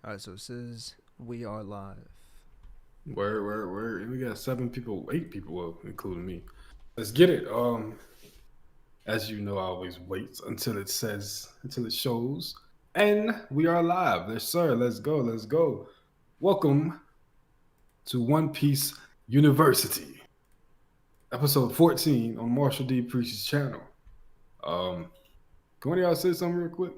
All right, so it says we are live. Where we got 7 people, 8 people, well, including me. Let's get it. As you know, I always wait until it shows. And we are live. Yes, sir. Let's go. Let's go. Welcome to One Piece University, episode 14 on Marshall D. Preach's channel. Um, can one of y'all say something real quick?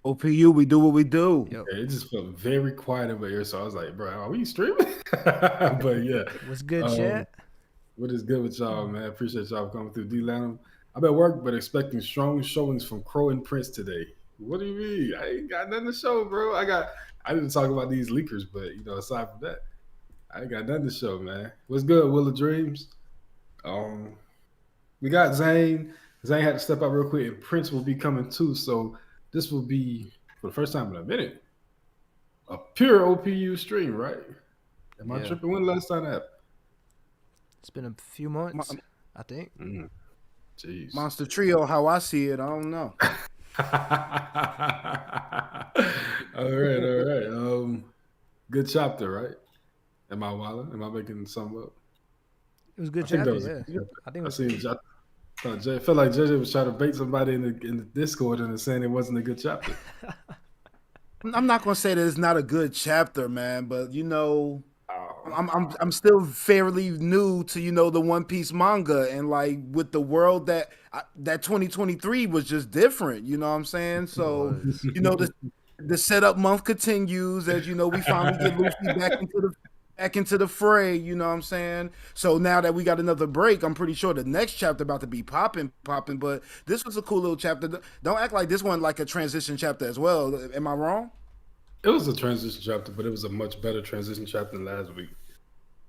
OPU, we do what we do. Yep. Yeah, it just felt very quiet in my ear, so I was like, bro, are we streaming? But yeah. What's good, Um, chat? What is good with y'all, man? Appreciate y'all coming through. D Lanham. I'm at work, but expecting strong showings from Krow and Prince today. What do you mean? I ain't got nothing to show, bro. I didn't talk about these leakers, but aside from that, I ain't got nothing to show, man. What's good, Will of Dreams? Um, we got Zane. Zane had to step out real quick, and Prince will be coming too. So this will be for the first time in a minute a pure OPU stream, right? Am I Yeah. tripping? When the last time that happened? It's been a few months, I think. Jeez. Monster Trio, how I see it, I don't know. All right. Good chapter, right? Am I wilding? Am I making some up? It was a good I think that chapter, was. yeah. I think it I was. seen. I felt like JJ was trying to bait somebody in the Discord and saying it wasn't a good chapter. I'm not gonna say that it's not a good chapter, man, but Oh, I'm still fairly new to the One Piece manga, and like with the world that 2023 was just different. You know what I'm saying? So was. the setup month continues as we finally get Luffy back into the fray. You know what I'm saying? So now that we got another break, I'm pretty sure the next chapter about to be popping. But this was a cool little chapter. Don't act like this one like a transition chapter as well. Am I wrong? it was a transition chapter, but it was a much better transition chapter than last week.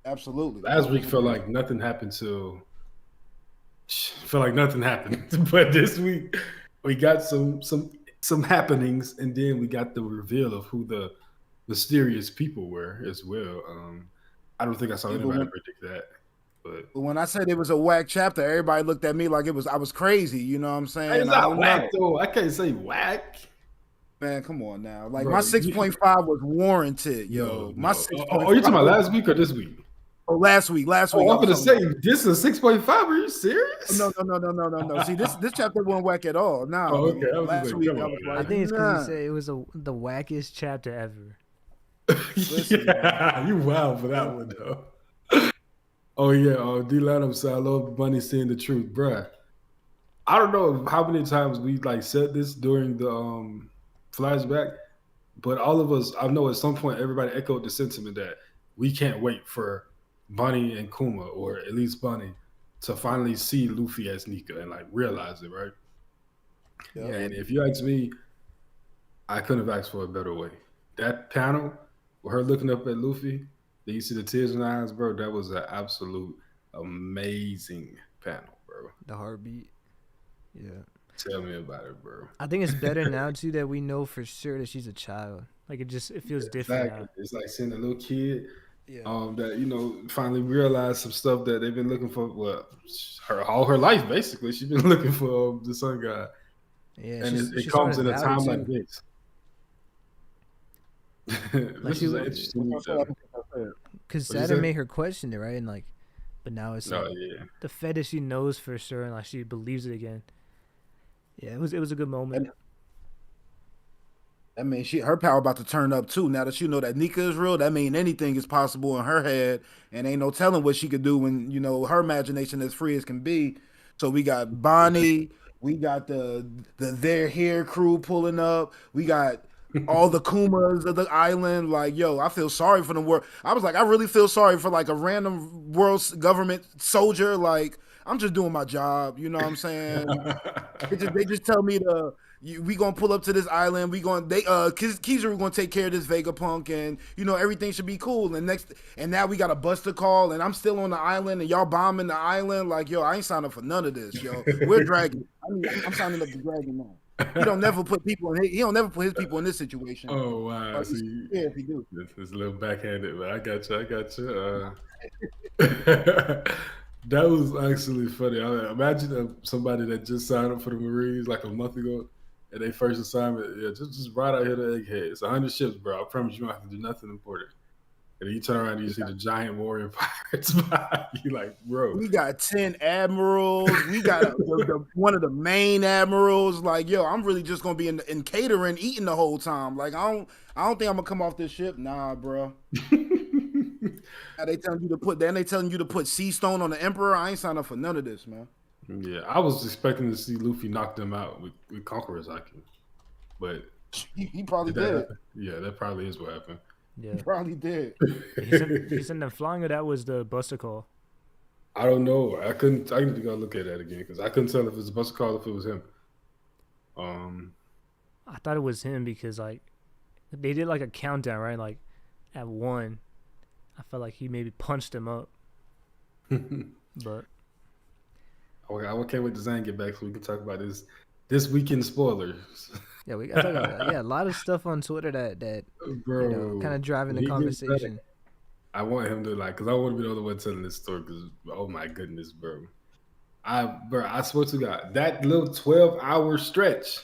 Absolutely. Last week felt like nothing happened till felt like nothing happened, but this week we got some happenings, and then we got the reveal of who the mysterious people were as well. I don't think I saw Yeah, anybody predict that, but but when I said it was a whack chapter, everybody looked at me like I was crazy. You know what I'm it's saying? I not don't whack know. though. I can't say whack, Man, come on now. Like my bro. 6.5 was warranted, yo. My No. Are you talking 6.5 about was last week or this week? last week. Last week Oh, I I'm was gonna talking say about. this is a 6.5. Are you Oh, serious? no. See, this chapter wasn't whack at all. Nah, Oh, but okay. I was just last like, week come I on, was I like, think it's because you nah. said it was the wackest chapter ever. Listen, Yeah, you wild for that one though. Oh yeah, D Lanham said I love Bunny seeing the truth, bruh. I don't know how many times we like said this during the flashback, but all of us, I know at some point everybody echoed the sentiment that we can't wait for Bunny and Kuma, or at least Bunny, to finally see Luffy as Nika and like realize it, right? Yep. And if you ask me, I couldn't have asked for a better way. That panel with her looking up at Luffy, then you see the tears in her eyes, bro. That was an absolute amazing panel, bro. The heartbeat. Yeah. Tell me about it, bro. I think it's better now too that we know for sure that she's a child. Like it feels different Exactly. now. It's like seeing a little kid Yeah. that finally realized some stuff that they've been looking for. Well, her all her life basically. She's been looking for the sun god, Yeah. and She it saw comes it in a about it time like too. this. Like This she is an was, interesting week, Devin. because What'd you Saturn say? made her question it, right? And like, but now it's Oh like yeah. the fact that she knows for sure and like she believes it again. Yeah, it was a good moment. I mean, her power about to turn up too. Now that you know that Nika is real, that mean anything is possible in her head, and ain't no telling what she could do when her imagination as free as can be. So we got Bonnie, we got the They're Here crew pulling up, we got all the Kumas of the island. Like, yo, I feel sorry for the world. I was like, I really feel sorry for like a random world government soldier. Like, I'm just doing my job. You know what I'm saying? They just tell me we gonna pull up to this island. We gonna Kizaru gonna take care of this Vegapunk, and everything should be cool. And now we got a Buster call, and I'm still on the island, and y'all bombing the island. Like, yo, I ain't signed up for none of this, yo. We're dragging. I'm signing up to dragon now. He don't never put his people in this situation. Oh wow! Or he's See, scared if he do. it's a little backhanded, but I got you. I got you. That was actually funny. Imagine somebody that just signed up for the Marines like a month ago, And they first assignment, yeah, just ride out here to Egghead. It's 100 ships, bro. I promise you don't have to do nothing important. And then you turn around and you see the giant warrior pirates behind you, like, bro. We got 10 admirals. We got one of the main admirals. Like, yo, I'm really just gonna be in catering, eating the whole time. Like, I don't think I'm gonna come off this ship. Nah, bro. Now they telling you to put sea stone on the emperor. I ain't signed up for none of this, man. Yeah, I was expecting to see Luffy knock them out with Conqueror's Haki, but he probably did. Yeah, that probably is what happened. Yeah, he probably did. He's in the flying, or that was the Buster Call. I don't know. I need to go look at that again because I couldn't tell if it was a Buster Call or if it was him. I thought it was him because like they did like a countdown, right? Like at 1, I felt like he maybe punched him up. But okay, I can't wait to Zane get back so we can talk about this weekend spoilers. Yeah, we got a lot of stuff on Twitter that bro, kind of driving the conversation. I want him to because I want to be the other one telling this story because oh my goodness, bro. I swear to God, that little 12-hour stretch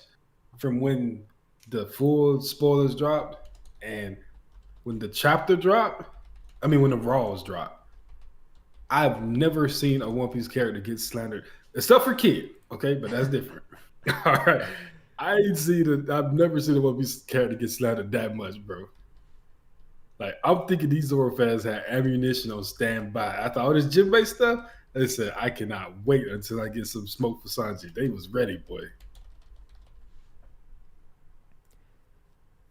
from when the full spoilers dropped and when the chapter dropped, when the raws dropped, I've never seen a One Piece character get slandered, except for Kid, okay? But that's different. All right. I've never seen a One Piece character get slandered that much, bro. Like, I'm thinking these Zoro fans had ammunition on standby. I thought all this Jinbei stuff, they said, I cannot wait until I get some smoke for Sanji. They was ready, boy.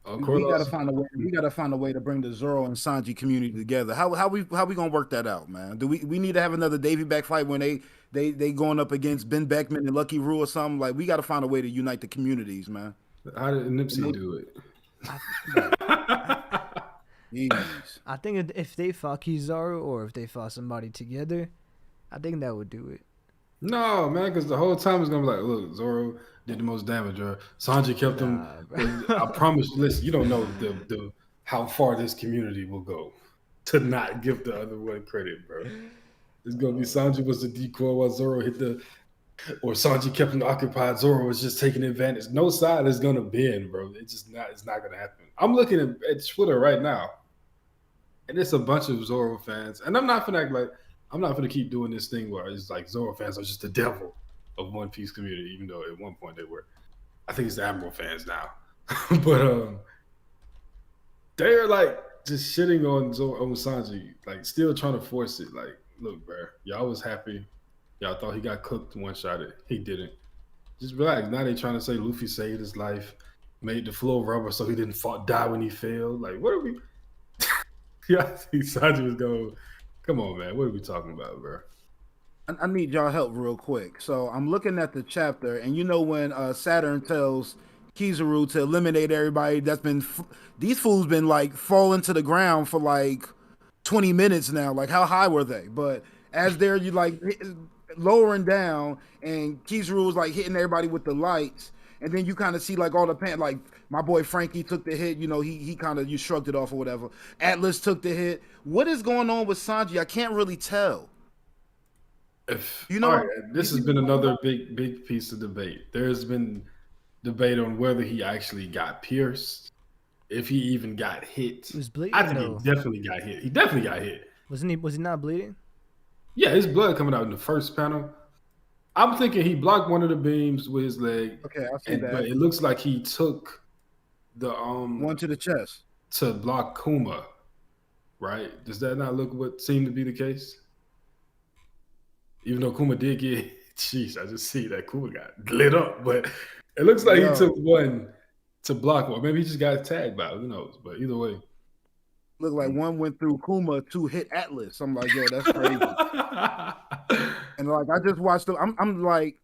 We gotta find a way. We gotta find a way to bring the Zoro and Sanji community together. How we gonna work that out, man? Do we need to have another Davy back fight when they going up against Ben Beckman and Lucky Roo or something? Like, we gotta find a way to unite the communities, man. How did Nipsey do it? I think if they fought Kizaru or if they fought somebody together, I think that would do it. No, man, because the whole time it's gonna be like, look, Zoro did the most damage, or Sanji kept him. I promise. Listen, you don't know the how far this community will go to not give the other one credit, bro. It's gonna be Sanji was the decoy while Zoro hit or Sanji kept him occupied. Zoro was just taking advantage. No side is gonna bend, bro. It's not gonna happen. I'm looking at Twitter right now, and it's a bunch of Zoro fans, and I'm not gonna keep doing this thing where it's like Zoro fans are just the devil of One Piece community, even though at one point they were. I think it's the Admiral fans now. But they're like just shitting on Sanji, like still trying to force it. Like, look, bro, y'all was happy. Y'all thought he got cooked one-shotted. He didn't. Just relax. Now they trying to say Luffy saved his life, made the floor rubber so he didn't die when he failed. Like, what are we? Yeah, I think Sanji was going. Come on, man. What are we talking about, bro? I need y'all help real quick. So I'm looking at the chapter, and when Saturn tells Kizaru to eliminate everybody, these fools been like falling to the ground for like 20 minutes now. Like, how high were they? But as they're lowering down, and Kizaru was like hitting everybody with the lights, and then you kind of see like all the like my boy Frankie took the hit. He kind of shrugged it off or whatever. Atlas took the hit. What is going on with Sanji? I can't really tell. This has been another big piece of debate. There's been debate on whether he actually got pierced, if he even got hit. He was bleeding. I think he definitely got hit. He definitely got hit. Was he not bleeding? Yeah, his blood coming out in the first panel. I'm thinking he blocked one of the beams with his leg. Okay, I see that. But it looks like he took the one to the chest to block Kuma. Right? Does that not look what seemed to be the case? Even though Kuma did get, jeez, I just see that Kuma got lit up, but it looks like he took one to block one. Maybe he just got tagged by it. Who knows? But either way, look like one went through Kuma, 2 hit Atlas. I'm like, yo, that's crazy. And like, I just watched them. I'm like,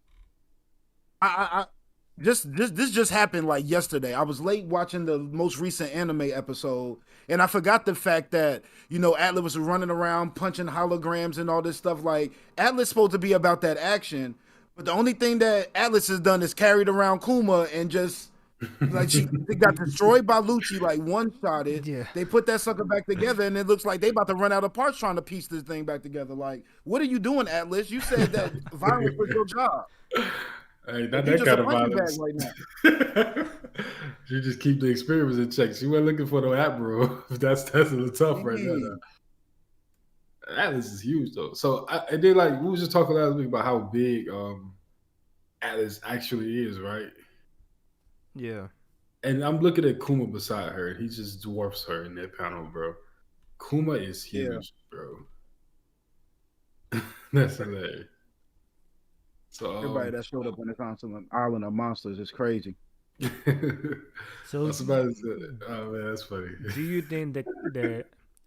this just happened like yesterday. I was late watching the most recent anime episode, and I forgot the fact that Atlas was running around punching holograms and all this stuff. Like, Atlas supposed to be about that action, but the only thing that Atlas has done is carried around Kuma and just like they got destroyed by Lucci, like one-shotted. Yeah. They put that sucker back together, and it looks like they about to run out of parts trying to piece this thing back together. Like, what are you doing, Atlas? You said that violence was your job. Hey, But not you that just a kind of punching bag violence. right now. You just keep the experiments in check. She wasn't looking for no app, bro. That's a little tough right there. Jeez. Atlas is huge though. So and then like we was just talking last week about how big Atlas actually is, right? Yeah. And I'm looking at Kuma beside her, and he just dwarfs her in that panel, bro. Kuma is Yeah. huge, bro. That's hilarious. So Everybody that showed up on this island of monsters is crazy. So, somebody said, "Oh man, that's funny." do you think that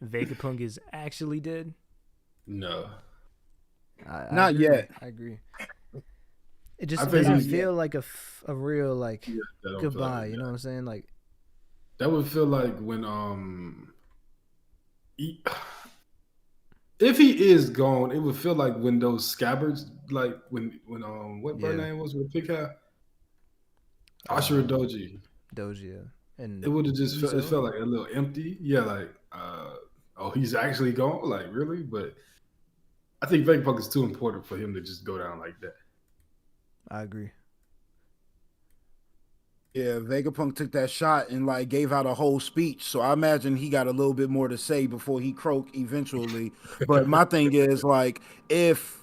Vegapunk is actually dead? No, I Not agree. yet. I agree. It I just think doesn't Not he's yet. feel like a real like yeah, that don't feel like goodbye. it. You know what I'm saying? Like, That would feel like when he, if he is gone, it would feel like when those scabbards, like when what bird yeah, name was with Pig Hat? Ashura um, Doji. Doja It and would have just felt, it Mizo. felt like a little empty. Yeah, like oh, he's actually gone. Like really, but I think Vegapunk is too important for him to just go down like that. I agree. Yeah, Vegapunk took that shot and like gave out a whole speech. So I imagine he got a little bit more to say before he croaked eventually. But my thing is like if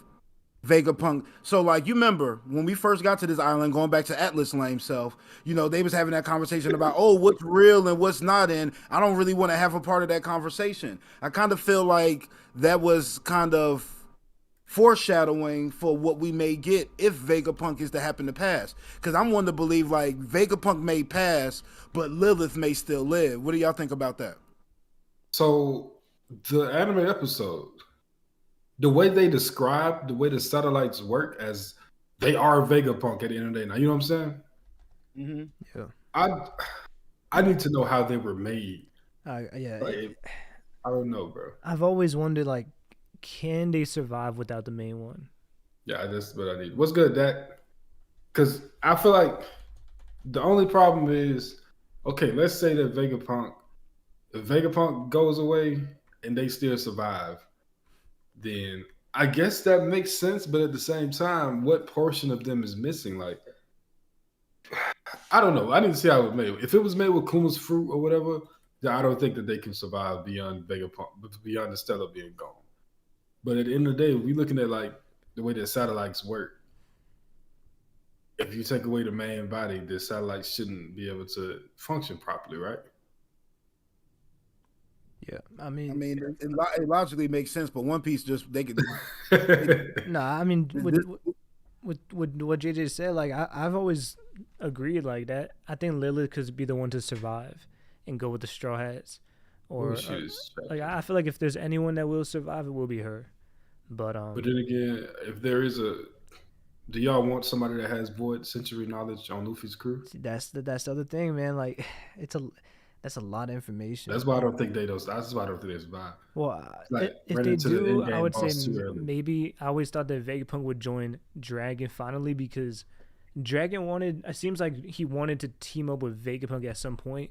Vegapunk, so like you remember when we first got to this island, going back to Atlas lame self, they was having that conversation about what's real and what's not, and I don't really want to have a part of that conversation. I kind of feel like that was kind of foreshadowing for what we may get if Vegapunk is to happen to pass. Because I'm one to believe like Vegapunk may pass, but Lilith may still live. What do y'all think about that? So the anime episode, the way they describe the way the satellites work as they are Vegapunk at the end of the day. Now you know what I'm saying? Mm-hmm. Yeah. I I need to know how they were made. Yeah. Like I don't know, bro. I've always wondered like, can they survive without the main one? Yeah, that's what I need. What's good, Dak? Because I feel like the only problem is, okay, let's say that if Vegapunk goes away and they still survive, then I guess that makes sense. But at the same time, what portion of them is missing? Like, I don't know. I need to see how it was made. If it was made with Kuma's fruit or whatever, then I don't think that they can survive beyond Vegapunk, beyond the Stella being gone. But at the end of the day, if we're looking at like the way that satellites work, if you take away the main body, the satellite shouldn't be able to function properly, right? Yeah. I I mean, mean, it logically makes sense, but One Piece just they could. nah. I mean, This, with what JJ said, like I've always agreed like that. I think Lilith could be the one to survive and go with the Straw Hats, Oh or shit, it's like tragic. I feel like if there's anyone that will survive, it will be her. But But then again, if there is do y'all want somebody that has void century knowledge on Luffy's crew? see, that's the other thing, man. Like that's a lot of information. That's why I don't think they don't. That's why I don't think they survive. Well, It's like if ran they into the do, end I game would say boss too early. maybe I always thought that Vegapunk would join Dragon finally because Dragon wanted. It seems like he wanted to team up with Vegapunk at some point,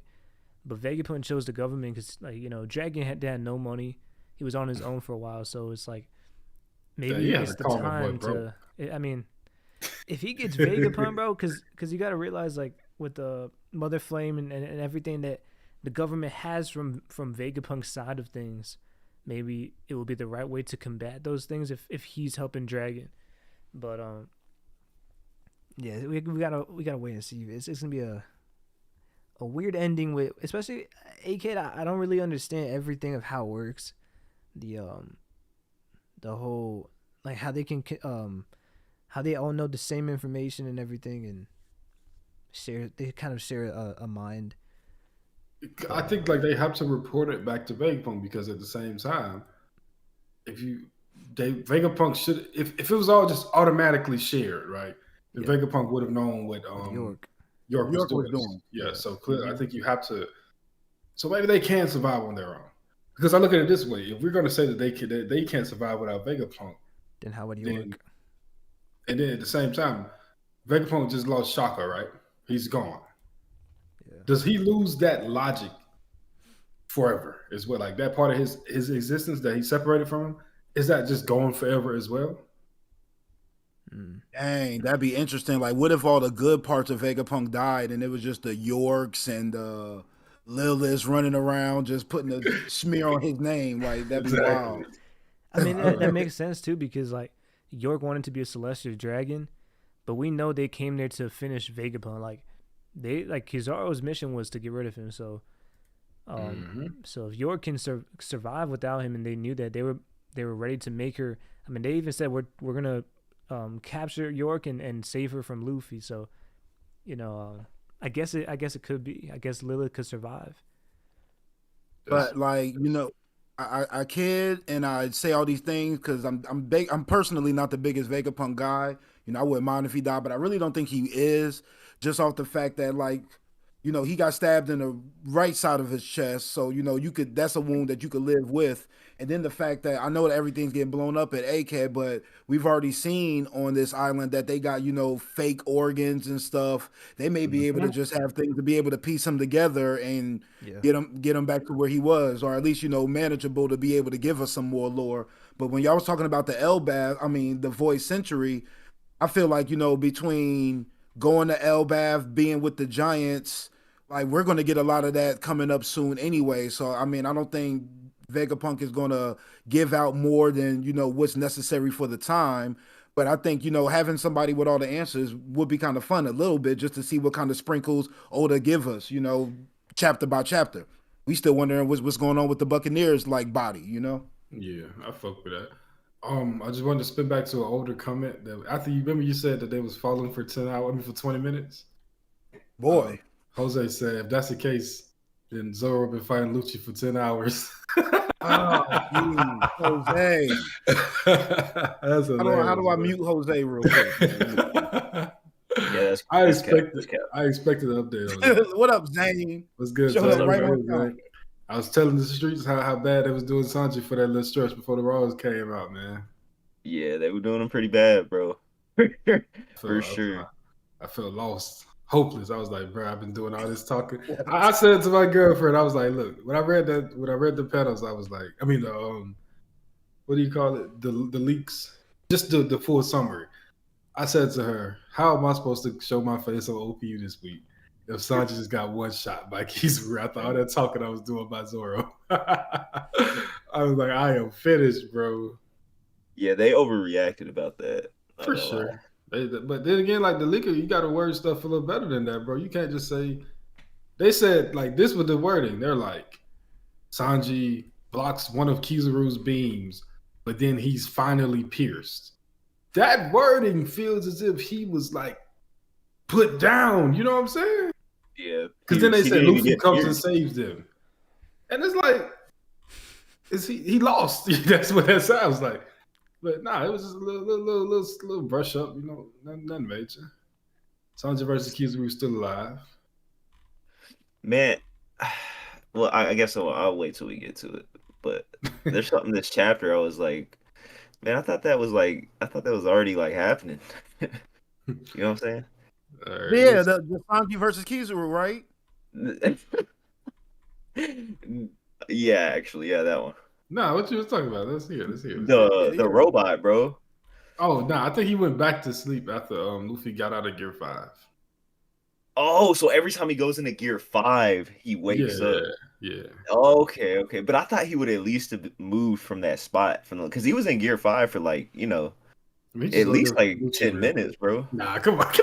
but Vegapunk chose the government because, like Dragon had no money. He was on his own for a while, so it's like Yeah, maybe you have it's to the call my boy, time bro. to. I mean, if he gets Vegapunk, bro, because you got to realize like with the Mother Flame and everything that the government has from Vegapunk's side of things, maybe it will be the right way to combat those things if he's helping Dragon. But yeah, we gotta wait and see. It's gonna be a weird ending with especially AK. I don't really understand everything of how it works. The whole like how they can how they all know the same information and everything and share. They kind of share a mind. I think like they have to report it back to Vegapunk because at the same time, if you Vegapunk should if it was all just automatically shared, right? Then Yeah, Vegapunk would have known what with York. York was York doing. was doing. Yeah, Yeah, so clearly I Mhm. think you have to. So maybe they can survive on their own. Because I look at it this way: if we're going to say that they can't survive without Vegapunk, then how would then York? and then at the same time, Vegapunk just lost Shaka, right? He's gone. Yeah. Does he lose that logic forever as well? Like that part of his existence that he separated from him, is that just gone forever as well? Mm. Dang, that'd be interesting. Like, what if all the good parts of Vegapunk died and it was just the Yorks and Liliths running around just putting a smear on his name? Like, that'd be Exactly. wild. I mean that makes sense too because like York wanted to be a celestial dragon, but we know they came there to finish Vegapunk. Like they like Kizaru's mission was to get rid of him. Um, Hmm. so if York can survive without him, and they knew that they were ready to make her. I mean, they even said we're gonna capture York and save her from Luffy. So you know, I guess it could be. I guess Lilith could survive. That's But like I kid and I say all these things because I'm personally not the biggest Vegapunk guy. I wouldn't mind if he died, but I really don't think he is. Just off the fact that like he got stabbed in the right side of his chest, so you could that's a wound that you could live with. And then the fact that I know that everything's getting blown up at AK, but we've already seen on this island that they got fake organs and stuff. They may be able to Mhm. just have things to be able to piece them together and Yeah. get him back to where he was, or at least manageable to be able to give us some more lore. But when y'all was talking about the Elbaf, I mean the Void Century, I feel like between going to Elbaf, being with the Giants, like we're going to get a lot of that coming up soon anyway. So I mean, I don't think Vegapunk is going to give out more than what's necessary for the time. But I think having somebody with all the answers would be kind of fun a little bit just to see what kind of sprinkles Oda give us. Chapter by chapter. We still wondering what's going on with the Buccaneers like body. Yeah, I fuck with that. I just wanted to spin back to an older comment that after you remember you said that they was following for 10 hours, I mean for 20 minutes. Uh, Boy. Jose said if that's the case, then Zoro been fighting Lucci for 10 hours. Oh, geez. Jose. That's How do hilarious, I bro. mute Jose real quick, man? Let me see. Yeah, I that's cap. expected That's cap. I expected an update on that. What up, Zane? What's good, Showed What's up Zane? up, right What's bro? on good, time. Zane? I was telling the streets how bad they was doing Sanji for that little stretch before the Raws came out, man. Yeah, they were doing them pretty bad, bro. I For felt, sure. I felt lost, hopeless. I was like, bro, I've been doing all this talking. I said to my girlfriend, I was like, look, when I read the panels, I was like, I mean, what do you call it? The leaks, just the full summary. I said to her, how am I supposed to show my face on OPU this week if Sanji just got one shot by Kizaru after all that talking I was doing by Zoro? I was like, I am finished, bro. Yeah, they overreacted about that. Not For gonna lie. sure. But then again, like the leaker, you got to word stuff a little better than that, bro. You can't just say, they said, like, this was the wording. They're like, Sanji blocks one of Kizaru's beams, but then he's finally pierced. That wording feels as if he was like put down. You know what I'm saying? Yeah, Because then they he said didn't even Luffy get comes and pierced. saves them, and it's like, is he lost? That's what that sounds like. But nah, it was just a little brush up. Nothing major. Sanji versus Kizaru is still alive. Man, well, I guess I'll wait till we get to it. But there's something in this chapter I was like, man, I thought that was already like happening. You know what I'm All right, Yeah, the Sanji versus Kizaru, right? saying? Yeah, actually, yeah, that one. nah, what you was talking about? Let's hear. Yeah, The robot, bro. Oh, nah, I think he went back to sleep after Luffy got out of Gear 5. Oh, so every time he goes into Gear 5, he wakes Yeah, up. yeah. Okay. But I thought he would at least have moved from that spot because he was in Gear 5 for like, I mean, he just at looked least up like Lucci 10 real minutes, quick. bro. Nah, come on.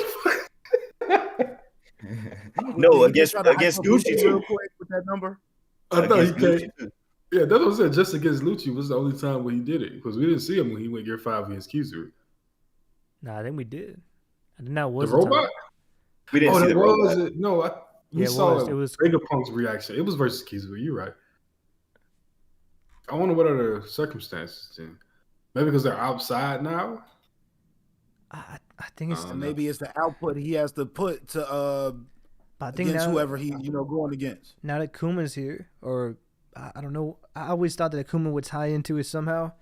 No, He just tried to hype against up Gucci Lucci real too. quick with that number. I thought he Against came. Gucci too. Yeah, that's what I said. Just against Lucci was the only time when he did it because we didn't see him when he went Gear 5 against Kizaru. Nah, I think we did. I think that The was the time. robot? We didn't Oh, see that the was robot. it. No, we Yeah, it saw was. It was. Vegapunk's reaction. It was versus Kizaru. You're right. I wonder what are the circumstances then. Maybe because they're outside now. I think it's. I And don't know. maybe it's the output he has to put to I think against now, whoever he going against. now that Kuma's here, or I don't know. I always thought that Kuma would tie into it somehow.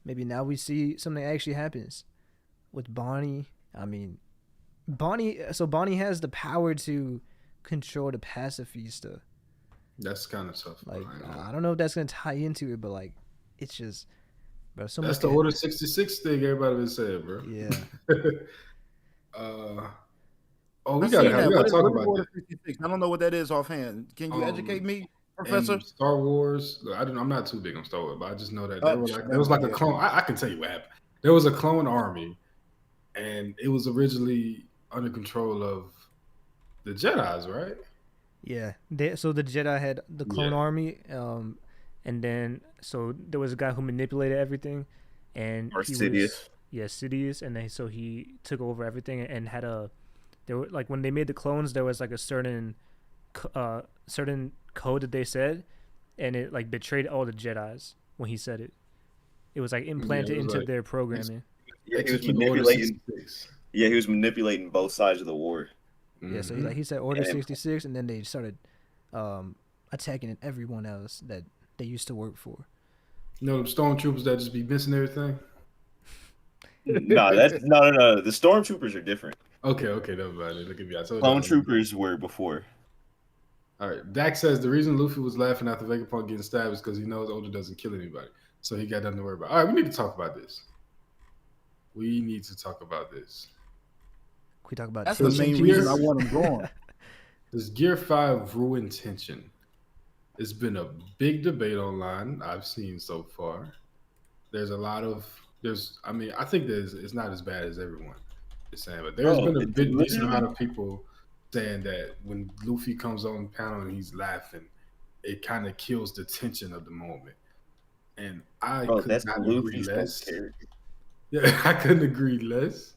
Maybe now we see something actually happens with Bonnie. I mean, Bonnie. So Bonnie has the power to control the pacifista. That's kind of tough. Like I know. I don't know if that's gonna tie into it, but like, it's just bro. So That's much the can. Order 66 thing everybody been saying, bro. Yeah. uh, oh, I we gotta seen have that. we gotta talk What is about Order that. 66? I don't know what that is offhand. Can you educate me, Professor? And Star Wars, look, I'm not too big on Star Wars, but I just know that there Never was like mind. a Yeah. clone. I can tell you what happened. There was a clone army, and it was originally under control of the Jedi's, right? Yeah. So the Jedi had the clone Yeah. army, and then so there was a guy who manipulated everything, and Or he was Sidious. Sidious, and then so he took over everything and had a there were like when they made the clones there was like a certain code that they said, and it like betrayed all the Jedi's when he said it. It was like Yeah, implanted it was into like their programming. Yeah, he was execute Order manipulating. 66. Yeah, he was manipulating both sides of the war. Yeah, so Mhm. he said Order And 66, and then they started attacking everyone else that they used to work for. You know them stormtroopers that just be missing everything. no. The stormtroopers are different. Okay, never mind. Look at me. I told Clone you. troopers were before. All right. Dak says the reason Luffy was laughing after Vegapunk getting stabbed is because he knows Oda doesn't kill anybody, so he got nothing to worry about. All right, we need to talk about this. We need to talk about this. Can we talk about That's the Tension main gear? reason I want him gone. Does Gear 5 ruin tension? It's been a big debate online I've seen so far. There's a lot of I mean, I think it's not as bad as everyone is saying, but there's been a it's big decent literally- amount of people saying that when Luffy comes on the panel and he's laughing, it kind of kills the tension of the moment. And I could that's not agree Luffy's less. character. Yeah, I couldn't agree less.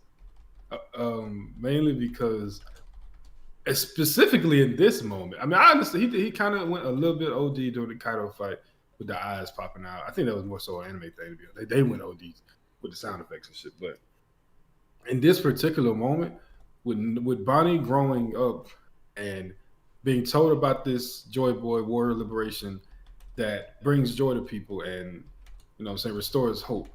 Mainly because specifically in this moment, I mean, I understand he kind of went a little bit OD during the Kaido fight with the eyes popping out. I think that was more so an anime thing. They went OD with the sound effects and shit. But in this particular moment, with Bonnie growing up and being told about this Joy Boy warrior liberation that brings joy to people and restores hope.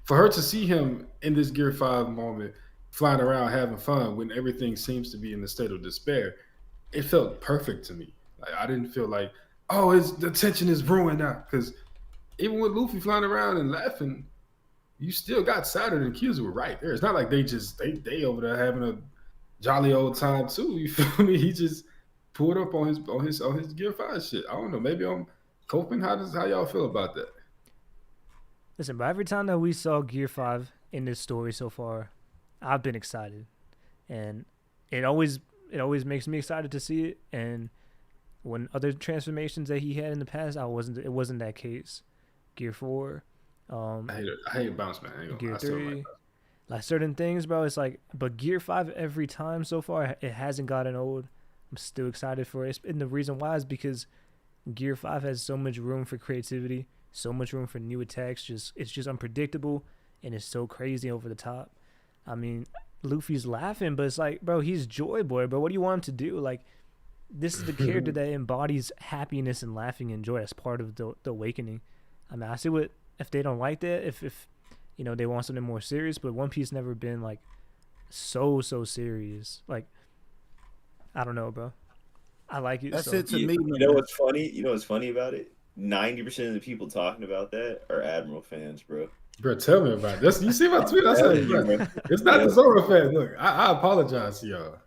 For her to see him in this Gear 5 moment, flying around having fun when everything seems to be in a state of despair, it felt perfect to me. Like I didn't feel like, oh, the tension is ruined now. Because even with Luffy flying around and laughing, you still got Saturn and Kizu right there. It's not like they over there having a jolly old time too. You feel me? He just pulled up on his Gear 5 shit. I don't know. Maybe I'm coping. How y'all feel about that? Listen, but every time that we saw Gear 5 in this story so far, I've been excited. And it always makes me excited to see it. And when other transformations that he had in the past, it wasn't that case. Gear 4, I hate bounce man. I ain't gonna, Gear I still 3, like like certain things, bro. It's like, but Gear 5 every time so far, it hasn't gotten old. I'm still excited for it. And the reason why is because Gear 5 has so much room for creativity, so much room for new attacks. It's just unpredictable, and it's so crazy over the top. I mean, Luffy's laughing, but it's like, bro, he's Joy Boy, bro. What do you want him to do? Like, this is the character that embodies happiness and laughing and joy as part of the awakening. I mean, I see what if they don't like that, if they want something more serious, but One Piece never been like so serious. Like, I don't know, bro. I like it. That's so. it to me. You know what's funny? You know what's funny about it? 90% of the people talking about that are Admiral fans, bro. Bro, tell me about this. You see my tweet? I said, bro, it's not the Zoro fans. Look, I apologize to y'all.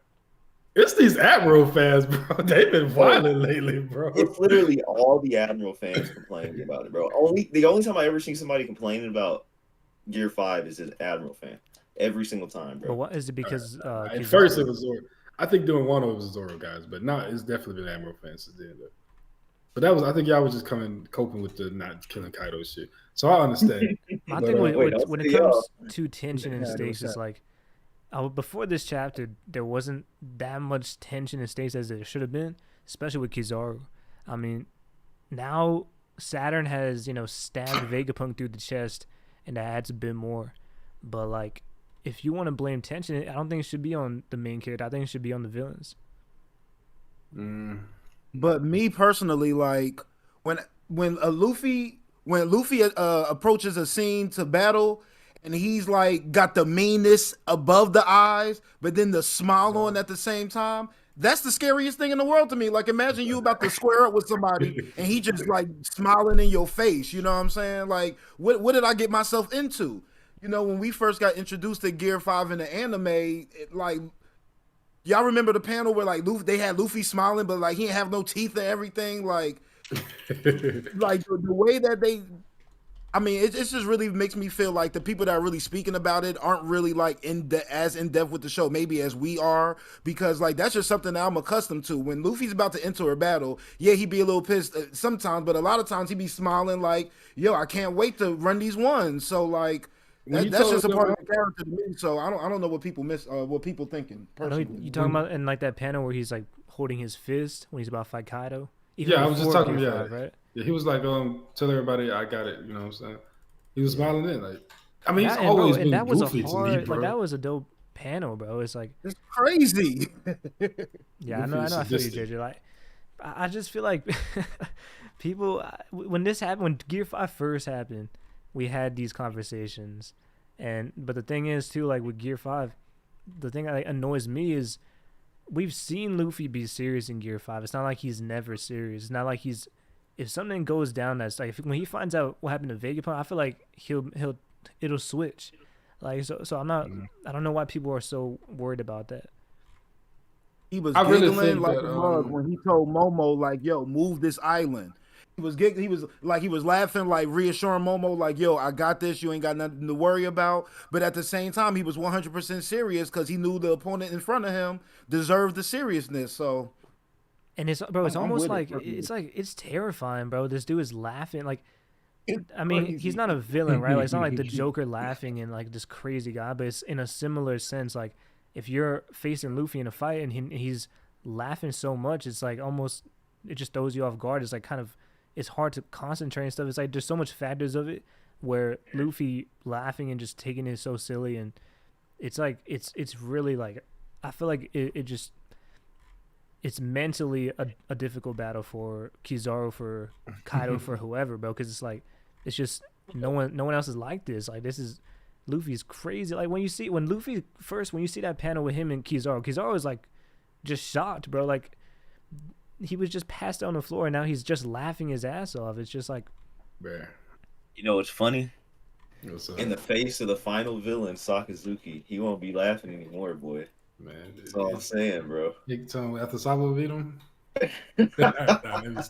It's these Admiral fans, bro. They've been violent lately, bro. It's literally all the Admiral fans complaining about it, bro. The only time I ever seen somebody complaining about Gear 5 is an Admiral fan. Every single time, bro. But what is it because At first it was Zoro. I think doing one it was Zoro guys, but now it's definitely been Admiral fans since then. But I think y'all was just coping with the not killing Kaido shit. So I understand. My But, thing when it say comes to tension and Yeah, stakes what's is like, before this chapter, there wasn't that much tension and stakes as there should have been, especially with Kizaru. I mean, now Saturn has stabbed Vegapunk through the chest, and that adds a bit more. But like, if you want to blame tension, I don't think it should be on the main character. I think it should be on the villains. But me personally, like when Luffy approaches a scene to battle, and he's like got the meanness above the eyes, but then the smile on at the same time. That's the scariest thing in the world to me. Like, imagine you about to square up with somebody and he just like smiling in your face. You know what I'm saying? Like, what did I get myself into? You know, when we first got introduced to Gear 5 in the anime, like, y'all remember the panel where like they had Luffy smiling, but like he didn't have no teeth and everything. Like the way that they, I mean, it just really makes me feel like the people that are really speaking about it aren't really like as in depth with the show, maybe as we are, because like that's just something that I'm accustomed to. When Luffy's about to enter a battle, yeah, he be a little pissed sometimes, but a lot of times he be smiling like, "Yo, I can't wait to run these ones." So like. That's just a part of the character to me. So I don't know what people what people thinking personally. I know you talking about in like that panel where he's like holding his fist when he's about to fight Kaido. Yeah, I was just talking. Gear Yeah, 5, right? Yeah, he was like, tell everybody I got it. You know what I'm saying? He was smiling in. Like, I mean, he's bro, always been and that was goofy a hard, to me, bro. like that was a dope panel, bro. It's like it's crazy. Yeah, I know. I feel you, JJ. Like, I just feel like people when this happened, when Gear 5 first happened, we had these conversations. But the thing is too, like with Gear 5, the thing that like, annoys me is we've seen Luffy be serious in Gear 5. It's not like he's never serious. It's not like if something goes down that's like when he finds out what happened to Vegapunk, I feel like it'll switch. Like so I'm not I don't know why people are so worried about that. He was giggling like a mug when he told Momo like, "Yo, move this island." He was laughing, like reassuring Momo, like, "Yo, I got this. You ain't got nothing to worry about." But at the same time, he was 100% serious because he knew the opponent in front of him deserved the seriousness. So, and it's almost like it's terrifying, bro. This dude is laughing like. I mean, he's not a villain, right? Like, it's not like the Joker laughing and like this crazy guy, but it's in a similar sense. Like, if you're facing Luffy in a fight and he's laughing so much, it's like almost it just throws you off guard. It's like kind of. It's hard to concentrate and stuff. It's like there's so much factors of it where Luffy laughing and just taking it so silly, and it's like it's really like I feel like it's mentally a difficult battle for Kizaru, for Kaido, for whoever, bro, because it's like it's just no one else is like this. Like this is Luffy's crazy. Like when you see that panel with him and Kizaru was like just shocked, bro. Like. He was just passed on the floor, and now he's just laughing his ass off. It's just like, man. You know what's funny? In the face of the final villain, Sakazuki, he won't be laughing anymore, boy. Man, that's all I'm saying, bro. Big time after Sabo beat him. Let me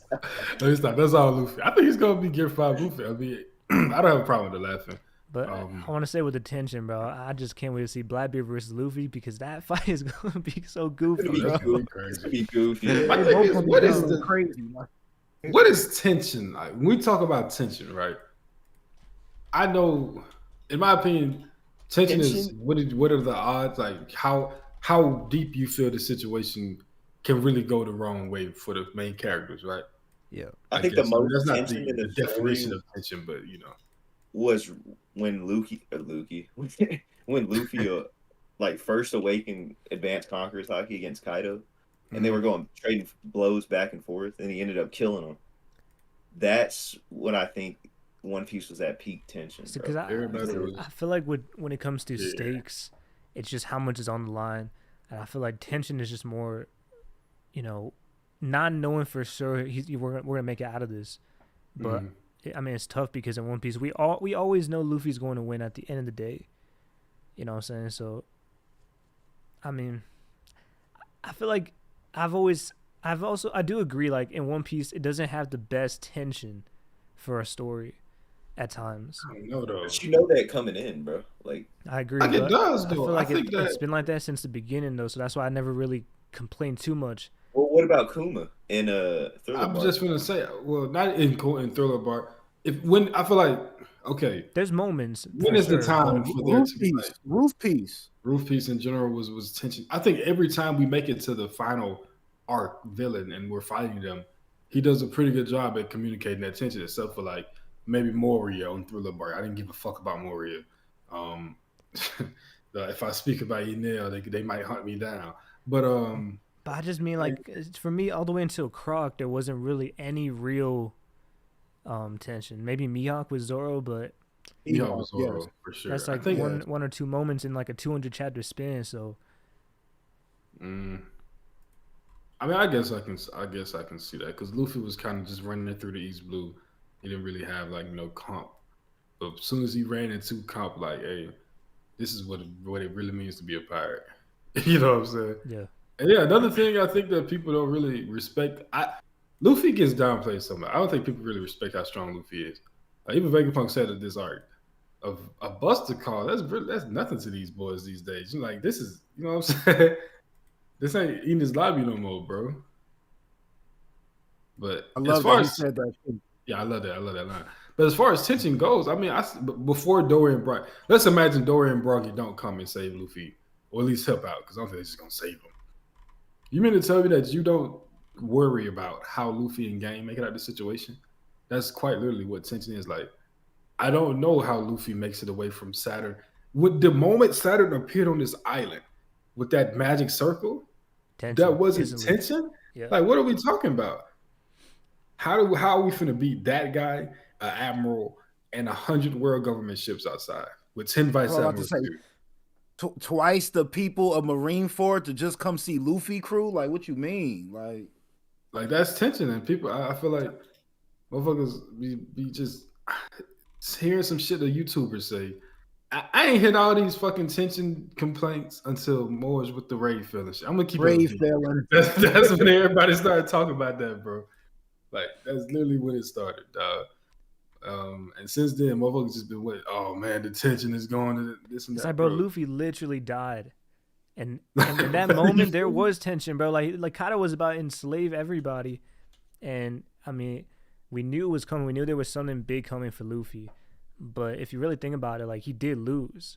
stop. That's all Luffy. I think he's gonna be Gear 5 Luffy. I mean, I don't have a problem with the laughing. But I want to say with the tension, bro, I just can't wait to see Blackbeard versus Luffy because that fight is going to be so goofy, bro. Be goofy. What is tension? Like, when we talk about tension, right? I know, in my opinion, tension is what are the odds? Like how deep you feel the situation can really go the wrong way for the main characters, right? Yeah, I think the most that's not tension in the definition of tension, but you know. Was when Luffy like first awakened Advanced Conqueror's Haki against Kaido, and they were going trading blows back and forth, and he ended up killing him. That's what I think One Piece was at peak tension. Because I feel like when it comes to stakes, it's just how much is on the line, and I feel like tension is just more, not knowing for sure we're gonna make it out of this, but. I mean, it's tough because in One Piece, we always know Luffy's going to win at the end of the day. You know what I'm saying? So, I mean, I feel like I do agree, like, in One Piece, it doesn't have the best tension for a story at times. I don't know, though. But you know that coming in, bro. Like, I agree. Like it does, though. I feel like it's been like that since the beginning, though, so that's why I never really complained too much. Well, what about Kuma in Thriller I'm Bark? just gonna say, well, not in Thriller Bark. When I feel like, okay, there's moments. When is the time for there to be Roof Piece in general was tension. I think every time we make it to the final arc villain and we're fighting them, he does a pretty good job at communicating that tension. Except for like maybe Moria on Thriller Bark. I didn't give a fuck about Moria. If I speak about Enel, they might hunt me down. But I just mean like for me, all the way until Croc, there wasn't really any real tension. Maybe Mihawk with Zoro, but Mihawk was Zoro for sure. That's like one or two moments in like a 200 chapter span. So I mean, I guess I can see that because Luffy was kind of just running it through the East Blue. He didn't really have like no comp. But as soon as he ran into comp, like, hey, this is what it really means to be a pirate. You know what I'm saying? Yeah. And yeah, another thing I think that people don't really respect. Luffy gets downplayed so much. I don't think people really respect how strong Luffy is. Like, even Vegapunk said at this arc of a Buster call. That's nothing to these boys these days. You're like, this is, you know what I'm saying? This ain't eating his lobby no more, bro. But I as love that far he as said that. Too. yeah, I love that. I love that line. But as far as tension goes, I mean, before Dory and Brock, let's imagine Dory and Brocky don't come and save Luffy, or at least help out, because I don't think they're just gonna save him. You mean to tell me that you don't worry about how Luffy and Gang make it out of the situation? That's quite literally what tension is like. I don't know how Luffy makes it away from Saturn. With the moment Saturn appeared on this island with that magic circle, that Tension wasn't instantly. tension. Yeah. Like, what are we talking about? How are we finna beat that guy, an admiral, and 100 world government ships outside with 10 I was vice about to admirals? say twice the people of Marineford to just come see Luffy crew. Like, what you mean? Like, that's tension, and people. I feel like motherfuckers be just hearing some shit the YouTubers say. I ain't hit all these fucking tension complaints until Moore's with the Ray feeling shit. I'm gonna keep it. Ray feeling. That's when everybody started talking about that, bro. Like, that's literally when it started, dog. And since then, motherfuckers just been waiting. Oh man, the tension is going to this and It's that, like, bro, Luffy literally died. And in that You moment, there feel me? was tension, bro. Like Kaido was about to enslave everybody. And, I mean, we knew it was coming. We knew there was something big coming for Luffy. But if you really think about it, like, he did lose.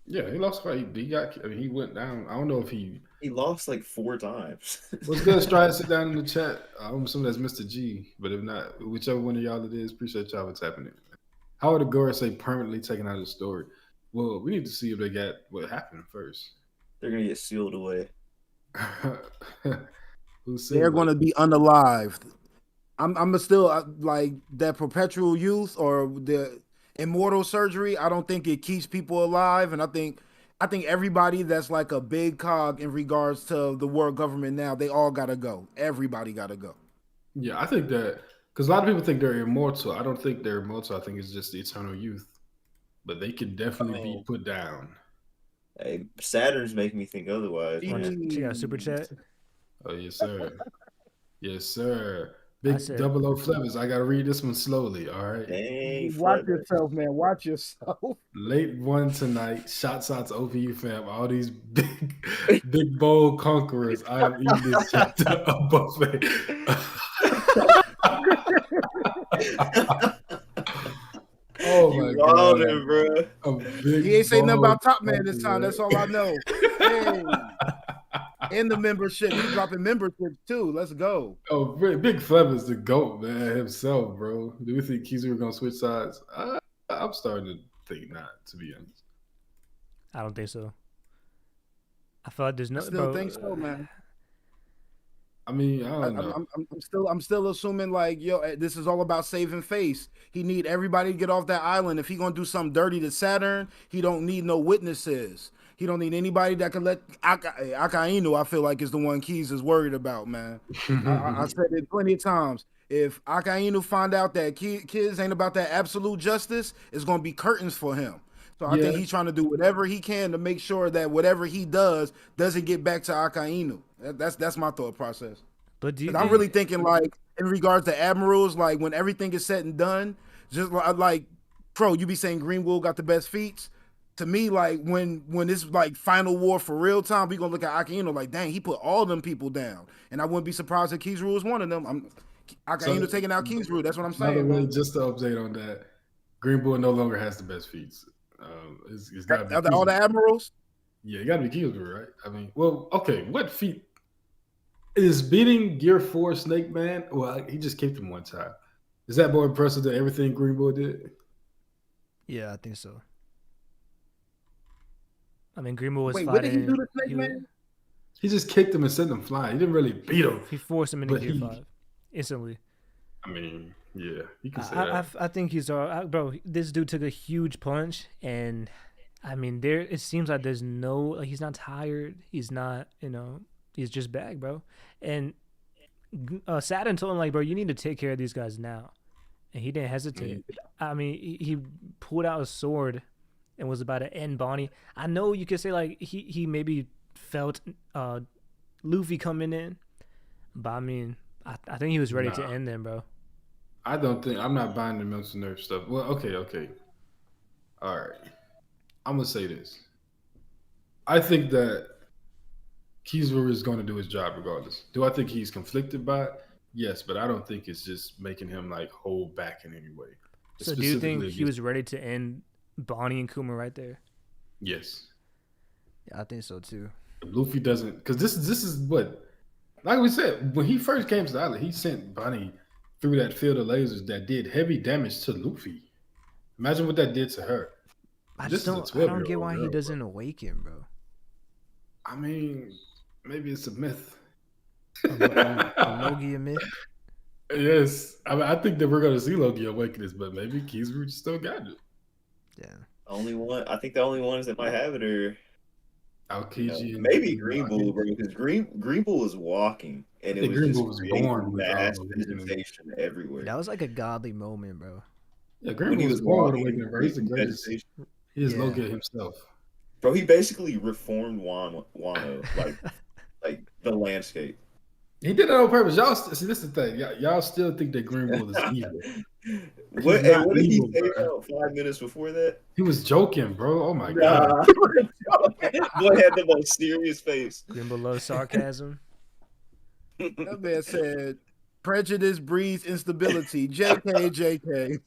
Yeah, he lost fight. He got. I mean, he went down. I don't know if he. He lost like 4 times. What's good, Stride? Sit down in the chat. I'm assuming that's Mr. G. But if not, whichever one of y'all it is, appreciate y'all for tapping in. How would the Gora say permanently taken out of the story? Well, we need to see if they got what happened first. They're gonna get sealed away. Who said They're that? going to be unalived. I'm still like that perpetual youth or the immortal surgery. I don't think it keeps people alive, and I think everybody that's like a big cog in regards to the world government now, they all gotta go. Everybody gotta go. Yeah, I think that because a lot of people think they're immortal. I don't think they're immortal. I think it's just the eternal youth. But they can definitely be put down. Hey, Saturn's making me think otherwise, man. Check out Super Chat. Oh yes, sir. Yes, sir. I Big said- double O Flavors. I gotta read this one slowly. All right. Dang, Watch Fletcher. yourself, man. Watch yourself. Late one tonight. Shots out to OPU fam. All these big bold conquerors. I am eating this chapter of buffet. Oh my god, Wildin', bro. a big He ain't say nothing about bold Top Man this time. conqueror. That's all I know. Hey. And the membership. He's dropping memberships too. Let's go. Oh, Big Flev is the GOAT, man, himself, bro. Do we think Kizu gonna switch sides? I'm starting to think not, to be honest. I don't think so. I feel like there's no. I still bro, think so, man. I mean, I don't know. I'm still assuming like, yo, this is all about saving face. He need everybody to get off that island. If he gonna do something dirty to Saturn, he don't need no witnesses. He don't need anybody that can let Akainu. I feel like is the one Keys is worried about, man. I said it plenty of times. If Akainu find out that kids ain't about that absolute justice, it's gonna be curtains for him. So I think he's trying to do whatever he can to make sure that whatever he does doesn't get back to Akainu. That's my thought process. But do you? I'm really thinking like in regards to admirals, like when everything is said and done, just like Krow, you be saying Greenwood got the best feats. To me, like when it's like final war for real time, we gonna look at Akainu like, dang, he put all them people down, and I wouldn't be surprised if Kizaru was one of them. Akainu taking out Kizaru. That's what I'm By the saying. way, Man. just to update on that, Green Bull no longer has the best feats. It's got to be All the admirals. Yeah, it got to be Kizu, right? I mean, well, okay, what feat is beating Gear 4 Snake Man? Well, he just kicked him one time. Is that more impressive than everything Green Bull did? Yeah, I think so. I mean, Greenwood was Wait, fighting. what did he do to Snake Man? He just kicked him and sent him flying. He didn't really beat him. He forced him into But Gear he- 5 instantly. I mean, yeah, you can say that. I think he's all right. Bro, this dude took a huge punch, and I mean, it seems like there's no, like, he's not tired. He's not, he's just back, bro. And Saturn told him like, bro, you need to take care of these guys now, and he didn't hesitate. I mean, he pulled out his sword and was about to end Bonnie. I know you could say like he maybe felt Luffy coming in, but I mean, I think he was ready to end them, bro. I don't think I'm not buying the mental nerve stuff. Well, okay. All right. I'm gonna say this. I think that Kizaru is going to do his job regardless. Do I think he's conflicted by it? Yes, but I don't think it's just making him like hold back in any way. So do you think he was ready to end Bonnie and Kuma right there? Yes. Yeah, I think so too. If Luffy doesn't, because this is what, like we said, when he first came to the island, he sent Bonnie through that field of lasers that did heavy damage to Luffy. Imagine what that did to her. I don't get why he doesn't awaken, bro. I mean, maybe it's a myth. A Logia myth? Yes. I mean, I think that we're going to see Logia awaken this, but maybe Kizaru just still got it. Yeah. I think the only ones that might have it are Aokiji and maybe Green Bull, bro, because Green Bull was walking and it was Green just Bull was born with mass vegetation everywhere. That was like a godly moment, bro. Yeah, Green Bull was born with awakening, bro. He's the greatest. He is Logia himself. Bro, he basically reformed Wano, like the landscape. He did that on purpose. Y'all see, this is the thing. Y'all still think that Green Bull is evil. What did he say about 5 minutes before that? He was joking, bro. Oh my god. Boy had the most serious face. Green Bull loves sarcasm. That man said, "Prejudice breeds instability." JK.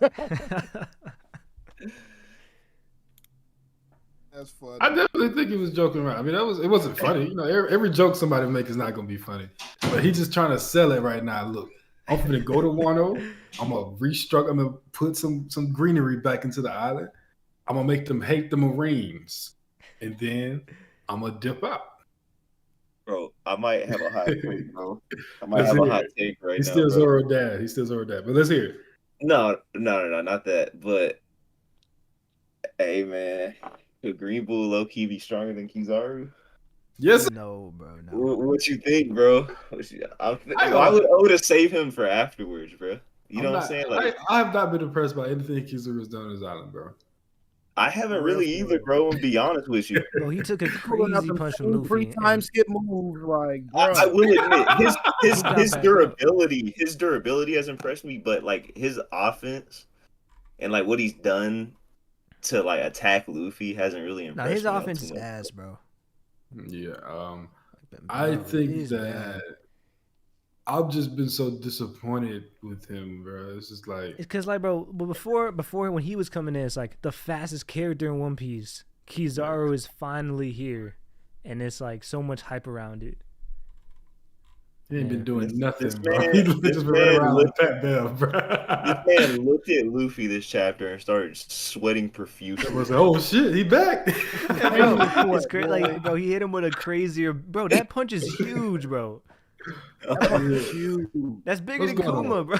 That's funny. I definitely think he was joking around. I mean, it wasn't funny. You know, every joke somebody makes is not gonna be funny. But he's just trying to sell it right now. Look, I'm gonna go to Wano. I'm gonna restructure. I'm gonna put some greenery back into the island. I'm gonna make them hate the Marines, and then I'm gonna dip out. Bro, I might have a hot take, bro. I might have a hot take right now. He's still Zoro dad. But let's hear it. No, not that. But hey, man. Could Green Bull low-key be stronger than Kizaru? Yes. No, bro. No. What you think, bro? Why would Oda save him for afterwards, bro? You know what I'm saying? Like, I have not been impressed by anything Kizaru's done on his island, bro. I haven't really either, bro. To be honest with you, bro, he took a crazy punch from Luffy. 3 time skip moves, like, bro. I will admit his durability has impressed me, but like his offense and like what he's done to like attack Luffy hasn't really impressed me. His offense is ass, bro. Yeah, I think that I've just been so disappointed with him, bro. It's just like because, like, bro, before when he was coming in, it's like the fastest character in One Piece. Kizaru is finally here, and it's like so much hype around it. He ain't been doing nothing, bro. He just been running around like Pat Bell, bro. This man looked at Luffy this chapter and started sweating profusely. It was like, oh shit, he back. Bro, it's great. Like, bro, he hit him with a crazier. Bro, that punch is huge, bro. That punch is huge. That's bigger than Kuma, bro.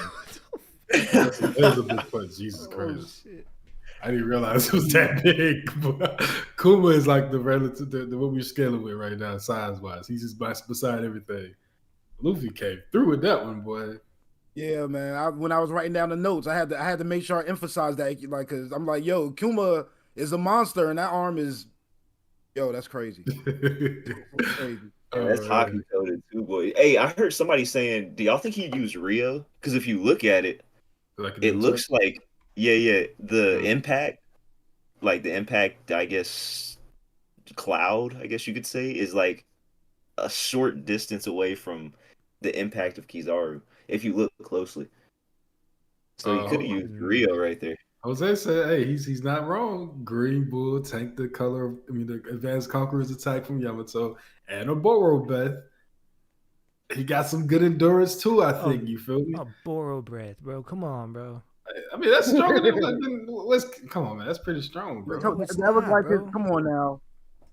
That was a big punch. Jesus Christ. Shit. I didn't realize it was that big. Kuma is like the relative, the what we're scaling with right now, size wise. He's just beside everything. Luffy came through with that one, boy. Yeah, man. When I was writing down the notes, I had to make sure I emphasize that, like, cause I'm like, yo, Kuma is a monster, and that arm is, yo, that's crazy. That's crazy. Yeah, that's hockey coded too, boy. Hey, I heard somebody saying, do y'all think he used Rio? Because if you look at it, it looks like, the impact, like the impact, I guess, cloud, I guess you could say, is like a short distance away from the impact of Kizaru, if you look closely. So he could have used Rio right there. Jose said, hey, he's not wrong. Green Bull tanked the the Advanced Conqueror's attack from Yamato and a Borobeth. He got some good endurance too, I think. You feel me? A Boro breath, bro. Come on, bro. I mean, that's stronger than come on, man. That's pretty strong, bro. That was like bro. Come on now.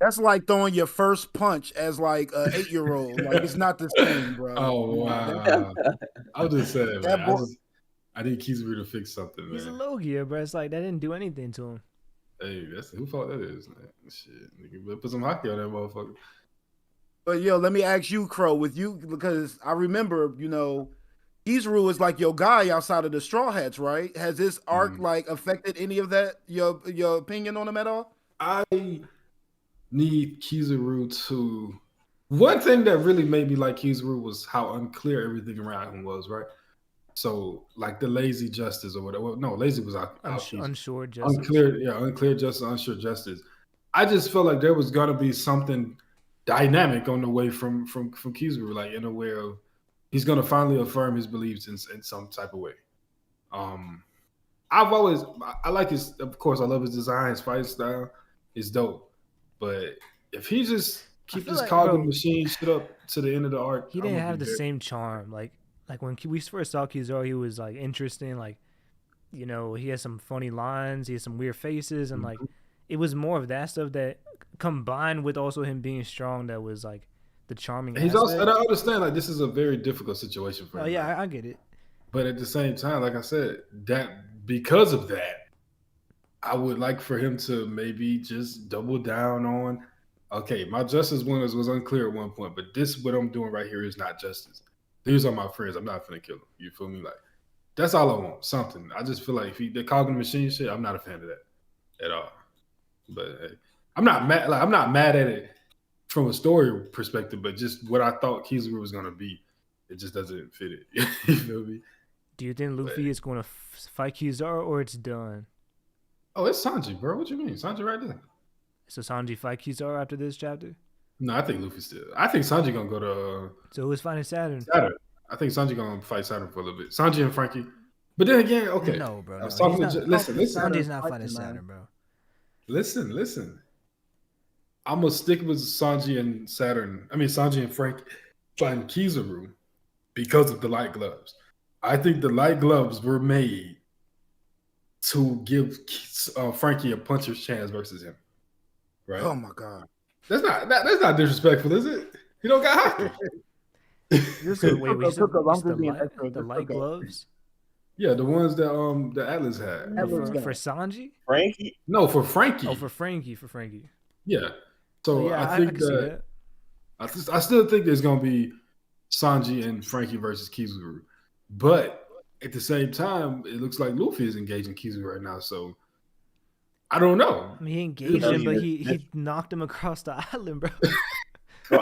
That's like throwing your first punch as like an 8-year-old. Like, it's not the same, bro. Oh wow! I'll just say it, man. I need Kizaru to fix something, man. He's a Logia, bro. It's like that didn't do anything to him. Hey, that's who fault that is, man. Shit, nigga, put some hockey on that motherfucker. But yo, let me ask you, Crow, with you because I remember, Kizaru is like your guy outside of the Straw Hats, right? Has this arc Mm. like affected any of that? Your opinion on him at all? I need Kizaru to. One thing that really made me like Kizaru was how unclear everything around him was, right? So, like the lazy justice or whatever. Well, no, lazy was out Kizaru. Unsure justice. Unclear justice, unsure justice. I just felt like there was gonna be something dynamic on the way from Kizaru, like in a way of he's gonna finally affirm his beliefs in some type of way. Um, I like his, of course, I love his design, his fight style, it's dope. But if he just I keep feel this like, cog in bro, the machine shit up to the end of the arc, he I'm didn't gonna be have the very. same charm. Like when we first saw Kizaru, he was like interesting. Like, he has some funny lines, he has some weird faces, and like Mhm. it was more of that stuff that combined with also him being strong that was like the charming He's also, and aspect. I understand like this is a very difficult situation for Oh him, yeah, right? I get it. But at the same time, like I said, that because of that, I would like for him to maybe just double down on, okay, my justice winners was unclear at one point, but this what I'm doing right here is not justice. These are my friends. I'm not gonna kill them. You feel me? Like that's all I want. Something. I just feel like if the cog in the machine shit, I'm not a fan of that at all. But hey, I'm not mad. Like I'm not mad at it from a story perspective, but just what I thought Kizaru was gonna be, it just doesn't fit it. You feel me? Do you think But Luffy is going to fight Kizaru or it's done? oh, it's Sanji, bro. What you mean? Sanji right there. So Sanji fight Kizaru after this chapter? No, I think Luffy still. I think Sanji gonna go to So who's fighting Saturn? Saturn. I think Sanji gonna fight Saturn for a little bit. Sanji and Frankie. But then again, okay. No, bro. I was No, he's talking not. to listen, Sanji's not Fighting, fighting man. Saturn, bro. listen. I'm gonna stick with Sanji and Saturn. I mean Sanji and Frankie fighting Kizaru because of the light gloves. I think the light gloves were made to give Frankie a puncher's chance versus him. Right? Oh my god. That's not disrespectful, is it? He don't got hockey. So wait, Took up, took up. I'm just being the extra. Just light took up. gloves Yeah, the ones that Atlas had. Atlas got. for Sanji? Frankie, No, for Frankie. Oh, for Frankie. Yeah. Oh, So yeah, I I think can see that that. I still think there's gonna be Sanji and Frankie versus Kizaru, but at the same time, it looks like Luffy is engaging Kizaru right now. So I don't know. I mean, he engaged No, him, but he- he knocked him across the island, bro. bro,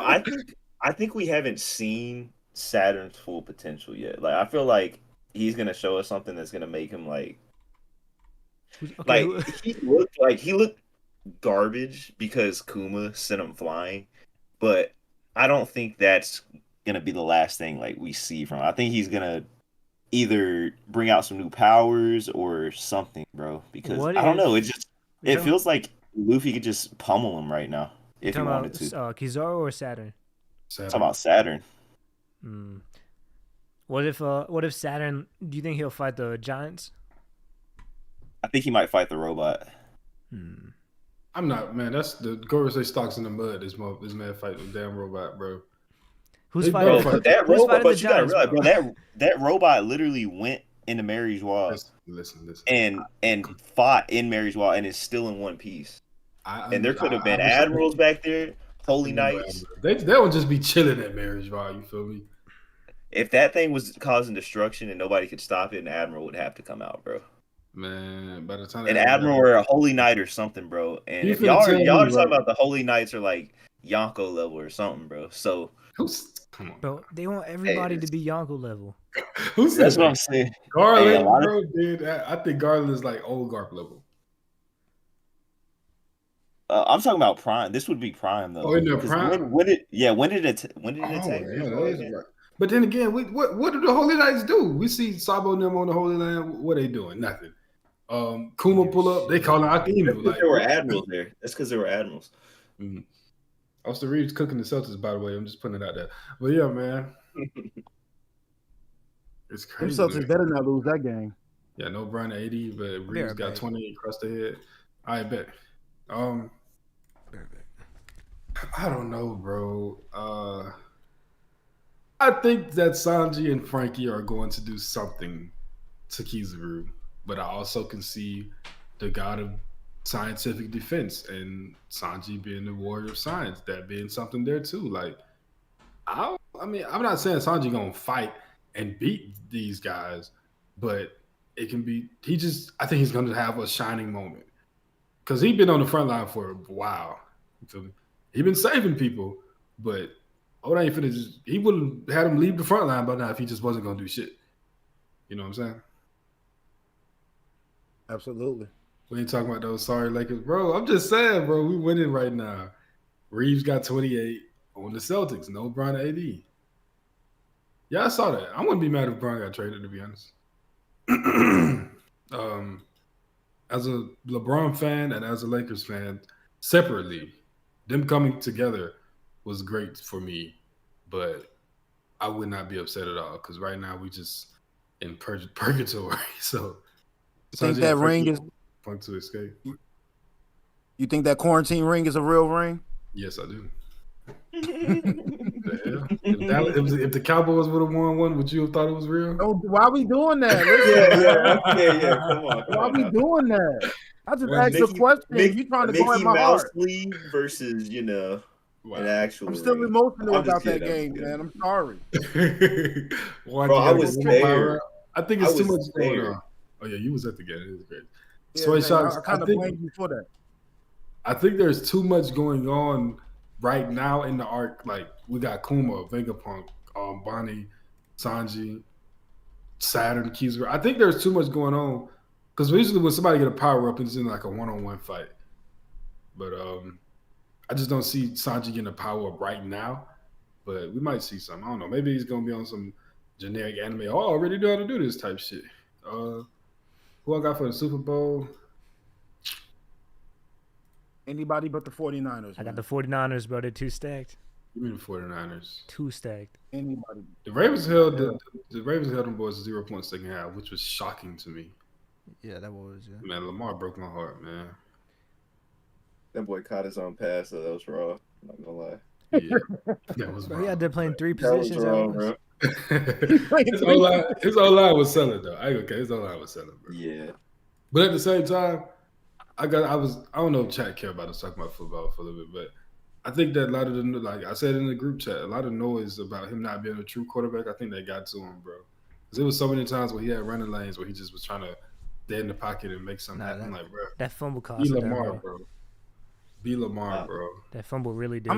I think we haven't seen Saturn's full potential yet. Like I feel like he's gonna show us something that's gonna make him like Okay, he looked garbage because Kuma sent him flying, but I don't think that's gonna be the last thing like we see from him. I think he's gonna either bring out some new powers or something, bro. Because What I don't know, if- it feels like Luffy could just pummel him right now you if he talking wanted about to. Kizaru or Saturn? Talk about Saturn. Hmm. What if Saturn? Do you think he'll fight the giants? I think he might fight the robot. Hmm. I'm not, man. That's the Gorosei stocks in the mud. This man fighting a damn robot, bro. Who's They fighting? both Bro, fight- but that who's robot, fighting but the you gotta giants, realize, bro? bro, that robot literally went into Mary's Wall Listen. and fought in Mary's Wall and is still in one piece. And there could have been respect- admirals back there, holy knights. They would just be chilling at marriage, bar. You feel me? If that thing was causing destruction and nobody could stop it, an admiral would have to come out, bro. Man, by the time An admiral or a holy knight or something, bro. And You if finna tell y'all are me, talking bro. about the holy knights are like Yonko level or something, bro. So come on, Bro, they want everybody to it's- be Yonko level. who said that's what that? I'm saying. Garland, Hey, a lot of- bro, dude. I think Garland is like old Garp level. I'm talking about Prime. This would be Prime though. Oh, in their 'Cause prime? when did it attack? Oh, Mary's yeah, Wall that is again? right. But then again, what do the Holy Knights do? We see Sabo and them on the Holy Land. What they doing? Nothing. Kuma pull up. They call it That's Akinu. 'cause Like there were admirals there. That's because there were admirals. Austin Reeves cooking the Celtics, by the way. I'm just putting it out there. But yeah, man, it's Them crazy. Celtics Man. better not lose that game. Yeah, no Brian 80, but Reeves right got back. 28 across the head. I bet. I don't know, bro. I think that Sanji and Frankie are going to do something to Kizaru, but I also can see the god of scientific defense and Sanji being the warrior of science, that being something there too. Like I mean, I'm not saying Sanji gonna fight and beat these guys, but it can be. I think he's gonna have a shining moment because he's been on the front line for a while. You feel me? He been saving people, but Oda ain't finna just. He would have had him leave the front line by now if he just wasn't gonna do shit. You know what I'm saying? Absolutely. We ain't talking about those sorry Lakers, bro. I'm just saying, bro. We winning right now. Reeves got 28 on the Celtics. No Bron AD. Yeah, I saw that. I wouldn't be mad if Bron got traded, to be honest. As a LeBron fan and as a Lakers fan, separately, them coming together was great for me, but I would not be upset at all because right now we just in purgatory. So, You think that ring is? Fun to escape. You think that quarantine ring is a real ring? Yes, I do. The hell? If the Cowboys would have won one, would you have thought it was real? Oh, why are we doing that? Listen, yeah. Come on. why are we doing that? I just Well, asked a question. You trying to go at Mickey my Mouse heart? sleeve versus Wow. an actual. I'm still ring. emotional I'm just about that kidding, game, man. I'm sorry. Bro, I was scared. I think it's I too was much going scared. on. Oh yeah, you was at the game. It was great. Yeah, Soy man, shots. I kind of blame you for that. I think there's too much going on right now in the arc. Like we got Kuma, Vegapunk, Bonnie, Sanji, Saturn, Kizaru. I think there's too much going on because usually when somebody get a power up, it's in like a one-on-one fight. But I just don't see Sanji getting a power up right now. But we might see some. I don't know. Maybe he's gonna be on some generic anime. Oh, I already know how to do this type shit. Who I got for the Super Bowl? Anybody but the 49ers. I got the 49ers, bro. They're too stacked. You mean the 49ers? Too stacked. Anybody. The Ravens held the Ravens held them boys to 0 point second half, which was shocking to me. Yeah, that was. Yeah. Man, Lamar broke my heart, man. That boy caught his own pass, so that was raw. I'm not gonna lie. Yeah, that was. Bro, he out there playing three That was positions. wrong, bro. His O-line was selling though. His O-line was selling, bro. Yeah. But at the same time, I don't know if chat care about us talking about football for a little bit, but I think that a lot of the, like I said in the group chat, a lot of noise about him not being a true quarterback, I think that got to him, bro. Because there was so many times where he had running lanes where he just was trying to stay in the pocket and make something happen. Like, bro, that fumble cost. be Lamar, bro. Be Lamar, bro. That fumble really did.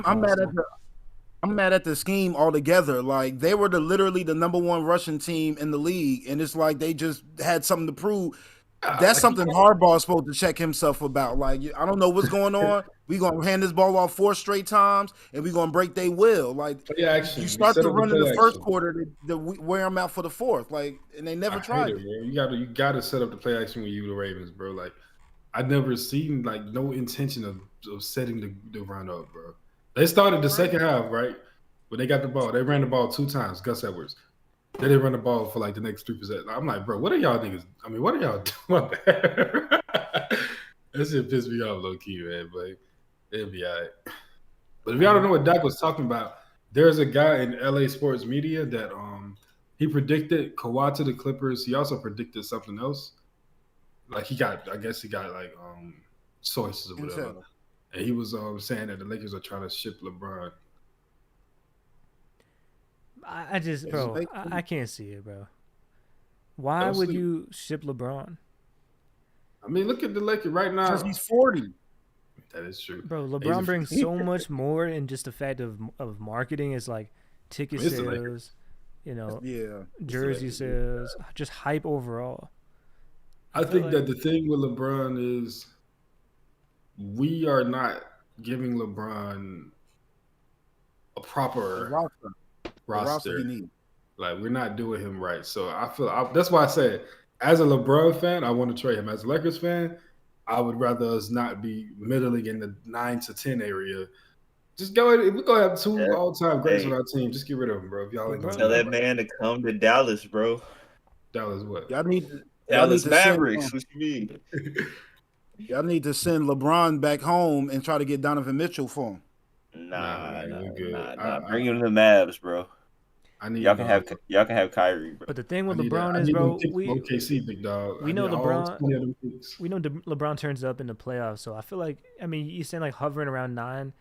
I'm mad at the scheme altogether. Like they were literally the number one rushing team in the league, and it's like they just had something to prove. That's something Harbaugh's supposed to check himself about. Like I don't know what's going on. We gonna hand this ball off 4 straight times, and we gonna break their will. Like you start to run in the first quarter to wear them out for the fourth. Like and they never tried it. You gotta set up the play action when you the Ravens, bro. Like I never seen like no intention of setting the run up, bro. They started the second half, right? When they got the ball, they ran the ball 2 times, Gus Edwards. They didn't run the ball for like the next 3 possessions. I'm like, bro, what are y'all niggas? I mean, what are y'all doing? That shit pissed me off low key, man. But it'll be all right. But if y'all don't know what Dak was talking about, there's a guy in LA sports media that he predicted Kawhi to the Clippers. He also predicted something else. Like I guess he got like sources or whatever. And he was saying that the Lakers are trying to ship LeBron. I can't see it, bro. Why would you ship LeBron? I mean, look at the Lakers right now. Because he's 40. That is true. Bro, LeBron brings so much more in just the fact of marketing. It's like ticket sales, jersey sales, just hype overall. I think that the thing with LeBron is we are not giving LeBron a proper roster. Like we're not doing him right. So I feel that's why I said, as a LeBron fan, I want to trade him. As a Lakers fan, I would rather us not be middling in the 9 to 10 area. Just go ahead. If we're gonna have 2 all-time greats on our team, just get rid of him, bro. If y'all ain't tell that man to come to Dallas, bro. Dallas what? Dallas Mavericks. What you mean? Y'all need to send LeBron back home and try to get Donovan Mitchell for him. Nah. Bring him to the Mavs, bro. Y'all can have Kyrie, bro. But the thing with LeBron is, bro, OKC, big dog. We know LeBron turns up in the playoffs, so I feel like, I mean, you're saying like hovering around 9.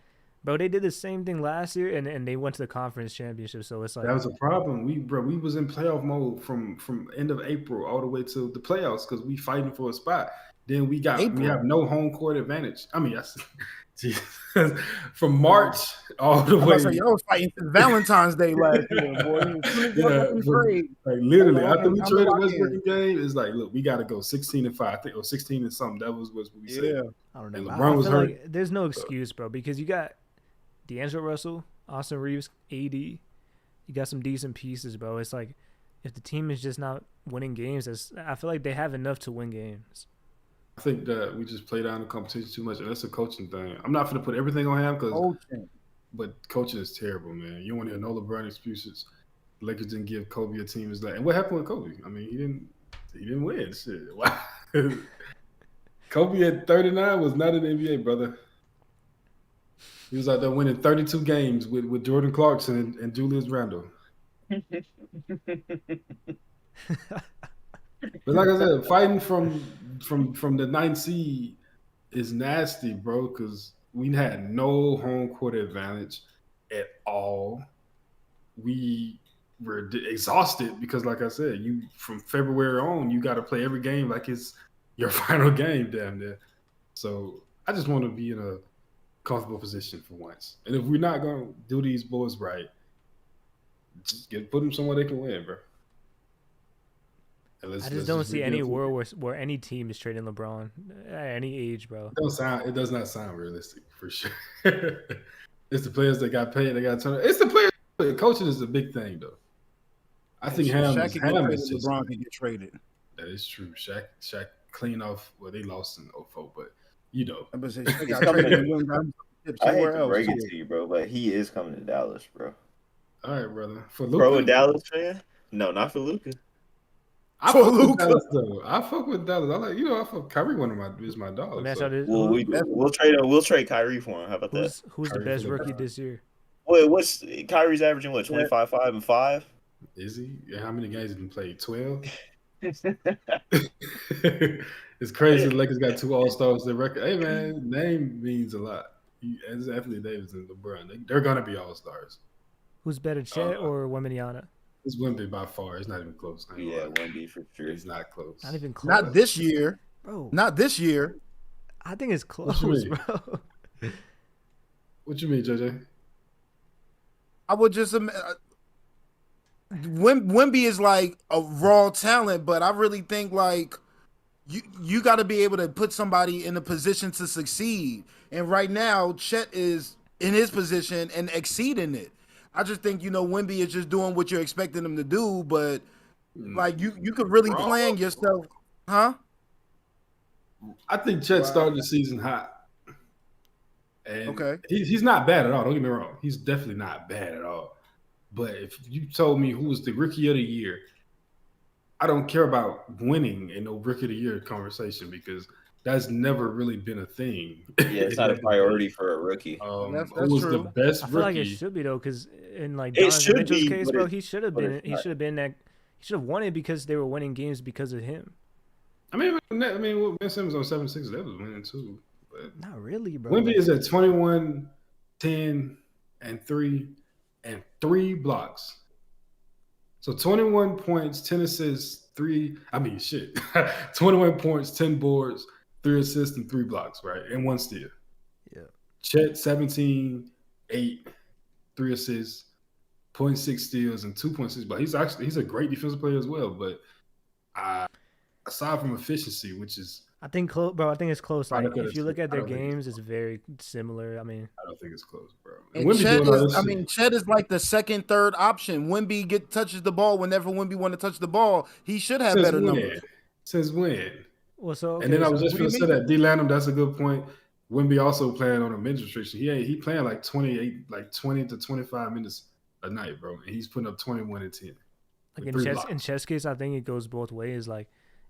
Bro, they did the same thing last year, and they went to the conference championship. So it's That like, was a problem. We was in playoff mode from end of April all the way to the playoffs because we fighting for a spot. Then we April. have no home court advantage. I mean, Jesus. From March all the I'm way. about to say, y'all was fighting since Valentine's Day last year, boy. As soon as y'all got them trade, like literally like, after okay, we time to traded lock Westbrook in. in game, it's like, look, we got to go 16-5, I think, or 16 and something. That was what we said. Yeah. I don't know. And But LeBron I was feel hurt. like there's no excuse, bro, because you got D'Angelo Russell, Austin Reeves, AD. You got some decent pieces, bro. It's like if the team is just not winning games, I feel like they have enough to win games. I think that we just play down the competition too much, and that's a coaching thing. I'm not going to put everything on him but coaching is terrible, man. You don't want to hear no LeBron excuses. Lakers didn't give Kobe a team. Is like, and what happened with Kobe? I mean, he didn't win. Shit, wow. Kobe at 39 was not in the NBA, brother. He was out there winning 32 games with Jordan Clarkson and Julius Randle. But like I said, fighting from the 9th seed is nasty, bro, because we had no home court advantage at all. We were exhausted because, like I said, you from February on, you got to play every game like it's your final game, damn near. So I just want to be in a comfortable position for once. And if we're not going to do these boys right, just put them somewhere they can win, bro. I just don't see any world where any team is trading LeBron at any age, bro. It does not sound realistic for sure. It's the players that got paid, they got turned. It's the players. Coaching is a big thing, though. I think Ham is just, LeBron can get traded. That is true. Shaq clean off. Well, they lost in 04, but you know. I hate to break it to you, bro, but he is coming to Dallas, bro. All right, brother. For Luka, bro, a Dallas fan? No, not for Luka. I fuck with Dallas, though. I fuck with Dallas. I fuck Kyrie. Is my dog. We'll trade Kyrie for him. How about that? Who's the best rookie this year? What's Kyrie's averaging? 25, 5, and 5? Is he? Yeah, how many games has he played? 12. It's crazy. The Lakers got 2 All-Stars. Their record. Hey man, name means a lot. As Anthony Davis and LeBron, they're gonna be All-Stars. Who's better, Chet or Wembanyama? It's Wemby by far. It's not even close. Yeah, Wemby for sure. It's not close. Not even close. Not this year, bro. Not this year. I think it's close, bro. What you mean, JJ? I would just Wemby is like a raw talent, but I really think like you got to be able to put somebody in a position to succeed. And right now, Chet is in his position and exceeding it. I just think Wemby is just doing what you're expecting him to do, but like you could really plan yourself, huh? I think Chet started the season hot. And he's not bad at all. Don't get me wrong. He's definitely not bad at all. But if you told me who was the rookie of the year, I don't care about winning in no rookie of the year conversation because that's never really been a thing. Yeah, it's not a priority for a rookie. That's who was true. the best I feel rookie? like it should be though, because in like Donovan Mitchell's case, bro, he should have been. He should have been that. He should have won it because they were winning games because of him. I mean, Ben Simmons on 7-6, that was winning too. But not really, bro. Wemby is at 21, 10, and 3, and 3 blocks. So 21 points, 10 assists, 21 points, 10 boards, 3 assists, and 3 blocks, right? And 1 steal. Yeah. Chet, 17, 8, 3 assists, 0.6 steals, and 2.6 blocks. He's a great defensive player as well, but aside from efficiency, which is I think it's close. Like if you look at their games, it's very similar. I mean, I don't think it's close, bro. And Chet is like the second, third option. Wemby touches the ball whenever Wemby want to touch the ball. He should have better numbers. Since when? Well, and then I was just going to say that D. Lanham. That's a good point. Wemby also playing on a minute restriction. He playing like 20 to 25 minutes a night, bro. And he's putting up 21 and 10. Like in Chet's case, I think it goes both ways. Like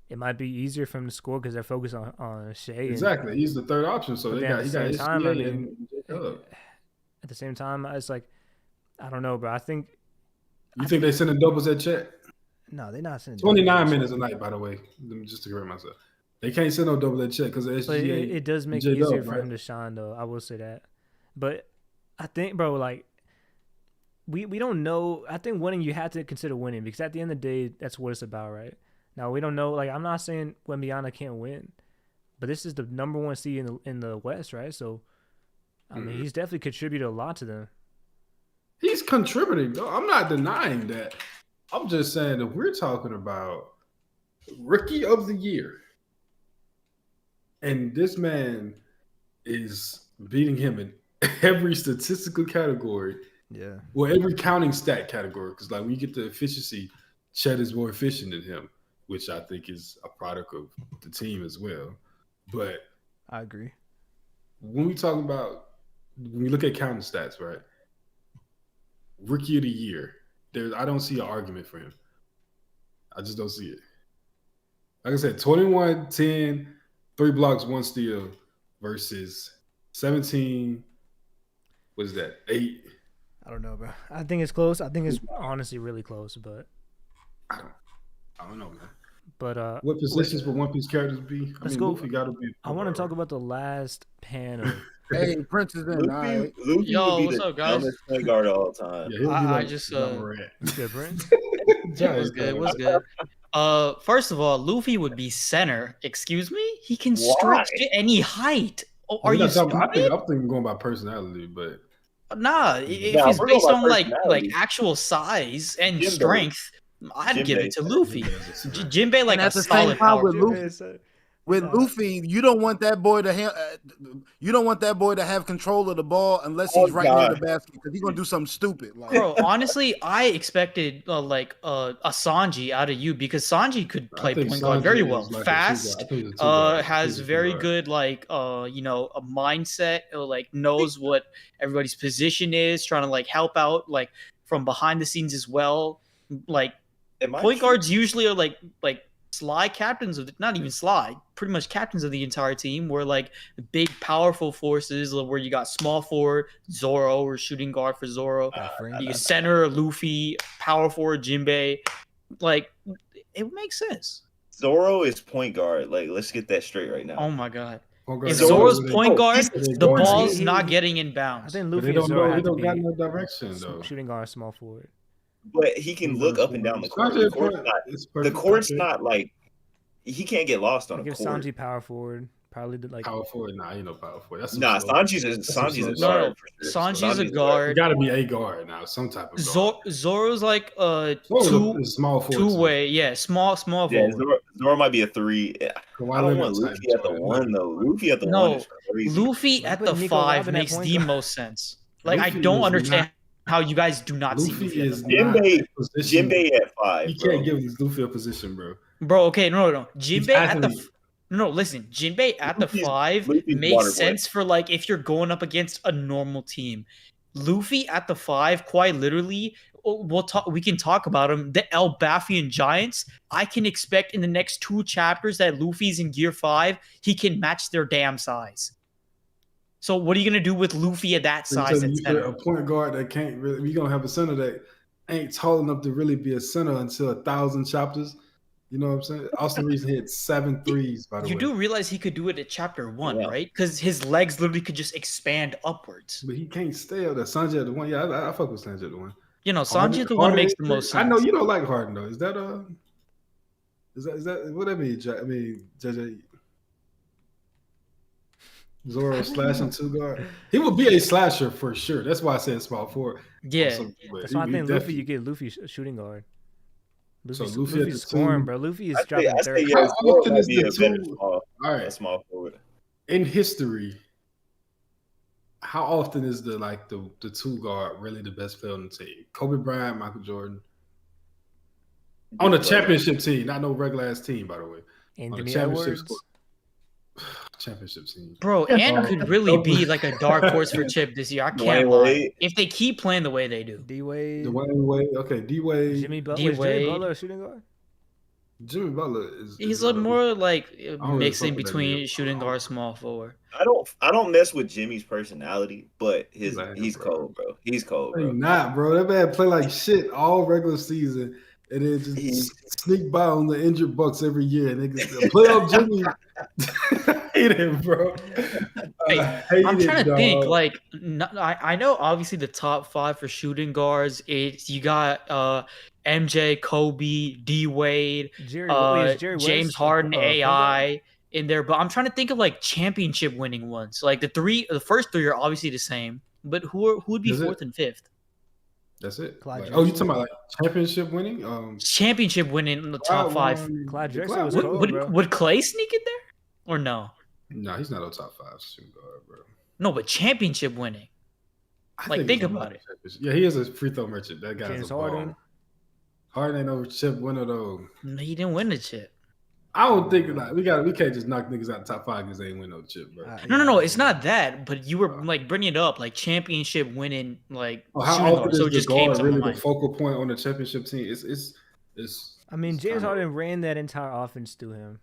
it might be easier for him to score because they're focused on Shea. Exactly, he's the third option. So he got time. I mean, at the same time, it's like I don't know, bro. I think they sending doubles at Chet? No, they're not sending 29 minutes a night. By the way, just to correct myself, they can't send no double at Chet because it does make it easier for him to shine, though. I will say that, but I think, bro, like we don't know. I think winning, you have to consider winning because at the end of the day, that's what it's about, right? Now we don't know. Like I'm not saying Wembyana can't win, but this is the number one seed in the West, right? So I mean, he's definitely contributed a lot to them. He's contributing, though. I'm not denying that. I'm just saying that we're talking about rookie of the year, and this man is beating him in every statistical category. Yeah. Well, every counting stat category, because like when you get the efficiency, Chet is more efficient than him, which I think is a product of the team as well. But I agree. when we talk about, when we look at counting stats, right? Rookie of the year, I don't see an argument for him. I just don't see it. Like I said, 21, 10, 3 blocks, 1 steal versus 17. What is that? 8. I don't know, bro. I think it's close. I think it's honestly really close, but I don't know, man. But what positions would One Piece characters be? Let's go. Luffy gotta be. I want to talk about the last panel. Hey, Prince is in. All right. Luffy Yo, would be what's the up, guys? dumbest point guard of all time. Yeah, he'll be I like just, number eight. You good, Prince? Yeah, what's good? What's good? First of all, Luffy would be center. Excuse me? He can Why? stretch to any height. Oh, are I'm you not talking- stupid? I'm thinking going by personality, but Nah, if Nah, it's we're going based by on like personality. actual size and Jinbei. strength, I'd give it to Luffy. Jinbei Jinbei like And a at the same solid time power. with Luffy, with Luffy, you don't want that boy to have control of the ball unless he's Oh, right near the God. basket because he's gonna do something stupid. Like, Bro, honestly, I expected a Sanji out of you because Sanji could play think point guard Sanji very is well, like a two fast, guard. I think he's a two guard. I think has he's a two very guard. good a mindset, like knows what everybody's position is, trying to like help out like from behind the scenes as well. Like Am I point true? guards usually are like sly captains of not even sly, pretty much captains of the entire team. Where like big powerful forces where you got small forward Zoro or shooting guard for Zoro. You can center Luffy, power forward Jinbei. Like it makes sense. Zoro is point guard. Like, let's get that straight right now. Oh my god. Point guard If don't Zoro's know where point they- guard, they the going. ball's He- not he- getting in I bounds. think But Luffy they and don't Zoro know. He have to don't got be no direction though. shooting guard, small forward. But he can look up and down the court. The court's not like he can't get lost on I a give court. Sanji power forward. Probably like Power forward. Nah, you know power forward. That's Nah, slow. Sanji's some a slow guard. No, for sure. Sanji's a You guard. got to be a guard now. Some type of guard. Zoro's like Zoro's a small forward. two-way, yeah, small Yeah, forward. Zoro might be a 3. I don't want Leonard Luffy type at the joint. 1 though. Luffy at the No, 1 is crazy. Luffy Why at put the Nico 5 Robin at makes point the guard? most sense. Like I Luffy don't is understand how you guys do not see Luffy Luffy at is the 5. not a position. Jinbei at 5. You bro. can't give Luffy a position, bro. Bro, okay, no. Jinbei at the athlete. listen. Jinbei at the Luffy's 5 water makes boy. sense for like if you're going up against a normal team. Luffy at the 5, quite literally, we can talk about him. The Elbathian Giants. I can expect in the next 2 chapters that Luffy's in Gear 5. He can match their damn size. So what are you gonna do with Luffy at that size at You center? a point guard that can't really. You're gonna have a center that ain't tall enough to really be a center until 1,000 chapters. You know what I'm saying? Austin Reeves hit 7 threes, by the way. You do realize he could do it at chapter 1, Yeah. right? Because his legs literally could just expand upwards. But he can't stay up there. Sanji at the 1. Yeah, I fuck with Sanji at the 1. You know, Sanji at the 1 makes the most sense. I know you don't like Harden though. Is that what that mean? JJ Zoro slashing 2 guard. He would be a slasher for sure. That's why I said small forward. Yeah. That's why I think Luffy, you get Luffy shooting guard. So Luffy's, Luffy at Luffy's the scoring, 2. bro. Luffy is I dropping say 30. yeah, How Zoro often might is be the a better 2? small, All a right. small forward. In history, how often is the 2 guard really the best player on the team? Kobe Bryant, Michael Jordan. On a championship team, not no regular ass team, by the way. Anthony championship Edwards. squad. Championship team. Bro, Ant could really be like a dark horse for Chip this year. I can't Dwayne lie. Wade. If they keep playing the way they do. D Wade. Dwayne Wade. Okay, D Wade. Jimmy Butler. D Is Jimmy Wade. Butler a shooting guard? Jimmy Butler is. He's a more like really mixing fuck with that between dude. shooting guard, small forward. I don't mess with Jimmy's personality, but he's Bro. cold, bro. He's cold, He's bro. not, bro. That man play like shit all regular season, and then just sneak by on the injured Bucks every year. And niggas playoff Jimmy. I hate him, bro. Wait, I hate I'm it, trying to think. dog. Like, I know obviously the top 5 for shooting guards. It's you got MJ, Kobe, D Wade, Is Jerry James West a Harden, point guard? AI in there. But I'm trying to think of like championship winning ones. Like the first 3 are obviously the same. But who would be That's it. 4th and 5th? That's it. Clyde Like, oh, you Drexler? talking about like championship winning? Championship winning in the top 5. Clyde The Drexler was Clyde cold, won. bro. Would Clay sneak in there or no? No, he's not a top 5 shooting guard, bro. No, but championship winning. Like, think he's about it. Yeah, he is a free throw merchant. That guy's James a ball. Harden. Harden ain't no chip winner though. He didn't win the chip. I don't think like we can't just knock niggas out the top 5 because they ain't win no chip, bro. No. It's not that. But you were like bringing it up, like championship winning, like How shooting often guard. is So it the just came guard to really my the mind. focal point on the championship team? It's I mean, it's James kinda- Harden ran that entire offense through him.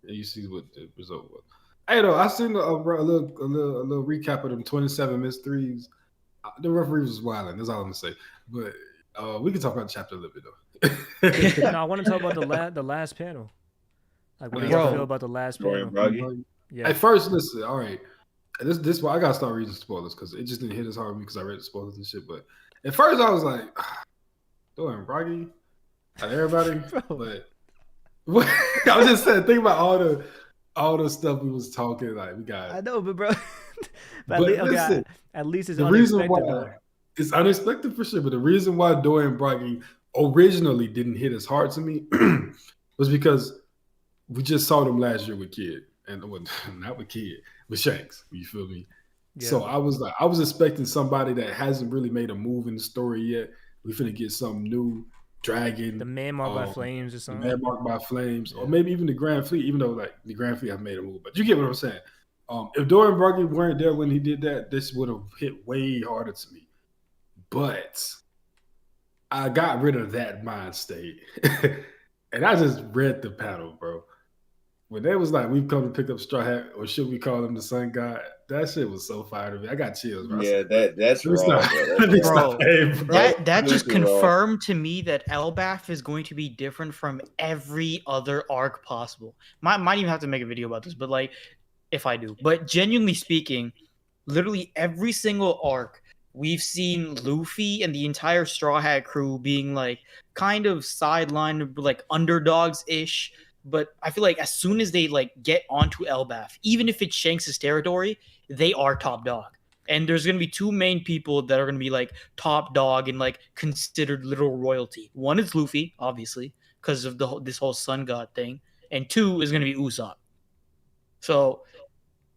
You see what the result was. Hey, though, I seen a little recap of them 27 missed threes. The referees was wilding. That's all I'm gonna say. But we can talk about the chapter a little bit though. No, I want to talk about the last panel. Like, what do Bro. y'all feel about the last Dorian panel? Broggy. Yeah. At first, listen. All right, this why I gotta start reading spoilers because it just didn't hit as hard because I read the spoilers and shit. But at first, I was like, Dorian Broggy, out of everybody. Bro. But I was just saying, think about all the stuff we was talking. Like we got. I know, but bro, But listen, at least it's the reason unexpected why though. it's unexpected for sure, but the reason why Dorian Broggy originally didn't hit as hard to me was because we just saw them last year with Kid, and well, not with Kid, with Shanks. You feel me? Yeah. So I was expecting somebody that hasn't really made a move in the story yet. We finna get something new, Dragon, The Man Marked by Flames or the something. Man Marked by Flames, or Yeah. maybe even the Grand Fleet. Even though like the Grand Fleet have made a move, but you get what I'm saying. If Dorian Broggy weren't there when he did that, this would have hit way harder to me. But I got rid of that mind state. And I just read the panel, bro. When they was like, we've come to pick up Straw Hat, or should we call him the Sun God? That shit was so fire to me. I got chills, bro. I Yeah, said, that's let me wrong. stop. Bro. Let me That's stop. Bro, Hey, bro. That just Literally wrong. confirmed to me that Elbaf is going to be different from every other arc possible. Might even have to make a video about this, but like, if I do. But genuinely speaking, literally every single arc, we've seen Luffy and the entire Straw Hat crew being like kind of sidelined, like underdogs-ish. But I feel like as soon as they like get onto Elbaf, even if it's Shanks' territory, they are top dog. And there's gonna be 2 main people that are gonna be like top dog and like considered literal royalty. One is Luffy, obviously, because of this whole Sun God thing, and 2 is gonna be Usopp. So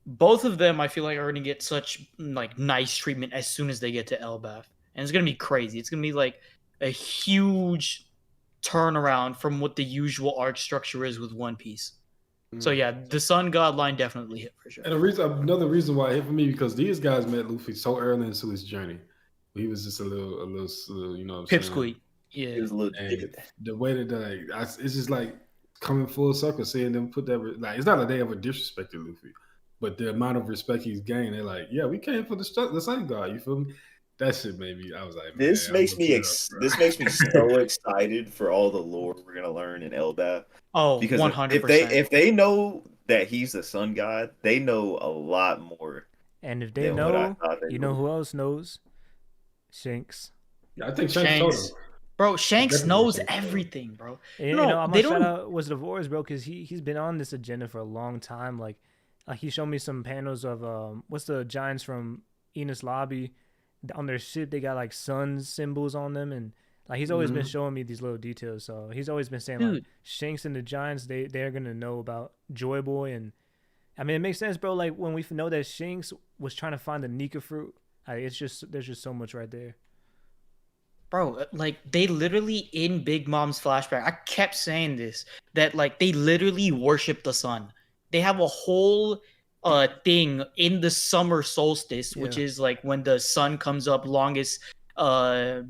both of them, I feel like, are gonna get such like nice treatment as soon as they get to Elbaf, and it's gonna be crazy. It's gonna be like a huge turnaround from what the usual arc structure is with One Piece. So yeah, the Sun God line definitely hit for sure. And another reason why it hit for me because these guys met Luffy so early into his journey. He was just a little, you know, what I'm saying? Pipsqueak. It Yeah. was legit. And the way that it's just like coming full circle, seeing them put that like it's not like they ever disrespected Luffy, but the amount of respect he's gained, they're like, yeah, we came for the Sun God. You feel me? That shit made me. I was like, This man, makes I'm me gonna tear up, bro. this makes me so excited for all the lore we're gonna learn in Elbaf. Oh, Because 100%. if they know that he's the Sun God, they know a lot more. And if they than what I know, thought they you know knew. who else knows? Shanks. Yeah, I think Shanks told Shanks. him. Bro, Shanks Definitely knows Shanks. everything, bro. And, you No, know, I'm they gonna shout don't- out was Divorce, bro, because he's been on this agenda for a long time. Like he showed me some panels of what's the giants from Enos Lobby on their ship. They got like sun symbols on them, and like he's always been Mhm. showing me these little details. So he's always been saying like Dude. Shanks and the giants, they're gonna know about Joy Boy, and I mean it makes sense, bro. Like when we know that Shanks was trying to find the Nika fruit, there's just so much right there. Bro, like they literally in Big Mom's flashback, I kept saying this, that like they literally worship the sun. They have a whole thing in the summer solstice, which Yeah. is like when the sun comes up, longest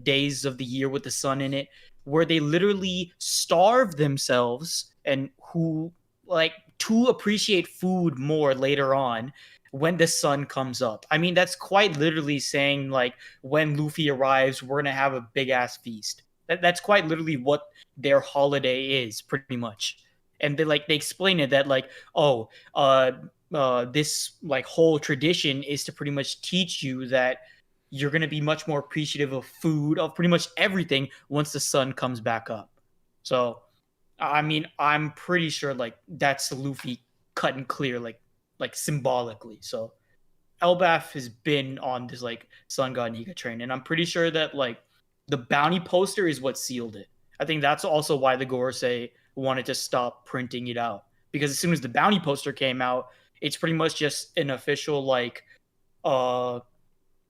days of the year with the sun in it, where they literally starve themselves and who like to appreciate food more later on when the sun comes up. I mean, that's quite literally saying like when Luffy arrives, we're gonna have a big ass feast. That's quite literally what their holiday is, pretty much. And they explain it that like, oh, this like whole tradition is to pretty much teach you that you're going to be much more appreciative of food, of pretty much everything once the sun comes back up. So, I mean, I'm pretty sure like that's Luffy cut and clear, like symbolically. So, Elbaf has been on this like Sun God Nika train, and I'm pretty sure that like the bounty poster is what sealed it. I think that's also why the Gorosei wanted to stop printing it out, because as soon as the bounty poster came out, it's pretty much just an official like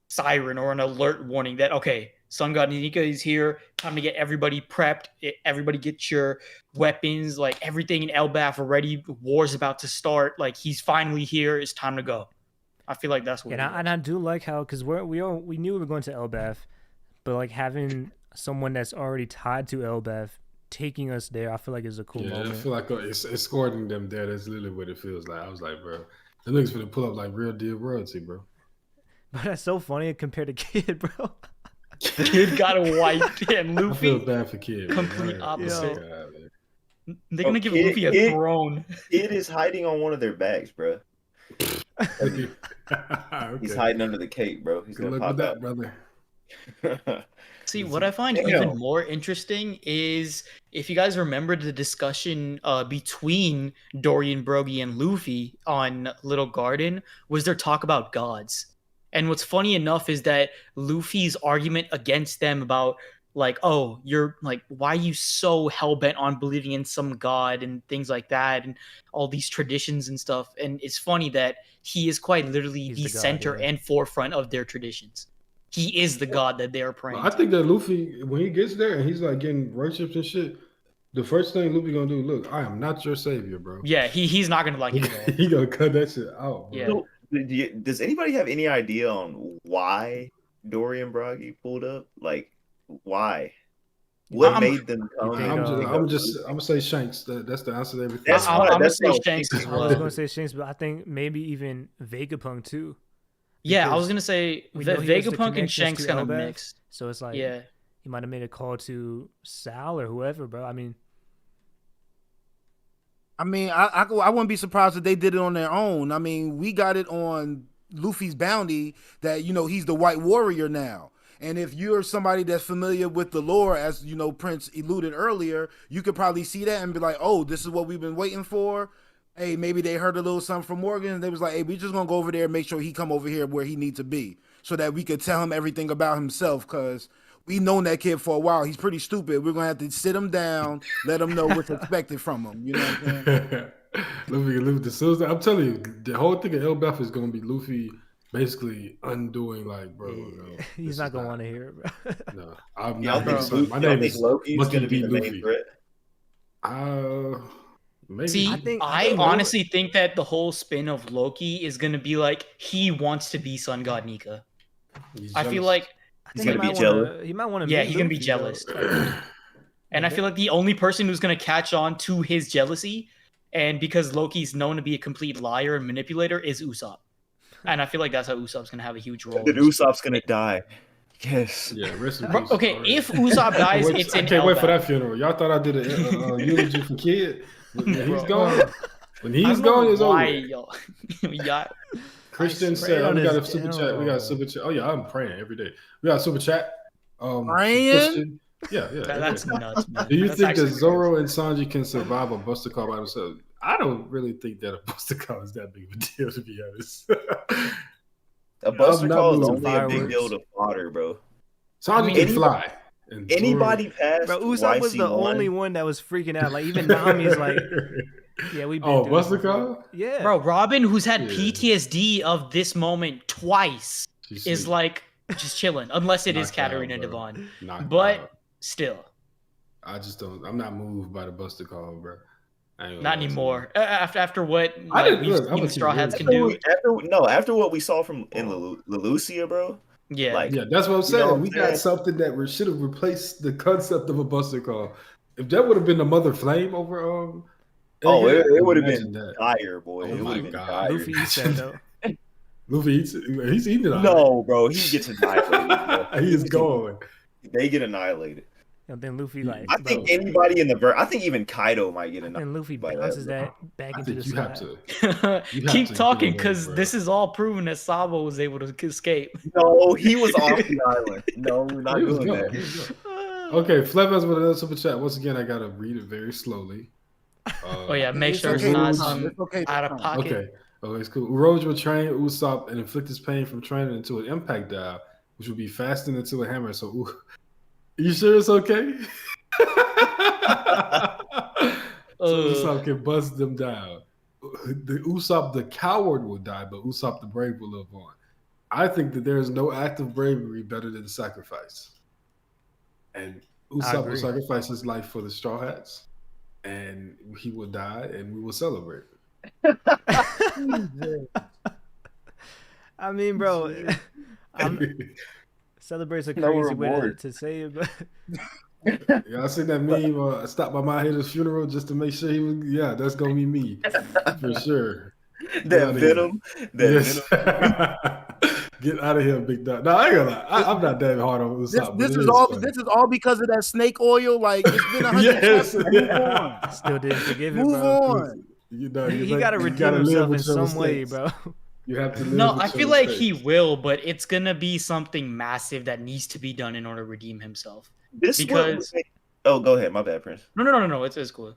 siren or an alert warning that okay, Sun God Nika is here. Time to get everybody prepped. Everybody get your weapons, like everything in Elbaf already. War's about to start. Like he's finally here. It's time to go. I feel like that's what. And I do like how, because we knew we were going to Elbaf, but like having someone that's already tied to Elbaf taking us there, I feel like is a cool moment. I feel like it's escorting them there. That's literally what it feels like. I was like, bro, the niggas gonna pull up like real deal royalty, bro. But that's so funny compared to Kid, bro. Kid got wiped, and Luffy. I feel bad for Kid. Complete man. opposite. God, They're gonna give Luffy a throne. Kid is hiding on one of their bags, bro. Okay. He's hiding under the cape, bro. He's Good gonna luck pop with out. that, brother. See, what I find even more interesting is if you guys remember the discussion between Dorian Broggy and Luffy on Little Garden was their talk about gods. And what's funny enough is that Luffy's argument against them about like, oh, you're like, why are you so hell-bent on believing in some god and things like that and all these traditions and stuff. And it's funny that he is quite literally the center and forefront of their traditions. He is the god that they are praying. I think that Luffy, when he gets there and he's like getting worshipped and shit, the first thing Luffy gonna do, look, I am not your savior, bro. Yeah, he's not gonna like it at all. He gonna cut that shit out, bro. Yeah. So, does anybody have any idea on why Dorian Broggy pulled up? Like, why? What made them come? I'm gonna say Shanks. That's the answer to everything. I'm gonna say Shanks as I well. was gonna say Shanks, but I think maybe even Vegapunk too. Yeah, I was gonna say Vegapunk and Shanks to kind of Elbaf, mixed. So it's like, Yeah. he might have made a call to Sal or whoever, bro. I mean, I wouldn't be surprised if they did it on their own. I mean, we got it on Luffy's bounty that, he's the White Warrior now. And if you're somebody that's familiar with the lore, as Prince alluded earlier, you could probably see that and be like, oh, this is what we've been waiting for. Hey, maybe they heard a little something from Morgan, and they was like, hey, we just gonna go over there and make sure he come over here where he needs to be, so that we could tell him everything about himself, because we known that kid for a while. He's pretty stupid. We're gonna have to sit him down, let him know what's expected from him. You know what I'm saying? Luffy, I'm telling you, the whole thing of Elbaf is gonna be Luffy basically undoing, like, bro. No, he's not gonna want to hear it, bro. No, I'm Yeah, not. my name is Loki's gonna be the main threat. Maybe. See, I honestly think that the whole spin of Loki is gonna be like he wants to be Sun God Nika. I feel like he's gonna be jealous. He might want to. Yeah, he's gonna be jealous. And I feel like the only person who's gonna catch on to his jealousy, and because Loki's known to be a complete liar and manipulator, is Usopp. And I feel like that's how Usopp's gonna have a huge role. That Usopp's gonna die. Yes. Yeah, rest in peace. Okay, if Usopp dies, it's in I can't wait for Elbaf. that funeral. Y'all thought I did a eulogy for Kid? When he's gone. When he's gone, it's over. Yeah. Christian said, we got a super chat. We got a super chat. Oh, yeah, I'm praying every day. We got a super chat. Praying? Yeah. That's nuts, man. Do you That's think that actually Zoro and Sanji can survive a Buster Call by themselves? I don't really think that a Buster Call is that big of a deal, to be honest. A Buster Call is only fireworks. a big deal to fodder, bro. Sanji can fly. And Anybody past Bro, Usopp was the only one that was freaking out. Like, even Nami's like, yeah, we've been doing Buster this Call? before. Yeah. Bro, Robin, who's had Yeah. PTSD of this moment twice, She's is sweet. like just chilling, unless it is Knocked out, Katarina bro. Devon. Knocked But out. still, I just don't. I'm not moved by the Buster Call, bro. I ain't gonna not lie to you. anymore. After what I didn't- we've look, I'm seen gonna Straw keep it Hats can real. do. After what we saw from in Lelucia, bro. Yeah. Like, Yeah, that's what I'm saying. know what I'm We got saying? something that should have replaced the concept of a Buster Call. If that would have been the Mother Flame over it would have imagine been that. dire, boy. Oh It my would have been God. dire. Luffy eats that, though. Luffy eats it. He's eating it. No, bro, he gets annihilated. Bro. He is gone. They get annihilated. And then Luffy like, I bro, think anybody in the verse, I think even Kaido might get enough. and Luffy by that, bounces bro. that back I into the think you have sky. to. You have Keep to talking, get away, because bro. this is all proven that Sabo was able to escape. No, he was off the island. No, we're Oh, not he was doing gone. that. He was gone. Okay, Flevis with another super chat. Once again, I gotta read it very slowly. Oh yeah, make It's sure it's okay not this time. some It's okay this out of time. pocket. Okay. Okay, it's cool. Uroge will train Usopp and inflict his pain from training into an impact dive, which will be fastened into a hammer. So, you sure it's okay? So Usopp can bust them down. The Usopp the coward will die, but Usopp the brave will live on. I think that there is no act of bravery better than sacrifice. And Usopp will agree. sacrifice his life for the Straw Hats, and he will die, and we will celebrate. I mean, bro, celebrate's a No crazy way reward. to say it, but Yeah, I seen that meme. I stopped by my haters' funeral just to make sure he was. Yeah, that's gonna be me for sure. That venom. That Yes. venom. Get out of here, big dog. No, I ain't gonna lie. I'm not that hard on Usopp. This but is it all. funny. This is all because of that snake oil. Like it's been 100 Yes. chapters. Move on. still didn't forgive it, Move bro. on. You know, He got to redeem himself in some way, bro. You have to live No, with I your feel like he mistakes. will, but it's gonna be something massive that needs to be done in order to redeem himself. This Because- oh, go ahead. My bad, Prince. No. It's cool.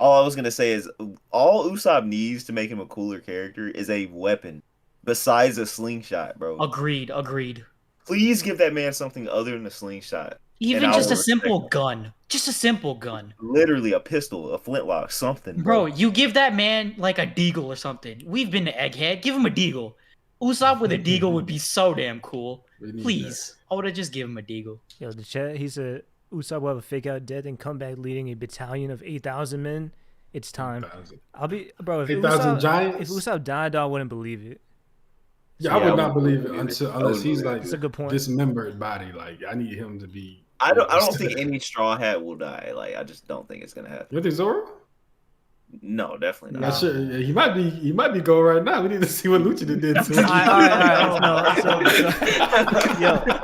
All I was gonna say is all Usopp needs to make him a cooler character is a weapon besides a slingshot, bro. Agreed. Please give that man something other than a slingshot. Even And I just a will simple respect gun. Just a simple gun. Literally a pistol, a flintlock, something, Bro, you give that man like a deagle or something. We've been to Egghead. Give him a deagle. Usopp with a deagle would be so damn cool. We need Please. I would have just given him a deagle. Yo, the chat, he said Usopp will have a fake out death and come back leading a battalion of 8,000 men. It's time. 8,000. I'll be, bro. If 8,000 Usopp, giants? if Usopp died, I wouldn't believe it. Yeah, I Yeah, would I not wouldn't believe it believe it. unless I wouldn't he's believe like That's a good point. dismembered body. Like I need him to be. I don't think any Straw Hat will die. Like I just don't think it's gonna happen. You think Zoro? No, definitely Not not. sure. Yeah, he might be going right now. We need to see what Lucha did to him. All right. No,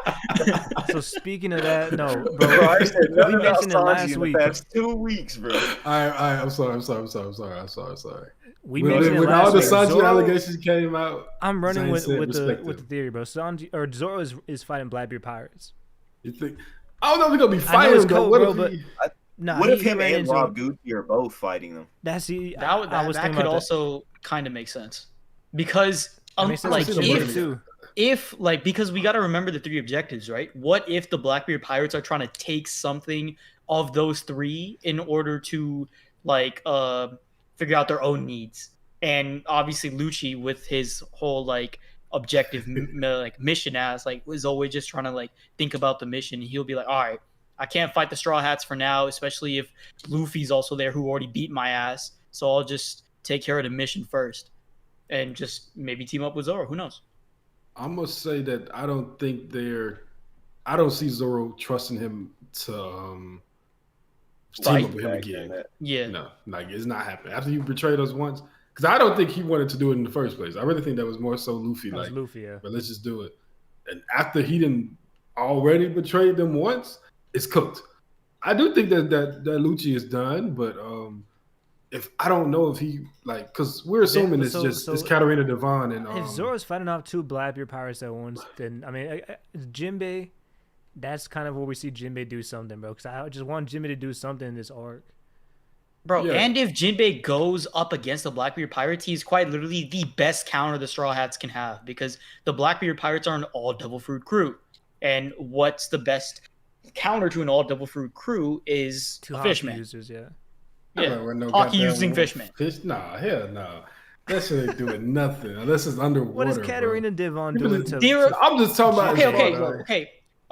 so speaking of that, no, Bro, bro. I said nothing We about mentioned it Sanji last in week. the past 2 weeks, bro. All right. I'm sorry. We When mentioned it when all last the week. Sanji Zoro, allegations came out, I'm running Zane with said, the "Respect with the him." theory, bro. Sanji or Zoro is fighting Blackbeard pirates. You think? I don't know if we're gonna be I know fighting it's him, though. cold, What bro, if but he? nah, What if he him ran and into Rob Gucci are both fighting them? That's he. That I was that thinking could about also kind of make sense. Because that. Makes sense like with I've seen him if working. because we got to remember the 3 objectives, right? What if the Blackbeard pirates are trying to take something of those 3 in order to like figure out their own needs? And obviously Lucci with his whole like objective like mission as like was always just trying to like think about the mission. He'll be like, all right, I can't fight the Straw Hats for now, especially if Luffy's also there who already beat my ass. So I'll just take care of the mission first and just maybe team up with Zoro. Who knows? I must say that I don't think I don't see Zoro trusting him to team up with him back again. in that. Yeah. No, like it's not happening. After you betrayed us once, because I don't think he wanted to do it in the first place. I really think that was more so Luffy, That was like, Luffy, yeah. but let's just do it. And after he didn't already betrayed them once, it's cooked. I do think that Lucci is done, but if I don't know if he like, because we're assuming it's it's Katarina Devon and if Zoro's fighting off 2 Blackbeard pirates at once, then I mean, Jinbei, that's kind of where we see Jinbei do something, bro. Because I just want Jinbei to do something in this arc. Bro, Yeah. and if Jinbei goes up against the Blackbeard Pirates, he's quite literally the best counter the Straw Hats can have because the Blackbeard Pirates are an all Devil Fruit crew. And what's the best counter to an all Devil Fruit crew is 2 a hockey fishman. users, yeah. Yeah, no hockey goddamn using fishmen. Fish? Nah, hell no. That shit ain't doing nothing unless it's underwater. What is bro. Katarina Devon People doing just- to? There- I'm just talking about.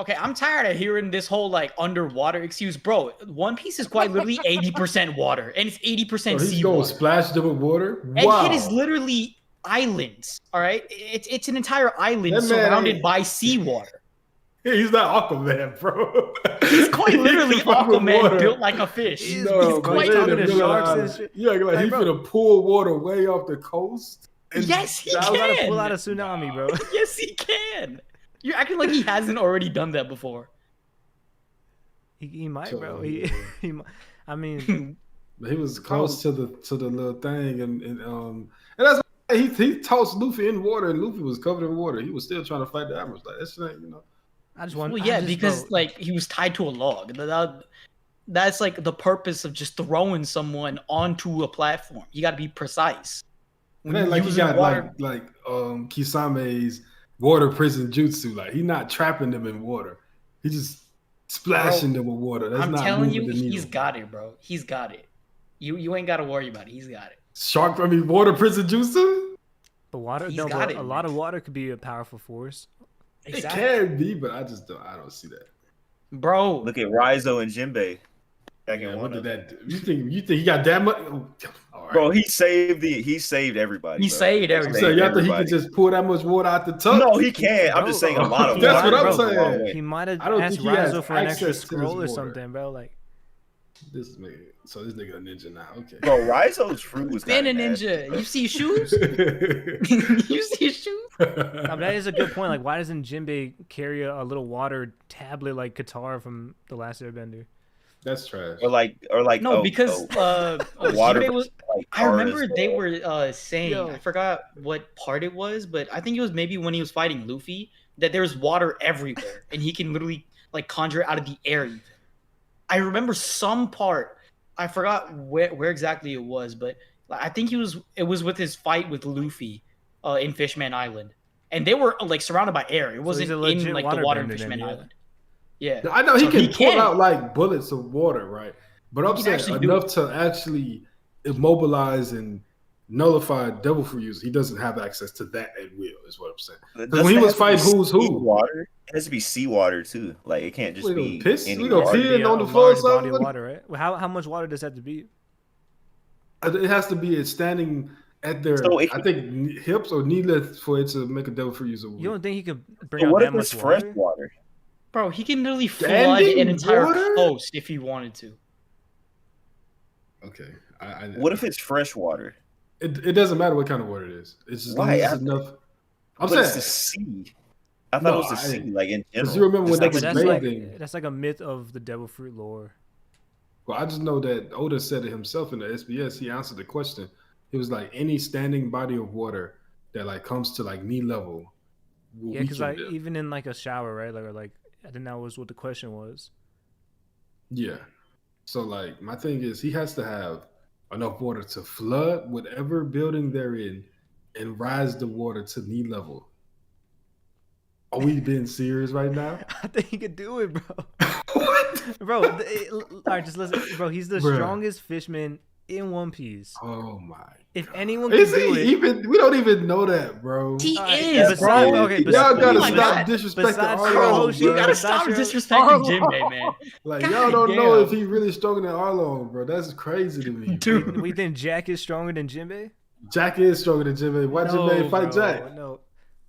Okay. I'm tired of hearing this whole like underwater excuse, bro. One Piece is quite literally 80% water, and it's 80% So he's going seawater. splash them with water. And Wow. it is literally islands. All right, it's an entire island That man surrounded ain't- by seawater. He's not Aquaman, bro. He's quite literally He can fuck with Aquaman water. built like a fish. He is, No, he's but quite they talking in the to middle of sharks and island. shit. You acting like Like, he's bro. gonna pull water way off the coast. and Yes, he down- I gotta can. pull out a tsunami, bro. Yes, he can. You're acting like he hasn't already done that before. He might, So, bro. yeah. I mean, But he was close to the little thing, and that's why he tossed Luffy in water, and Luffy was covered in water. He was still trying to fight the Admirals. Like that shit ain't, I just want. Well, I yeah, just, because bro, like he was tied to a log. That's like the purpose of just throwing someone onto a platform. You got to be precise. It ain't like he using got water- like Kisame's water prison jutsu. Like he not trapping them in water. He just splashing them with water. That's I'm not telling moving you, the needle. he's got it, bro. He's got it. You ain't got to worry about it. He's got it. Water prison jutsu. but water. He's No, got but it, a lot man. of water could be a powerful force. Exactly. It can be, but I don't see that. Bro, Look at Raizo and Jinbei. Back in Yeah, one what of did them. that do? You think he got that much? Oh, all right. Bro, he saved everybody. He bro. saved He everybody. So y'all think he everybody. could just pour that much water out the tub? No, he can't. I'm just Bro, saying a lot of that's water what I'm goes a long saying. way. He might have I don't asked think he has Raizo for an extra access to this scroll or water. something, bro. Like, This nigga, so this nigga a ninja now. Okay. Bro, Raizo's fruit was been kind a of ninja. You see his shoes? You see his shoes? that is a good point. Like, why doesn't Jinbei carry a little water tablet like Katara from the Last Airbender? That's trash. or like No, because water. Jinbei was. Like I remember Kara's- they were saying. Yo. I forgot what part it was, but I think it was maybe when he was fighting Luffy that there's water everywhere, and he can literally like conjure it out of the air. Even. I remember some part. I forgot where exactly it was, but I think it was with his fight with Luffy in Fishman Island, and they were like surrounded by air. It wasn't he's a legit in like the water in waterbender then, Fishman yeah. Island. Yeah, I know he So can he pull can. out like bullets of water, right? But He I'm can saying actually do enough to actually immobilize and nullify devil fruit use. He doesn't have access to that at will, is what I'm saying. Doesn't when he it was have to be fighting Who's Who? seawater? It has to be seawater too. Like it can't just We be gonna piss? any We gonna water. pee? Being Be on a the floor or large body something? of water, right? Well, how much water does that have to be? It has to be standing at their, So it- I think, hips or knee length for it to make a devil fruit use of You don't think he could bring So out what that if much it's fresh water? water? bro, he can literally flood Standing an entire water? coast if he wanted to. Okay. What if it's fresh water? It doesn't matter what kind of water it is. It's just Why? it's enough. I'm But it's the saying, sea. I thought No, it was the sea, like in general. because you remember when Just they like was But it's bathing. that's like a myth of the devil fruit lore. Well, I just know that Oda said it himself in the SBS. He answered the question. He was like, any standing body of water that like comes to like knee level will Yeah, because weaken like them. even in like a shower, right? Like I think that was what the question was. Yeah. So like my thing is he has to have enough water to flood whatever building they're in and rise the water to knee level. Are we being serious right now? I think he could do it, bro. What? Bro, all right, just listen, bro. He's the Bruh. strongest fishman in One Piece. Oh my. If anyone Is can do he it, even? We don't even know that, bro. He Alright, is, besides- bro. okay, Y'all besides- gotta Oh my stop God. disrespecting Besides Arlo, Arlo, You bro. gotta Besides stop your- disrespecting Jinbei, man. Like God y'all don't know damn. if he really stronger than Arlo, bro. That's crazy to me, Dude. bro. we think Jack is stronger than Jinbei. Jack is stronger than Jinbei. Why Jinbei fight bro, Jack? No,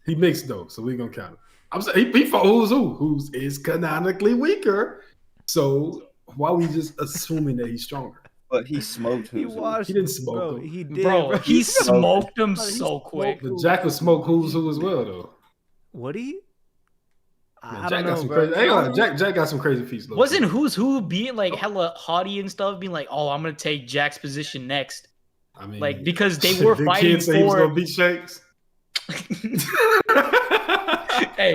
He mixed though, so we gonna count him. I'm saying he fought who's is canonically weaker. So why we just assuming that he's stronger? But he smoked he Who's Who. watched. He didn't smoke bro. him. He did, Bro, he smoked him Bro, he so quick. But Jack will smoke who's who as well though. Would he? Man, I Jack don't got know, some bro. crazy. Hang on, Jack got some crazy feats. low-key. Wasn't Who's Who being like hella haughty and stuff, being like, "Oh, I'm gonna take Jack's position next," I mean, like because they were did fighting kids say he was for. gonna beat Shanks? Hey,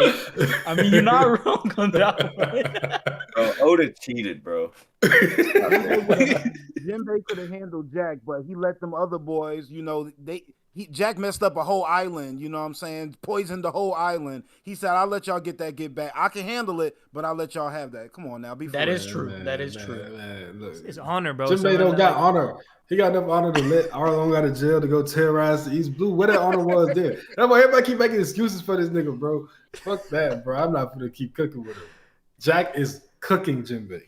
I mean, you're not wrong on that one. Bro, Oda cheated, bro. Jinbei could have handled Jack, but he let them other boys, Jack messed up a whole island, you know what I'm saying? Poisoned the whole island. He said, I'll let y'all get back. I can handle it, but I'll let y'all have that. Come on now, be That for is real. true. That is true. Man, look, It's honor, bro. Jinbei Sometimes don't I got like- honor. He got enough honor to let Arlong out of jail to go terrorize the East Blue. What that honor was there. That's why everybody keep making excuses for this nigga, bro. Fuck that, bro. I'm not gonna keep cooking with him. Jack is cooking Jinbei.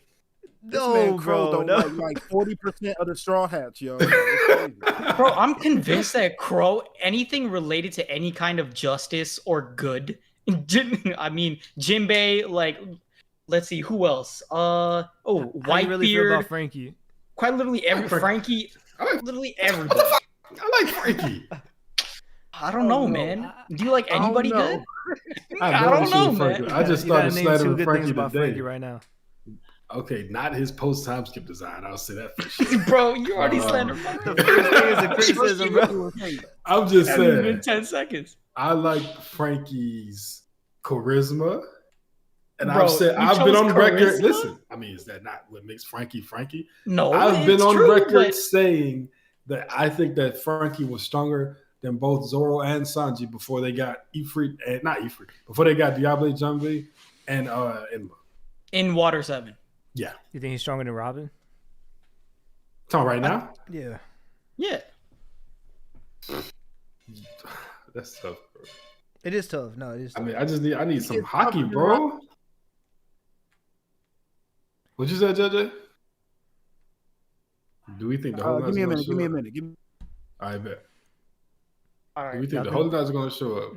This No, man bro, Krow don't no. like 40% of the straw hats, yo. It's crazy. Bro, I'm convinced that Crow, anything related to any kind of justice or good, I mean, Jinbei, like, let's see, who else? How do you Whitebeard, really feel about Frankie? quite literally every Frankie, literally everybody. I like Frankie. I don't know, no. man. Do you like anybody know. good? I've I never don't seen know, Frankie. man. I just You gotta started name two slandering good things Frankie about today. Frankie right now. Okay, not his post time skip design. I'll say that for sure. Bro, you already Uh, slandered The mine. first thing is a criticism, bro. I'm just Hasn't even been saying. 10 seconds. I like Frankie's charisma. And Bro, I've you been chose on record. charisma? Listen, I mean, is that not what makes Frankie Frankie? No, I've been it's on true, record but saying that I think that Frankie was stronger than both Zoro and Sanji before they got Ifrit, and not Ifrit, before they got Diable Jambe and Enma. in Water 7. Yeah. You think he's stronger than Robin? Talking right now? Yeah. Yeah. That's tough, bro. It is tough. No, it is I tough. mean, I need some It's hockey, tougher than bro. What you said, JJ? Do we think the whole Give me a night's minute. gonna show up? I bet. All Do we right. think the whole night's gonna show up?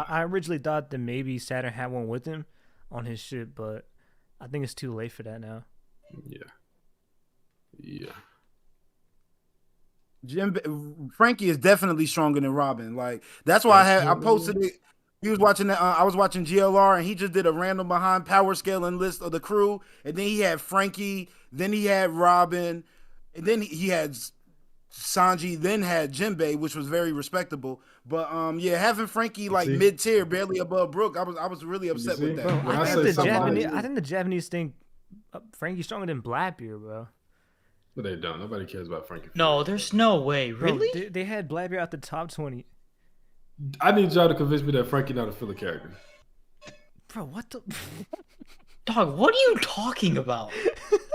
I originally thought that maybe Saturn had one with him on his ship, but I think it's too late for that now. Yeah. Frankie is definitely stronger than Robin. Like that's why I posted it. He was watching that. I was watching GLR, and he just did a random behind power scaling list of the crew, and then he had Frankie, then he had Robin, and then he had Sanji, then had Jinbei, which was very respectable. But yeah, having Frankie like See? mid tier, barely above Brook, I was really upset see? with that. Bro, When I say somebody- I think the Japanese think Frankie's stronger than Blackbeard, bro. But they don't. Nobody cares about Frankie. No, there's no way. Bro, Really? they had Blackbeard out the top 20. I need y'all to convince me that Frankie not a filler character. Bro, what the? Dog, what are you talking about?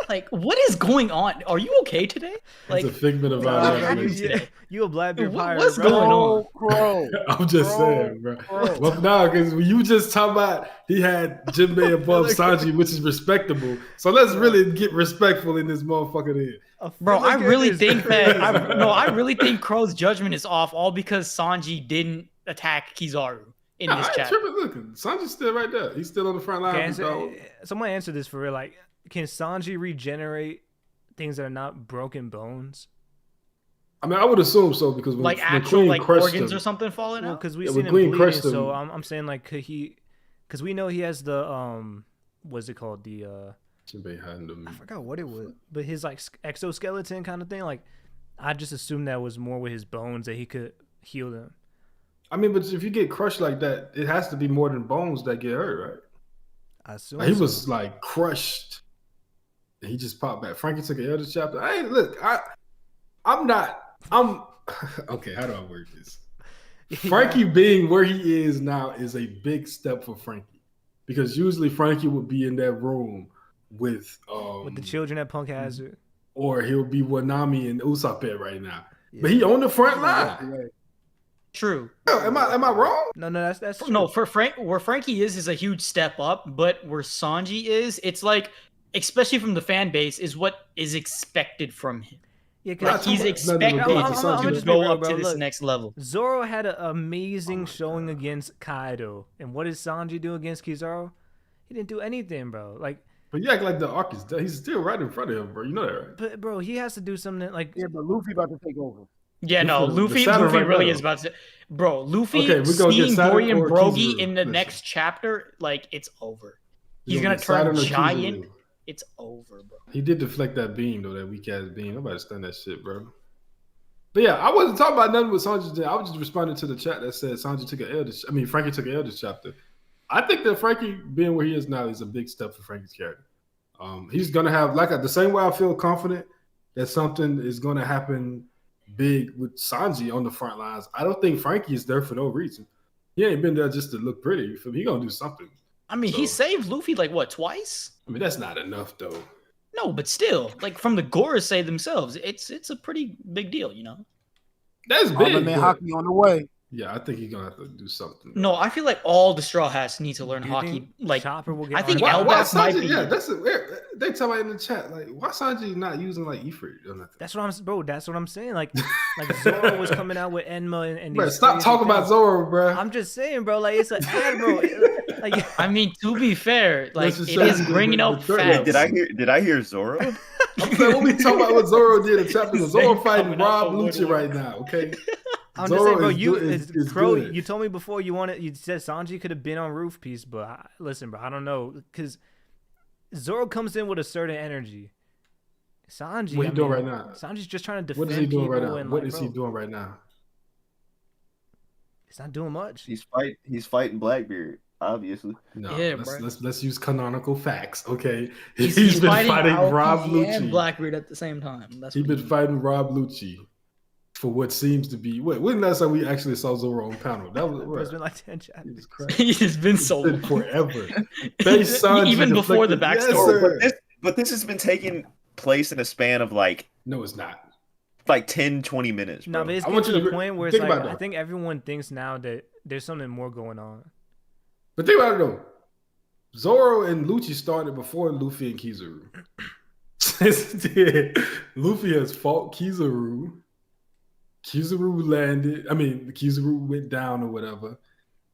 Like, what is going on? Are you okay today? Like, It's a figment of our What happened imagination. today? You a Blackbeard pirate, What's bro. going on? Crow. I'm just saying, bro. Well, no, because when you just talk about he had Jinbei above Sanji, which is respectable. So let's really get respectful in this motherfucker here. Bro, I Filler really character is think that crazy. I really think Crow's judgment is off all because Sanji didn't attack Kizaru in Nah, this I ain't chat. tripping. Look, Sanji's still right there. He's still on the front line. Someone answer this for real. Like, can Sanji regenerate things that are not broken bones? I mean, I would assume so because when, Like when actual Queen like crushed organs him, or something falling Well, out. because we've Yeah, seen when him Queen bleeding, crushed him- so I'm saying like, could he? Because we know he has the what's it called? The Jinbei had him. I forgot what it was, but his like exoskeleton kind of thing. Like, I just assumed that was more with his bones that he could heal them. I mean, but if you get crushed like that, it has to be more than bones that get hurt, right? I assume Like, he so. was like crushed. And he just popped back. Frankie took an elder chapter. Hey, look, I'm okay. How do I word this? Frankie being where he is now is a big step for Frankie because usually Frankie would be in that room with the children at Punk Hazard. or he'll be Wanami and Usopp right now. Yeah. But he on the front line. True. Am I wrong? No, that's true. No, for where Frankie is a huge step up, but where Sanji is, it's like, especially from the fan base, is what is expected from him. Yeah, Nah, Like he's nothing expected to do with to Sanji. just go be real, up bro. to this Look. next level. Zoro had an amazing showing against Kaido, and what did Sanji do against Kizaru? He didn't do anything, bro. Like, But you act like the arc is done. He's still right in front of him, bro. You know that, right? but bro, he has to do something like. Yeah, but Luffy about to take over. Yeah, no, The Luffy Saturn right really now. is about to. Bro, Luffy Okay, we're gonna get seeing Saturn Bori and or Brogy Kizaru. in the Listen. next chapter, like it's over. You He's gonna gonna get turn Saturn or giant. Kizaru. It's over, bro. He did deflect that beam though, that weak ass beam. Nobody stunned that shit, bro. But yeah, I wasn't talking about nothing with Sanji. I was just responding to the chat that said Sanji took an elder. I mean, Frankie took an elder chapter. I think that Frankie being where he is now is a big step for Frankie's character. He's gonna have the same way I feel confident that something is gonna happen big with Sanji on the front lines. I don't think Frankie is there for no reason. He ain't been there just to look pretty. You feel me? He gonna do something. I mean, he So- saved Luffy like what, twice? I mean, that's not enough though. No, but still, like from the Gorosei themselves, it's a pretty big deal, you know. That's All big. the man but- hockey on the way. Yeah, I think he's gonna have to do something. No, I feel like all the Straw Hats need to learn Do you hockey. think Like, Chopper will get. I think on- Elbaf might be- Yeah, they talk about it in the chat. Like, why Sanji not using like Ifrit or nothing? That's what bro. That's what I'm saying. Like Zoro was coming out with Enma and Bro, these stop crazy talking about things. Zoro, bro. I'm just saying, bro. Like, it's an ad, bro. Like, I mean, to be fair, like just it show is you the- bringing the up threat. facts. Did I hear Zoro? I'm saying what we talking about what Zoro did in chapter. Zane Zoro fighting coming out Rob the Lucci woodwork. right now. Okay, I'm Zoro just saying, bro. is You, good- is Crow. good. You told me before you said Sanji could have been on Roof Piece, but listen, bro. I don't know because Zoro comes in with a certain energy. Sanji, What he doing right now? Sanji's just trying to What defend is he doing right people now? and What like, is he bro, doing right now? it's not doing much. He's fighting Blackbeard, obviously. No, Yeah, let's use canonical facts. Okay, He's been fighting Rob Aokiji and Lucci. Blackbeard at the same time. That's He's what been he means. fighting Rob Lucci for what seems to be. Wait, when last time we actually saw Zoro on panel? That was Bro, it's what? been like 10 chapters. Jesus Christ. It's been so It's been long. forever. Face Sanji Even before the deflected- backstory. Yes, sir. But this has been taking place in a span of like No, it's not. 10, 20 minutes, bro. No, but it's I getting want to you the to point where it's think like, about I that. think everyone thinks now that there's something more going on. But think about it though. Zoro and Lucci started before Luffy and Kizaru. Luffy has fought Kizaru. Kizaru landed. I mean, Kizaru went down or whatever.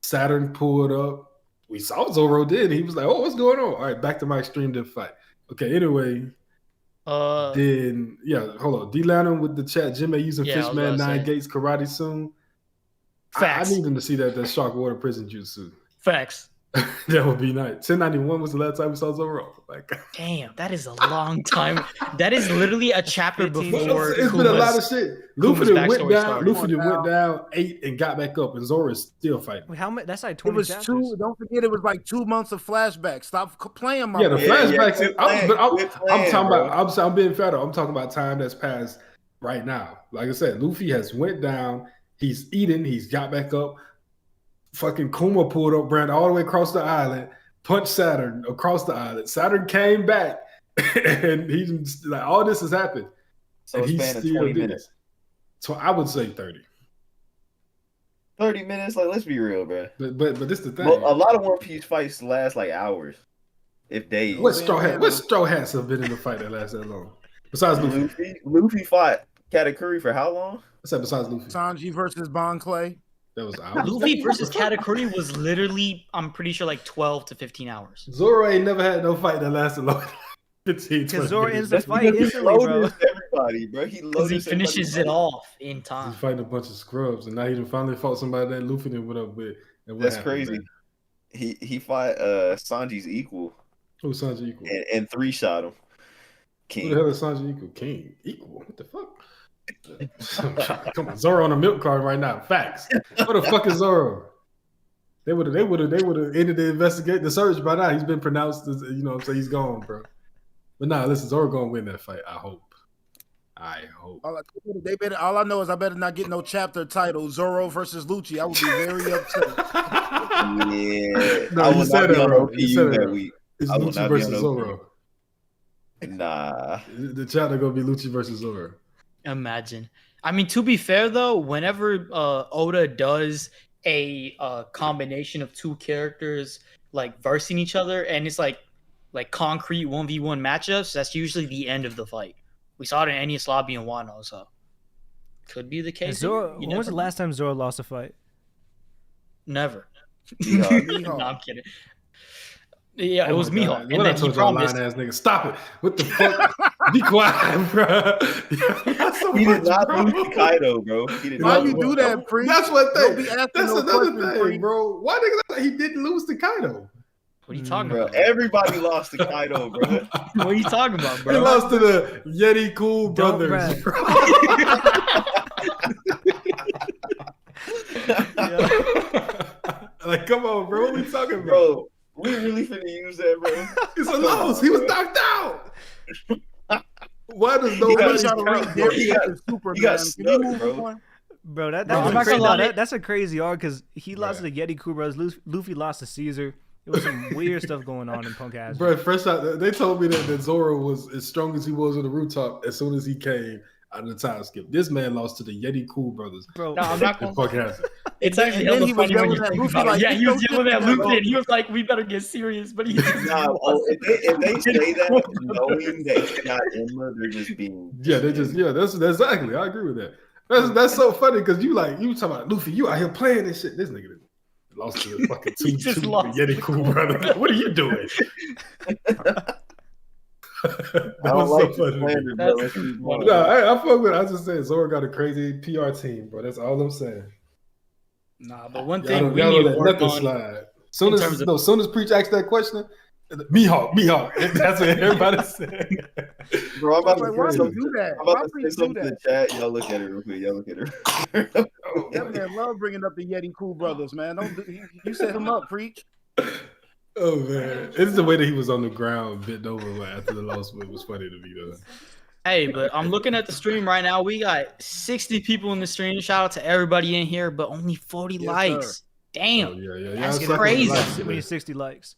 Saturn pulled up. We saw Zoro did. He was like, "Oh, what's going on?" All right, back to my extreme diff fight. Okay, anyway. Then hold on. D Lanham with the chat. Jimmy using Yeah, I was Fishman, about to Nine say. Gates, Karate soon. I Facts. need them to see that Shark Water Prison Jutsu. Facts. That would be nice. 1091 was the last time we saw Zoro. Like, Damn, that is a long time. That is literally a chapter 15 before. it's been a lot of shit. Luffy Kuma's then went backstory down. started. Luffy then went down, ate, and got back up, and Zoro is still fighting. Wait, how much? That's like It 20 was chapters. two. Don't forget, it was like 2 months of flashbacks. Stop playing, my Yeah, the boy. flashbacks. quit I'm playing, talking bro. about. I'm being fair though. I'm talking about time that's passed right now. Like I said, Luffy has went down. He's eating. He's got back up. Fucking Kuma pulled up, Brand all the way across the island. Punched Saturn across the island. Saturn came back, and he's like, all this has happened, So and a he span of still 20 did minutes. it. So I would say 30. 30 minutes? Like, let's be real, bro. But this the thing. Well, a lot of One Piece fights last like hours, if days. What straw hats have been in the fight that lasts that long? Besides Luffy. Luffy fought Katakuri for how long? I said besides Luffy. Sanji versus Bon Clay. That was hours. Luffy versus Katakuri was literally, I'm pretty sure, like 12 to 15 hours. Zoro ain't never had no fight that lasted long. 15, Because 20 Zoro minutes. ends the That's fight because he instantly, bro. loaded everybody, bro. He Because loaded he finishes it off in time. He's fighting a bunch of scrubs, and now he done finally fought somebody that Luffy done went up with. And what That's happened, crazy. man? He fought Sanji's equal Who's Sanji equal? and three shot him. Who King. the hell is Sanji equal? King equal? What the fuck? Come on, Zoro on a milk cart right now. Facts. What the fuck is Zoro? They would have ended the search by now. He's been pronounced as, so he's gone, bro. But nah, listen, Zoro gonna win that fight. I hope. All I know is I better not get no chapter title Zoro versus Lucci. I would be very upset. Yeah. No, I you will said not be that on wrong. You said OPU it that wrong. week. It's I will Lucci not be versus on Zoro. Nah. The chapter gonna be Lucci versus Zoro. Imagine. I mean, to be fair though, whenever Oda does a combination of two characters like versing each other, and it's like concrete 1v1 matchups, that's usually the end of the fight. We saw it in Enies Lobby and Wano, so could be the And case. Zoro, You when was never the know. last time Zoro lost a fight? Never. Mihawk. No, I'm kidding. Yeah, it Oh was my Mihawk, God. and What I then he told y'all, promised. lying ass nigga. Stop it. What the fuck? Be quiet, bro. That's so He did much, not bro. lose to Kaido, bro. He did Why not you lose. do that, Priest? That's what Don't thing. be asking That's no another questions, thing, Priest. bro. Why nigga he didn't lose to Kaido? What are you talking Bro, about? everybody lost to Kaido, bro. What are you talking about, He bro? lost to the Yeti Cool Don't brothers. brag. Bro. Like, come on, bro. What we talking about? Bro, we really finna use that, bro. It's a loss. He was knocked out. Why does He nobody got- Try to read count, bro? he got- Darius and Superman. he got Can you snuck, move bro. on? Bro, I'm not that's, gonna lie. that's a crazy arc because he lost to the Yeti Crew brothers. Luffy lost to Caesar. There was some weird stuff going on in Punk Hazard. Bro, first out, they told me that Zoro was as strong as he was on the rooftop as soon as he came out of the time skip. This man lost to the Yeti Cool brothers. Bro, No, I'm not in gonna. Punk Hazard. It's actually And then hella he was funny when you yelling at think Luffy about it. like, Yeah, "Get he was your yelling shit at together." Luffy, and he was like, "We better get serious." But he just Nah, if they say that knowing that he's not Emma, they're just being That's exactly. I agree with that. That's so funny because you talking about Luffy, you out here playing this shit. This nigga lost to the fucking He two just the lost Yeti to Cool brothers. What are you doing? That I don't was like so the funny. slander, bro. Let's keep going. No, I fuck with it. I just saying Zoro got a crazy PR team, bro. That's all I'm saying. nah. But one Y'all thing don't, we y'all need don't to let work nothing on. slide. in terms of- Soon as Preach asked that question, Mihawk. That's what everybody said. Bro, I'm about Like, to why say do something. you do that? I'm Why about to would say you do something in that? the chat. Y'all look at it real quick. Y'all look at it. Oh, That man love bringing up the Yeti Cool brothers, man. Don't you set him up, preach? oh man, it's the way that he was on the ground, bent over after the loss. It was funny to me though. Hey, but I'm looking at the stream right now. We got 60 people in the stream. Shout out to everybody in here, but only 40 Yes, likes. sir. Damn. Oh yeah. That's Y'all suck crazy. with the likes We need today. 60 likes.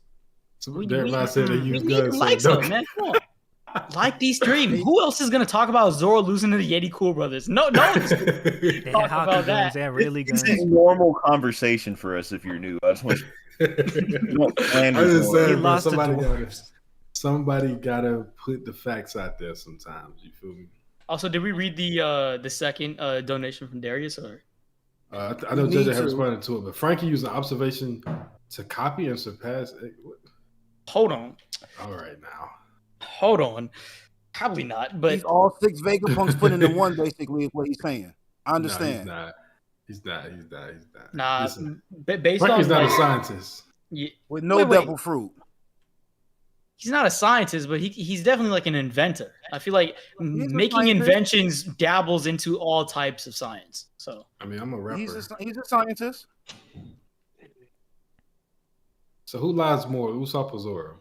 Derek Ryan said they We use need guns. so likes don't- on, man. Come on. Like these streams. Who else is gonna talk about Zoro losing to the Yeti Cool brothers? No one's They Talk had hockey about guns. that. They had really This guns. is normal conversation for us if you're new. I just want you don't plan I'm this just on. He saying, bro, lost to dwarves. somebody gotta put the facts out there sometimes. You feel me? Also, did we read the second donation from Darius or? I know We JJ need had to. responded to it, but Frankie used an observation to copy and surpass. Hold on. All right now. Hold on. Probably not, but He's all 6 Vegapunks put into one, basically, is what he's saying. I understand. No, he's not. nah. Listen, Based Frankie's on not like, a scientist. With no Wait. devil fruit. He's not a scientist, but he's definitely like an inventor. I feel like a making scientist. inventions dabbles into all types of science. So I mean, I'm a rapper. He's a scientist. So who lies more, Usopp or Zoro?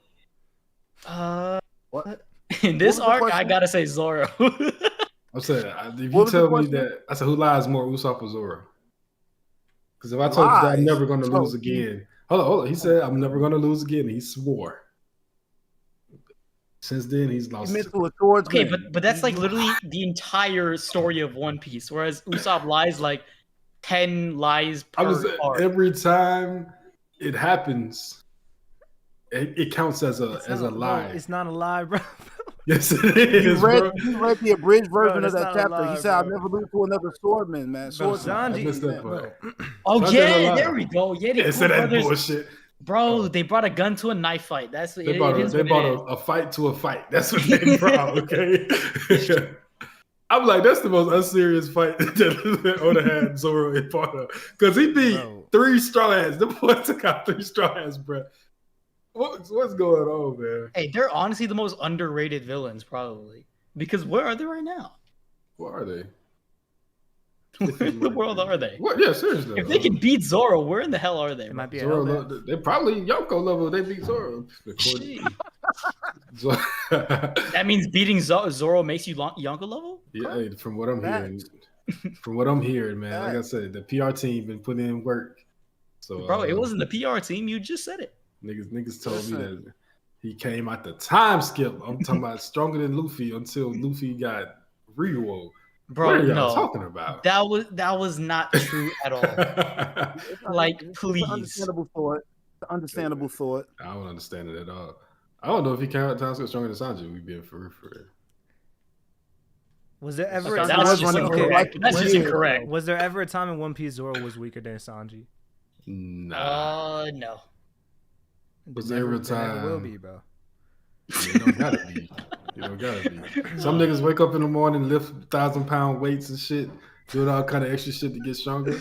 What? In this What was the arc, I question? gotta say Zoro. I'm saying, if What you was the tell me question? that, I said, who lies more, Usopp or Zoro? Because if I told you that I'm Lies. never going to So lose again, hold on. He said I'm never going to lose again. And he swore. Since then, he's He lost. meant to a swordsman. Okay, but that's like literally the entire story of One Piece. Whereas Usopp lies like 10 lies I per was arc. every time it happens, it counts as a lie. Bro, it's not a lie, bro. Yes, it is, bro. You read the abridged version of that's that not a chapter. lie, He said, "I'll bro. never lose to another swordman, man." Bro, Swordsman. I Sanji, missed that bro. part. Oh Sanji's yeah, a liar. there we go. Yeah, the Yeah, Cool say that brothers, bullshit. bro. They brought a gun to a knife fight. That's They it. brought, It is they what brought it is. a fight to a fight. That's what they brought, okay? I'm like, that's the most unserious fight that Oda had Zoro and Pardo. Because he beat Bro. 3 straw hats. The boy took out 3 straw hats, bro. What's going on, man? Hey, they're honestly the most underrated villains, probably. Because where are they right now? What are they? Where in the world are they? What? Yeah, seriously. If they can beat Zoro, where in the hell are they? It might be a Zoro, hellbent. they probably Yonko level. They beat Zoro. So, That means beating Zoro makes you Yonko level? yeah, hey, from what I'm hearing, Facts. man. Like I said, the PR team been putting in work. So, Bro, it wasn't the PR team. You just said it. Niggas told me that he came out the time skip. I'm talking about stronger than Luffy until Luffy got reroll. Bro, What are y'all no. talking about? That was not true at all. Like, It's please. an understandable thought. It's an understandable thought. I don't understand it at all. I don't know if he came out time skip stronger than Sanji. We being for real. Was there ever Okay, a that's time? just running incorrect. for That's like just 20 years. incorrect. Was there ever a time in One Piece Zoro was weaker than Sanji? Nah. No. Was there a There never will time? be, bro. You don't gotta be. You don't gotta be. Some niggas wake up in the morning, lift 1,000-pound weights and shit, doing all kind of extra shit to get stronger.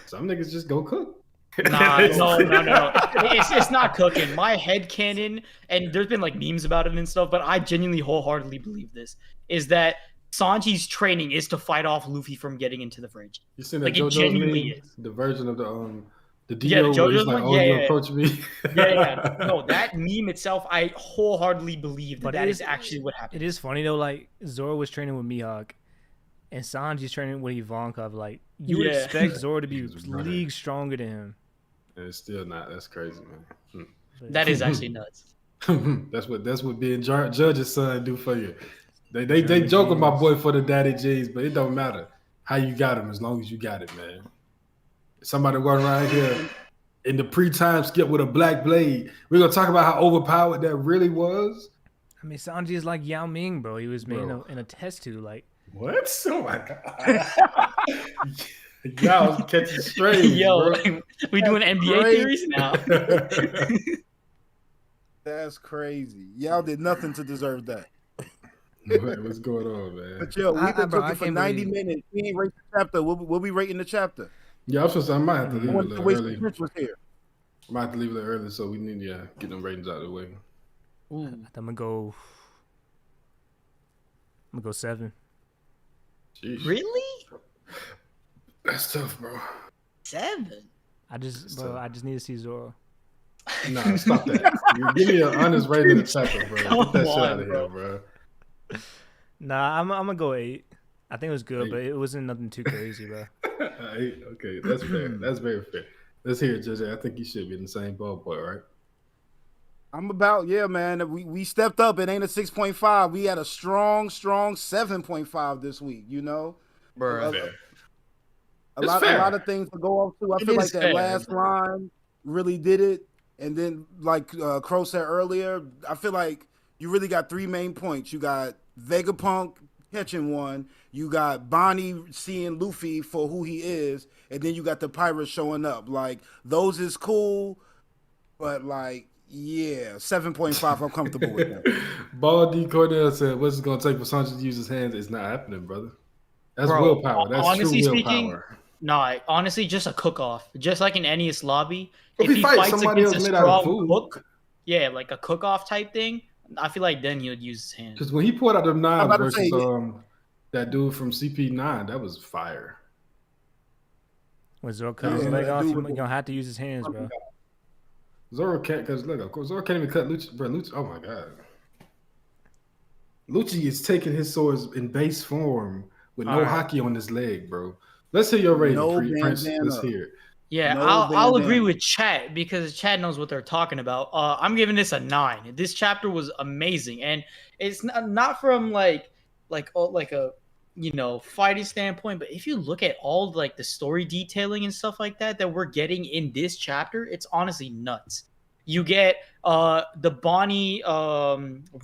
Some niggas just go cook. Nah, no. It's not cooking. My head canon, and there's been like memes about it and stuff, but I genuinely wholeheartedly believe this, is that Sanji's training is to fight off Luffy from getting into the fridge. You seen that Like, it JoJo's genuinely meme? is. The version of the Yeah, the Dio where he's JoJo's like, one? "Oh, Yeah, you yeah. approach me." Yeah. No, that meme itself, I wholeheartedly believe But that it is is- actually what happened. It is funny though. Like Zoro was training with Mihawk, and Sanji's training with Ivankov. Like you would Yeah. expect Zoro to be He was running. leagues stronger than him. And it's still not. That's crazy, man. That is actually nuts. That's what being judge's son do for you. They joke with my boy for the daddy G's, but it don't matter how you got him as long as you got it, man. Somebody running around here in the pre-time skip with a black blade. We're gonna talk about how overpowered that really was. I mean, Sanji is like Yao Ming, bro. He was made Bro. in a test tube. Like What? Oh my god! Y'all catching strays, Yo, bro. we doing NBA great. theories now. That's crazy. Y'all did nothing to deserve that. What's going on, man? But yo, we've been bro, I talking for can't 90 believe- minutes. We ain't rate the chapter. We'll be rating the chapter. Yeah, I was supposed to say I might have to I leave it a wanted to little wait early. till Chris was here. I might have to leave it a little early, so we need to get them ratings out of the way. Ooh. I'm gonna go 7. Jeez. Really? That's tough, bro. 7? I just need to see Zoro. Nah, stop that. You give me an honest rating in the chapter, bro. Get that Come shit out on, of here, bro. Nah, I'm gonna go 8. I think it was good, 8. but it wasn't nothing too crazy, bro. 8. Okay, that's fair. That's very fair. Let's hear it, JJ. I think you should be in the same ballpark, right? I'm about, yeah, man. We stepped up. It ain't a 6.5. We had a strong 7.5 this week, you know? Bruh. Fair. A It's lot fair. of things to go off to. I It feel like is that fair. last line really did it. And then, like Krow said earlier, I feel like you really got 3 main points. You got Vegapunk catching one. You got Bonnie seeing Luffy for who he is. And then you got the pirates showing up. Like, those is cool. But, like, yeah, 7.5, I'm comfortable with that. Ball D. Cordell said, "What's it gonna take for Sanji to use his hands?" It's not happening, brother. That's Bro, willpower. That's honestly true speaking, willpower. nah, honestly, just a cook-off. Just like in NES lobby, If if he he fights fights somebody against else a made out of strong food. cook, yeah, like a cook-off type thing, I feel like then he would use his hand. Because when he pulled out them I'm knives about to versus say, that dude from CP9, that was fire. When Zoro cut his Yeah, leg that off, dude you with the- gonna have to use his hands, bro. Zoro can't, because look, of course, Zoro can't even cut Lucci. Bro, Lucci, oh my god. Lucci is taking his swords in base form with no All right. hockey on his leg, bro. Let's hear your rating, No Prince. bandana. Let's hear it. Yeah, No I'll agree bandana. with Chad because Chad knows what they're talking about. I'm giving this a 9. This chapter was amazing, and it's not from like a fighting standpoint, but if you look at all like the story detailing and stuff like that we're getting in this chapter, it's honestly nuts. You get the Bonnie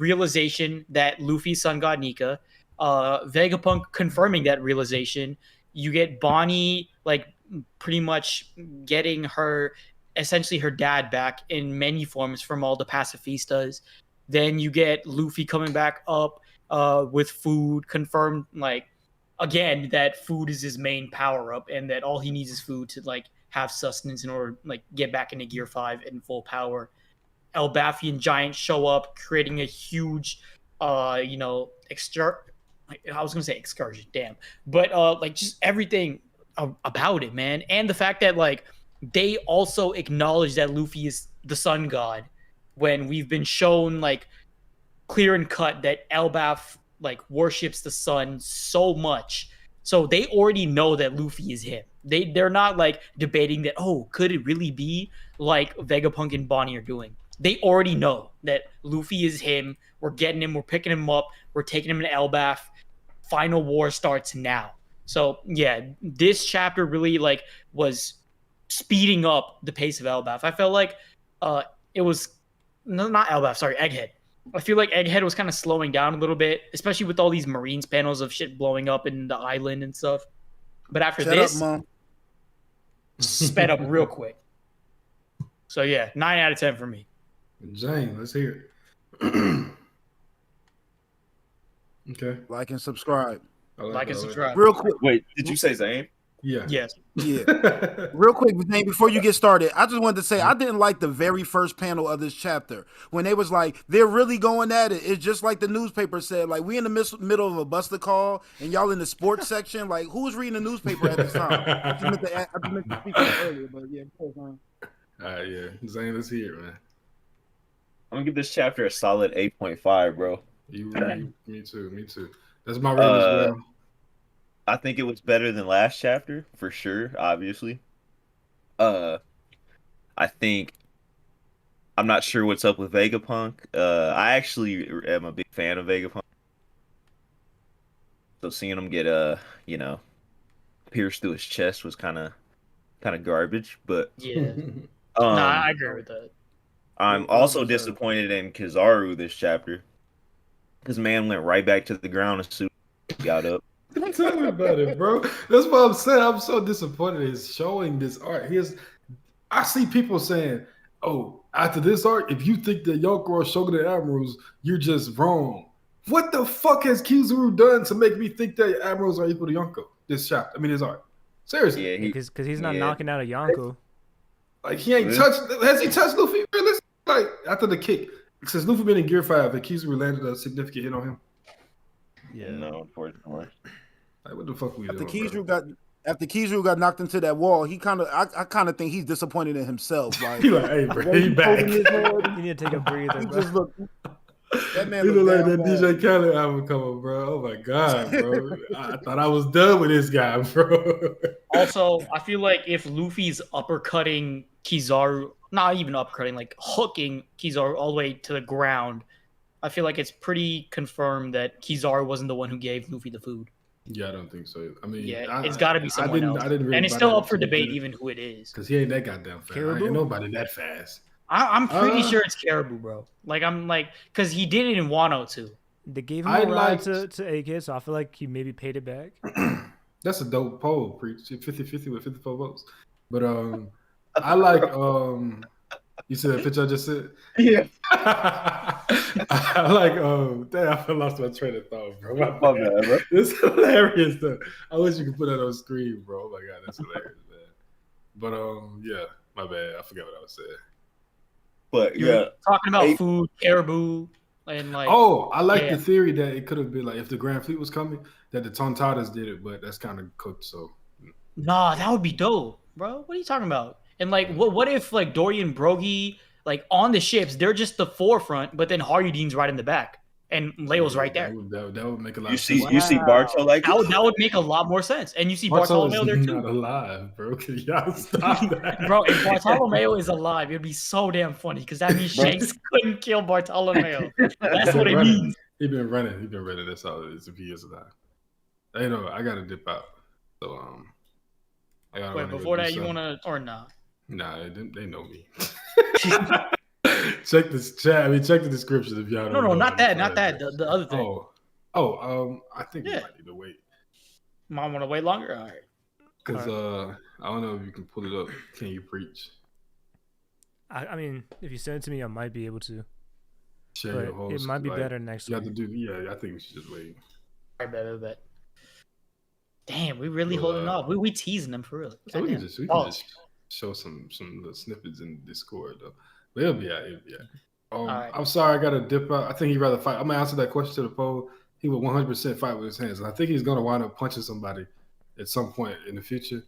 realization that Luffy's son got Nika, Vegapunk confirming that realization. You get Bonnie like pretty much getting her essentially her dad back in many forms from all the pacifistas. Then you get Luffy coming back up with food, confirmed like again that food is his main power up and that all he needs is food to like have sustenance in order like get back into gear 5 in full power. Elbathian giants show up, creating a huge I was gonna say excursion, damn. But like just everything about it, man. And the fact that like they also acknowledge that Luffy is the sun god when we've been shown like clear and cut that Elbaf like worships the sun so much. So they already know that Luffy is him. They're not like debating that, oh, could it really be like Vegapunk and Bonnie are doing. They already know that Luffy is him. We're getting him, we're picking him up, we're taking him to Elbaf. Final war starts now. So yeah, this chapter really like was speeding up the pace of Elbaf. I felt like it was not Elbaf, sorry, Egghead. I feel like Egghead was kind of slowing down a little bit, especially with all these Marines panels of shit blowing up in the island and stuff. But after Shut this, up, Mom. sped up real quick. So yeah, 9 out of 10 for me. Zane, let's hear it. Okay. Like and subscribe. Like and subscribe. Real quick. Wait, did you say Zane? Yeah. Yes. Yeah. Real quick, Zane, before you get started, I just wanted to say I didn't like the very first panel of this chapter when they was like, they're really going at it. It's just like the newspaper said, like we in the middle of a Buster call and y'all in the sports section. Like who's reading the newspaper at this time? I just meant to speak that earlier, but yeah, of course, man. All right, yeah. Zane, let's hear it, man. I'm gonna give this chapter a solid 8.5, bro. Me too. That's my rating as well. I think it was better than last chapter for sure. Obviously, I think I'm not sure what's up with Vegapunk. I actually am a big fan of Vegapunk, so seeing him get pierced through his chest was kind of garbage. But Yeah. I agree with that. I'm also disappointed in Kizaru this chapter because man went right back to the ground as soon as he got up. Tell me about it, bro. That's what I'm saying. I'm so disappointed. He's showing this art. I see people saying, "Oh, after this art, if you think that Yonko are Shogun and Admirals, you're just wrong." What the fuck has Kizaru done to make me think that Admirals are equal to Yonko? This chapter, his art. Seriously, Yeah, Because he's not knocking out a Yonko. like he ain't touched. Has he touched Luffy? Realistically? Like after the kick, Since Luffy been in Gear 5, the Kizaru landed a significant hit on him. Yeah. No, unfortunately. Like, what the fuck we After doing, bro? Kizaru got knocked into that wall, he I kind of think he's disappointed in himself. Like, He like, hey, bro, the way he he back. holding his head, You need to take a breather, he bro. just looked. That man He look like down that bad. DJ Khaled album cover, bro. Oh my god, bro. I thought I was done with this guy, bro. Also, I feel like if Luffy's uppercutting Kizaru, not even uppercutting, like hooking Kizaru all the way to the ground, I feel like it's pretty confirmed that Kizaru wasn't the one who gave Luffy the food. Yeah, I don't think so. I mean, Yeah, it's got to be someone else. I didn't really And it's buy still that up for until debate even who it is. because he ain't that goddamn fast. Caribou? Ain't nobody that fast. I'm pretty sure it's Caribou, bro. Because he did it in Wano too. They gave him I a ride liked- to AK, so I feel like he maybe paid it back. That's a dope poll, preach 50-50 with 54 votes. But I like you said that picture I just said? Yeah. I like damn, I lost my train of thought, bro. My My bad. bad, bro. It's hilarious though. I wish you could put that on screen, bro. Oh my god, that's hilarious, man. But yeah, my bad. I forgot what I was saying. But You're yeah, talking about Hey. food, Caribou, and like. Oh, I like Yeah. the theory that it could have been like if the Grand Fleet was coming, that the Tontadas did it, but that's kind of cooked. So Nah, that would be dope, bro. What are you talking about? And like, what if like Dory and Brogy, like on the ships, they're just the forefront, but then Haryudine's right in the back, and Leo's right there. That would make a lot you of sense. see Barto like That would make a lot more sense. And you see Bartolo's Bartolomeo there not too, alive, bro. Can y'all stop that, bro. If Bartolomeo is alive, it'd be so damn funny because that means Bro. Shanks couldn't kill Bartolomeo. That's He's what been it running. means. He been running. That's all it is. If he is alive, hey, no, I gotta dip out. So I gotta Wait, run and go before do that, you something. wanna or nah? Nah, they know me. Check this chat. I mean, check the description if y'all don't No, know. not that. The other thing. I think Yeah. we might need to wait Mom want to wait longer? All right. because I don't know if you can pull it up. Can you preach? I mean, if you send it to me, I might be able to. Share But your host. it might be like, better next You have week. to do. Yeah, I think we should just wait. All right, bet. Damn, we really Well, holding off. We teasing them for real. So we can Goddamn. just show some little snippets in Discord though. But it'll be out. Alright. I'm sorry, I gotta dip out. I think he'd rather fight. I'm gonna answer that question to the poll. He would 100% fight with his hands. And I think he's gonna wind up punching somebody at some point in the future.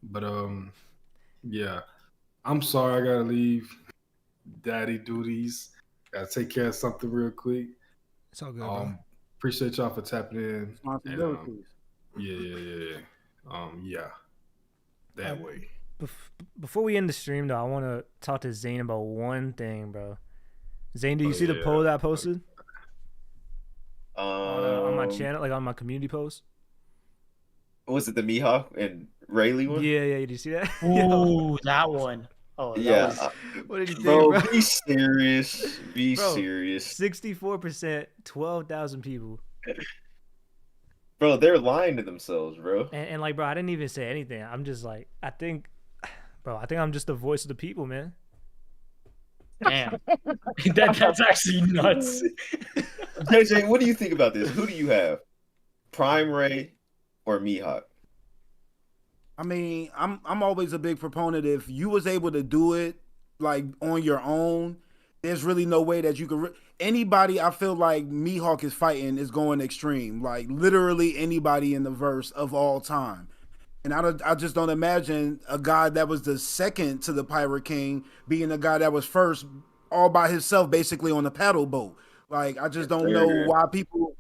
But yeah. I'm sorry, I gotta leave. Daddy duties. Gotta take care of something real quick. It's all good, bro. Appreciate y'all for tapping in. Responsibilities. Yeah. That way. Before we end the stream, though, I want to talk to Zane about one thing, bro. Zane, do you Oh, see the yeah. poll that I posted on my Um, channel, like on my community post? was it the Mihawk and Rayleigh one? Yeah. Did you see that? Ooh, that one. Oh, that Yeah, was- What did you think, bro, bro? be serious. Be Bro. serious. 64%, 12,000 people. Bro, they're lying to themselves, bro. And like, bro, I didn't even say anything. I'm just like, I think I'm just the voice of the people, man. Damn. That's actually nuts. JJ, what do you think about this? Who do you have? Prime Ray or Mihawk? I mean, I'm always a big proponent. If you was able to do it like on your own, there's really no way that you could. Anybody I feel like Mihawk is fighting is going extreme. Like literally anybody in the verse of all time. And I just don't imagine a guy that was the second to the Pirate King being the guy that was first all by himself, basically on the paddle boat. Like I just don't know why people.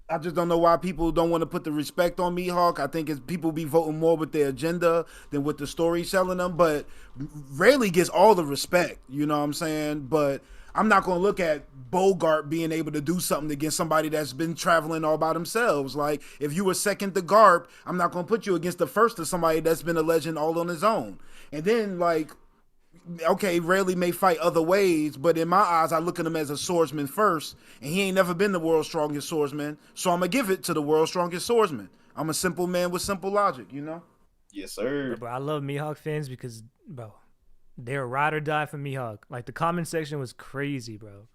I just don't know why people don't want to put the respect on Mihawk. I think it's people be voting more with their agenda than with the story selling them. But Rayleigh gets all the respect, you know what I'm saying? But I'm not going to look at Bogart being able to do something against somebody that's been traveling all by themselves. Like, if you were second to Garp, I'm not going to put you against the first to somebody that's been a legend all on his own. And then, like, okay, Rayleigh may fight other ways, but in my eyes, I look at him as a swordsman first, and he ain't never been the world's strongest swordsman, so I'm going to give it to the world's strongest swordsman. I'm a simple man with simple logic, you know? Yes, sir. Bro, I love Mihawk fans because, bro, they're ride or die for Mihawk. Like, the comment section was crazy, bro.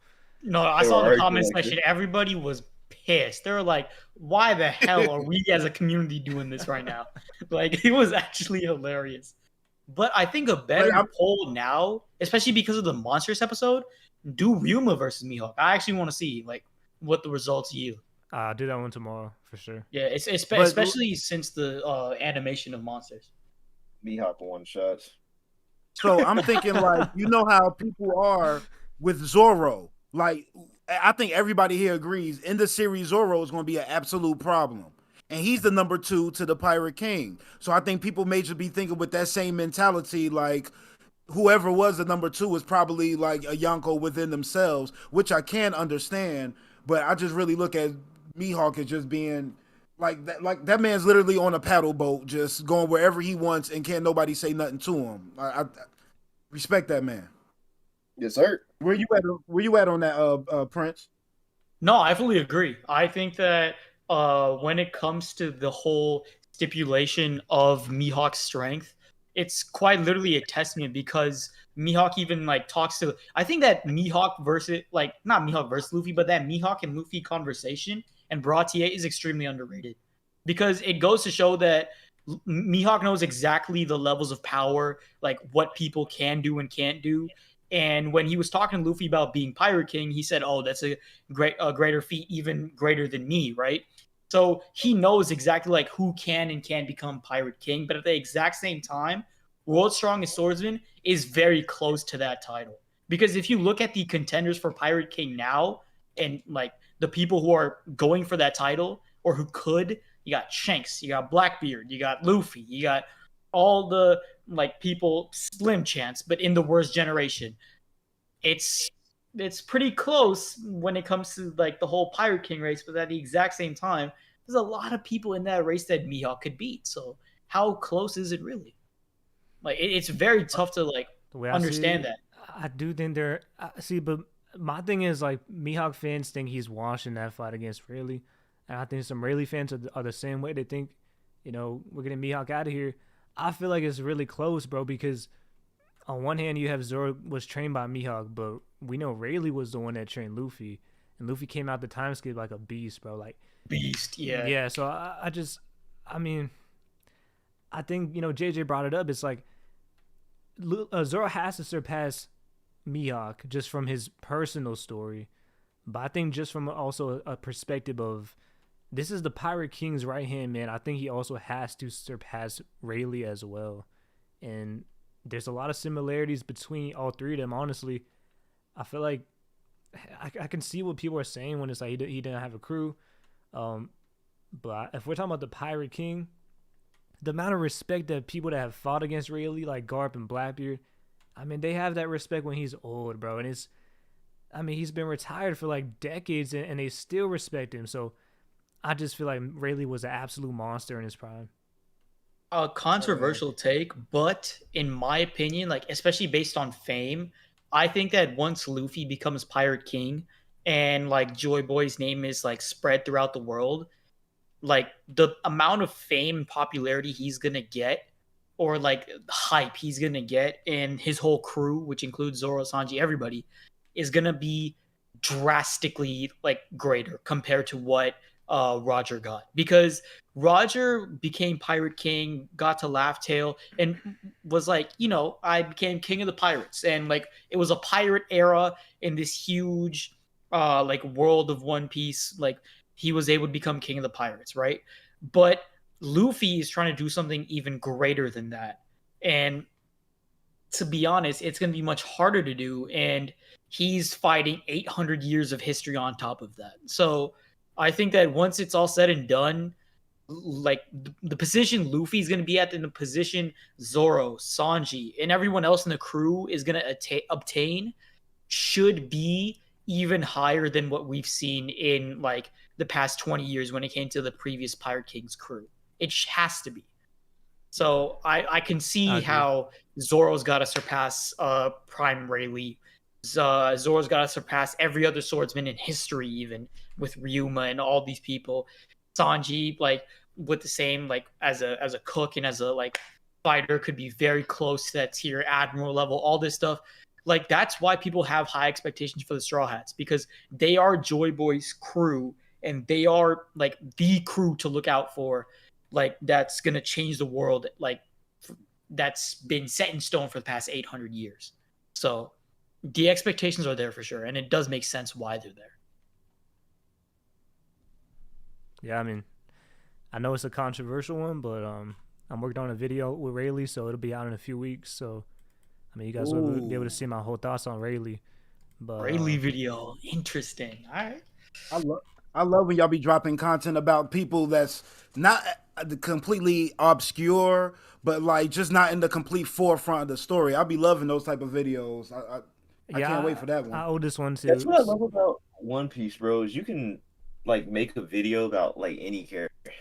No, I They saw were the comment arguing. section. Everybody was pissed. They were like, why the hell are we as a community doing this right now? Like, it was actually hilarious. But I think a better Like, poll now, especially because of the Monsters episode, do Ryuma versus Mihawk. I actually want to see like what the results yield. I'll do that one tomorrow for sure. Yeah, it's But- especially since the animation of monsters. Mihawk one shots. So I'm thinking like, you know how people are with Zoro. Like, I think everybody here agrees in the series Zoro is going to be an absolute problem. And he's the number 2 to the Pirate King. So I think people may just be thinking with that same mentality, like whoever was the number 2 is probably like a Yonko within themselves, which I can understand. But I just really look at Mihawk as just being like that man's literally on a paddle boat, just going wherever he wants, and can't nobody say nothing to him. I respect that man. Yes, sir. Where you at? Where you at on that, Prince? No, I fully agree. I think that when it comes to the whole stipulation of Mihawk's strength, it's quite literally a testament because Mihawk even like talks to. I think that Mihawk versus like not Mihawk versus Luffy, but that Mihawk and Luffy conversation and Brautier is extremely underrated because it goes to show that Mihawk knows exactly the levels of power, like what people can do and can't do. And when he was talking to Luffy about being Pirate King, he said, "Oh, that's a greater feat, even greater than me, right?" So he knows exactly like who can and can't become Pirate King, but at the exact same time, World's Strongest Swordsman is very close to that title. Because if you look at the contenders for Pirate King now, and like the people who are going for that title or who could, you got Shanks, you got Blackbeard, you got Luffy, you got all the like people slim chance, but in the worst generation. It's pretty close when it comes to like the whole Pirate King race, but at the exact same time, there's a lot of people in that race that Mihawk could beat. So how close is it really? Like it's very tough to like The way I understand see it, that. I do think they're see, but my thing is like Mihawk fans think he's washing that fight against Rayleigh, and I think some Rayleigh fans are the same way. They think, we're getting Mihawk out of here. I feel like it's really close, bro, because on one hand you have Zoro was trained by Mihawk, but we know Rayleigh was the one that trained Luffy, and Luffy came out the time skip like a beast, bro. Like Beast, yeah. yeah. So I mean, I think JJ brought it up. It's like Zoro has to surpass Mihawk just from his personal story, but I think just from also a perspective of this is the Pirate King's right hand man. I think he also has to surpass Rayleigh as well, and there's a lot of similarities between all three of them. Honestly, I feel like I can see what people are saying when it's like he didn't have a crew, but if we're talking about the Pirate King, the amount of respect that people that have fought against Rayleigh, like Garp and Blackbeard, I mean, they have that respect when he's old, bro. And he's been retired for like decades, and they still respect him. So I just feel like Rayleigh was an absolute monster in his prime. A controversial take, but in my opinion, like especially based on fame, I think that once Luffy becomes Pirate King and like Joy Boy's name is like spread throughout the world, like the amount of fame and popularity he's gonna get, or like hype he's gonna get, and his whole crew, which includes Zoro, Sanji, everybody, is gonna be drastically like greater compared to what Roger got, because Roger became Pirate King, got to Laugh Tale, and was like, I became King of the Pirates, and like it was a pirate era in this huge like world of One Piece. Like he was able to become King of the Pirates, right? But Luffy is trying to do something even greater than that, and to be honest, it's going to be much harder to do, and he's fighting 800 years of history on top of that. So I think that once it's all said and done, like the position Luffy's going to be at, in the position Zoro, Sanji, and everyone else in the crew is going to obtain should be even higher than what we've seen in like the past 20 years when it came to the previous Pirate King's crew. It has to be. So I can see how Zoro's got to surpass Prime Rayleigh. Zoro's got to surpass every other swordsman in history, even with Ryuma and all these people. Sanji, like with the same like as a cook and as a like fighter, could be very close to that tier, admiral level, all this stuff. Like that's why people have high expectations for the Straw Hats, because they are Joy Boy's crew, and they are like the crew to look out for. Like that's gonna change the world. Like that's been set in stone for the past 800 years. So the expectations are there for sure, and it does make sense why they're there. Yeah, I mean, I know it's a controversial one, but I'm working on a video with Rayleigh, so it'll be out in a few weeks. So, I mean, you guys will be able to see my whole thoughts on Rayleigh. But Rayleigh video, interesting. All right. I love when y'all be dropping content about people that's not completely obscure, but like just not in the complete forefront of the story. I'll be loving those type of videos. I can't wait for that one. I owe this one That's too. what I love about One Piece, bro. Is you can like make a video about like any character.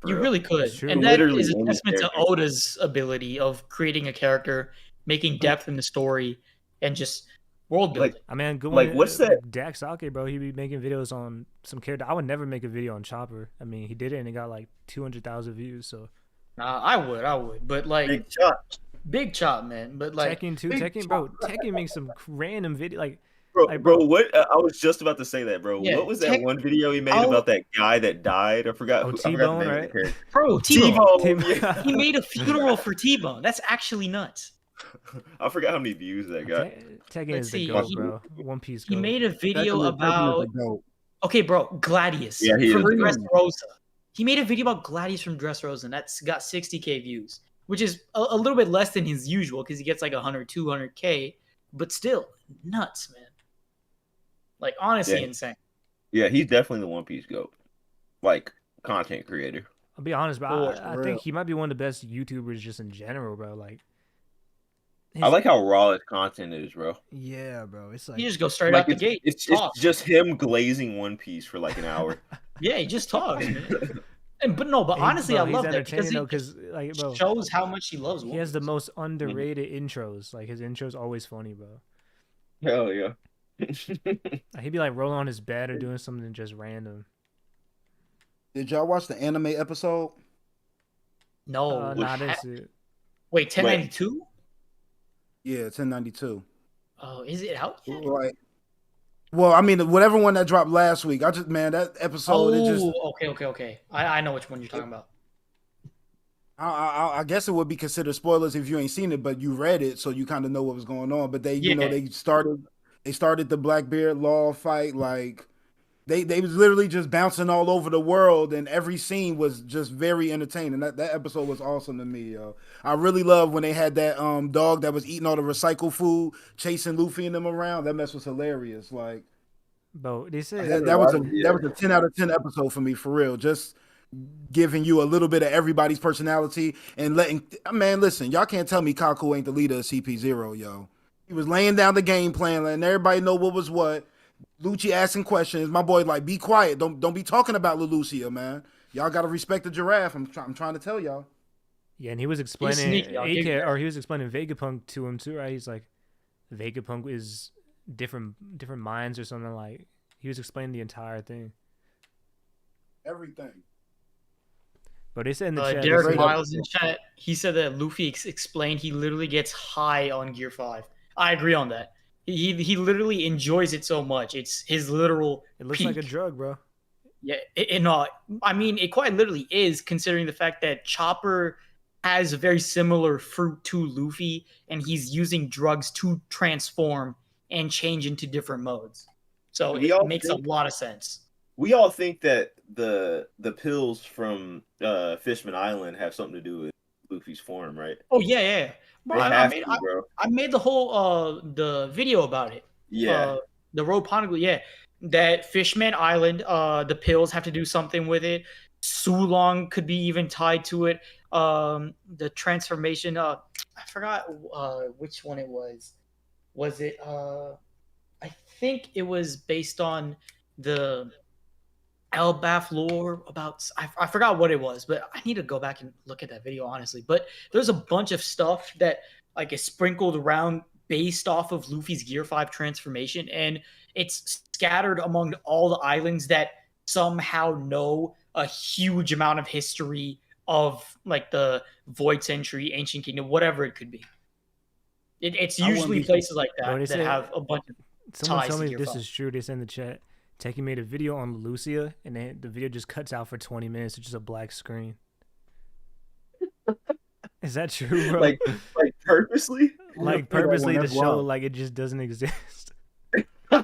For You real. really could. It's true. And that Literally is a any testament to character. Oda's ability of creating a character, making depth in the story, and just world building. Like I mean, good Like, one. what's that? Like Dax Sake, bro. He be making videos on some character. I would never make a video on Chopper. I mean, he did it and it got like 200,000 views. So I would. But like Big shot. big chop, man. But like Tekken too. Big Tekken, bro. Tekken makes some random video. Like, Bro, Like, bro, bro. what? I was just about to say that, bro. Yeah, What was that one video he made I'll- about that guy that died? I forgot. Oh, I forgot the T-Bone, name of the right? character. bro, T-Bone. T-Bone. Yeah. He made a funeral for T-Bone. That's actually nuts. I forgot how many views that got. Tekken Let's is the see, goat, he- bro. One Piece He goat. made a video Tekken is about a goat. okay, bro, Gladius Yeah, he from is. Dressrosa. He made a video about Gladius from Dressrosa, and that's got 60K views, which is a little bit less than his usual because he gets like 100, 200K, but still nuts, man. Like honestly, Yeah. insane. Yeah, he's definitely the One Piece goat, like content creator. I'll be honest, bro. For I real. think he might be one of the best YouTubers just in general, bro. Like, I like how raw his content is, bro. Yeah, bro. It's like He just goes straight Like out the it's, gate. it's talk. just him glazing One Piece for like an hour. Yeah, he just talks, man. But honestly, bro, I love he's that because entertaining he though, because like, bro, shows how much he loves. he One has the Piece. most underrated intros. Like his intros always funny, bro. Hell yeah. Like, he'd be like rolling on his bed or doing something just random. Did y'all watch the anime episode? No, Nah, I didn't see it. wait, 1092. Yeah, 1092. Oh, is it out yet? Like, well, I mean, whatever one that dropped last week. That episode. It just, Okay. I know which one you're talking about. I guess it would be considered spoilers if you ain't seen it, but you read it, so you kind of know what was going on. But they started the Blackbeard Law fight. Like they was literally just bouncing all over the world, and every scene was just very entertaining. That episode was awesome to me, yo. I really love when they had that dog that was eating all the recycled food, chasing Luffy and them around. That mess was hilarious. Like Bro, they said that was a 10 out of 10 episode for me, for real. Just giving you a little bit of everybody's personality and letting listen, y'all can't tell me Kaku ain't the leader of CP0, yo. He was laying down the game plan, letting everybody know what was what. Lucci asking questions. My boy like, be quiet. Don't be talking about Leloucia, man. Y'all gotta respect the giraffe. I'm trying to tell y'all. Yeah, and he was explaining sneaky, I'll give you that. he was explaining Vegapunk to him too, right? He's like, Vegapunk is different minds or something. Like, he was explaining the entire thing. Everything. But they said in the chat, Derek they said- Miles in chat, he said that Luffy explained he literally gets high on Gear 5. I agree on that. He literally enjoys it so much. It's his literal it looks peak. like a drug, bro. Yeah, I mean, it quite literally is, considering the fact that Chopper has a very similar fruit to Luffy, and he's using drugs to transform and change into different modes. So We it all makes think- a lot of sense. We all think that the pills from Fishman Island have something to do with Luffy's form, right? Oh yeah. Bro, They I have made, to, bro. I made the whole the video about it. Yeah. The Road Poneglyph, yeah. That Fishman Island, the pills have to do something with it. Sulong could be even tied to it. The transformation, I forgot which one it was. Was it I think it was based on the Elbaf lore about I forgot what it was, but I need to go back and look at that video honestly. But there's a bunch of stuff that like is sprinkled around based off of Luffy's Gear 5 transformation, and it's scattered among all the islands that somehow know a huge amount of history of like the Void Century, Ancient Kingdom, whatever it could be. It's I wouldn't usually be- places like Bro, they that said- have a bunch of Someone ties tell to me if Gear this 5. is true. They said in the chat, Tekken made a video on Lucia, and then the video just cuts out for 20 minutes. It's just a black screen. Is that true, bro? like purposely? like That one, purposely to that's show wild. like it just doesn't exist. Bro,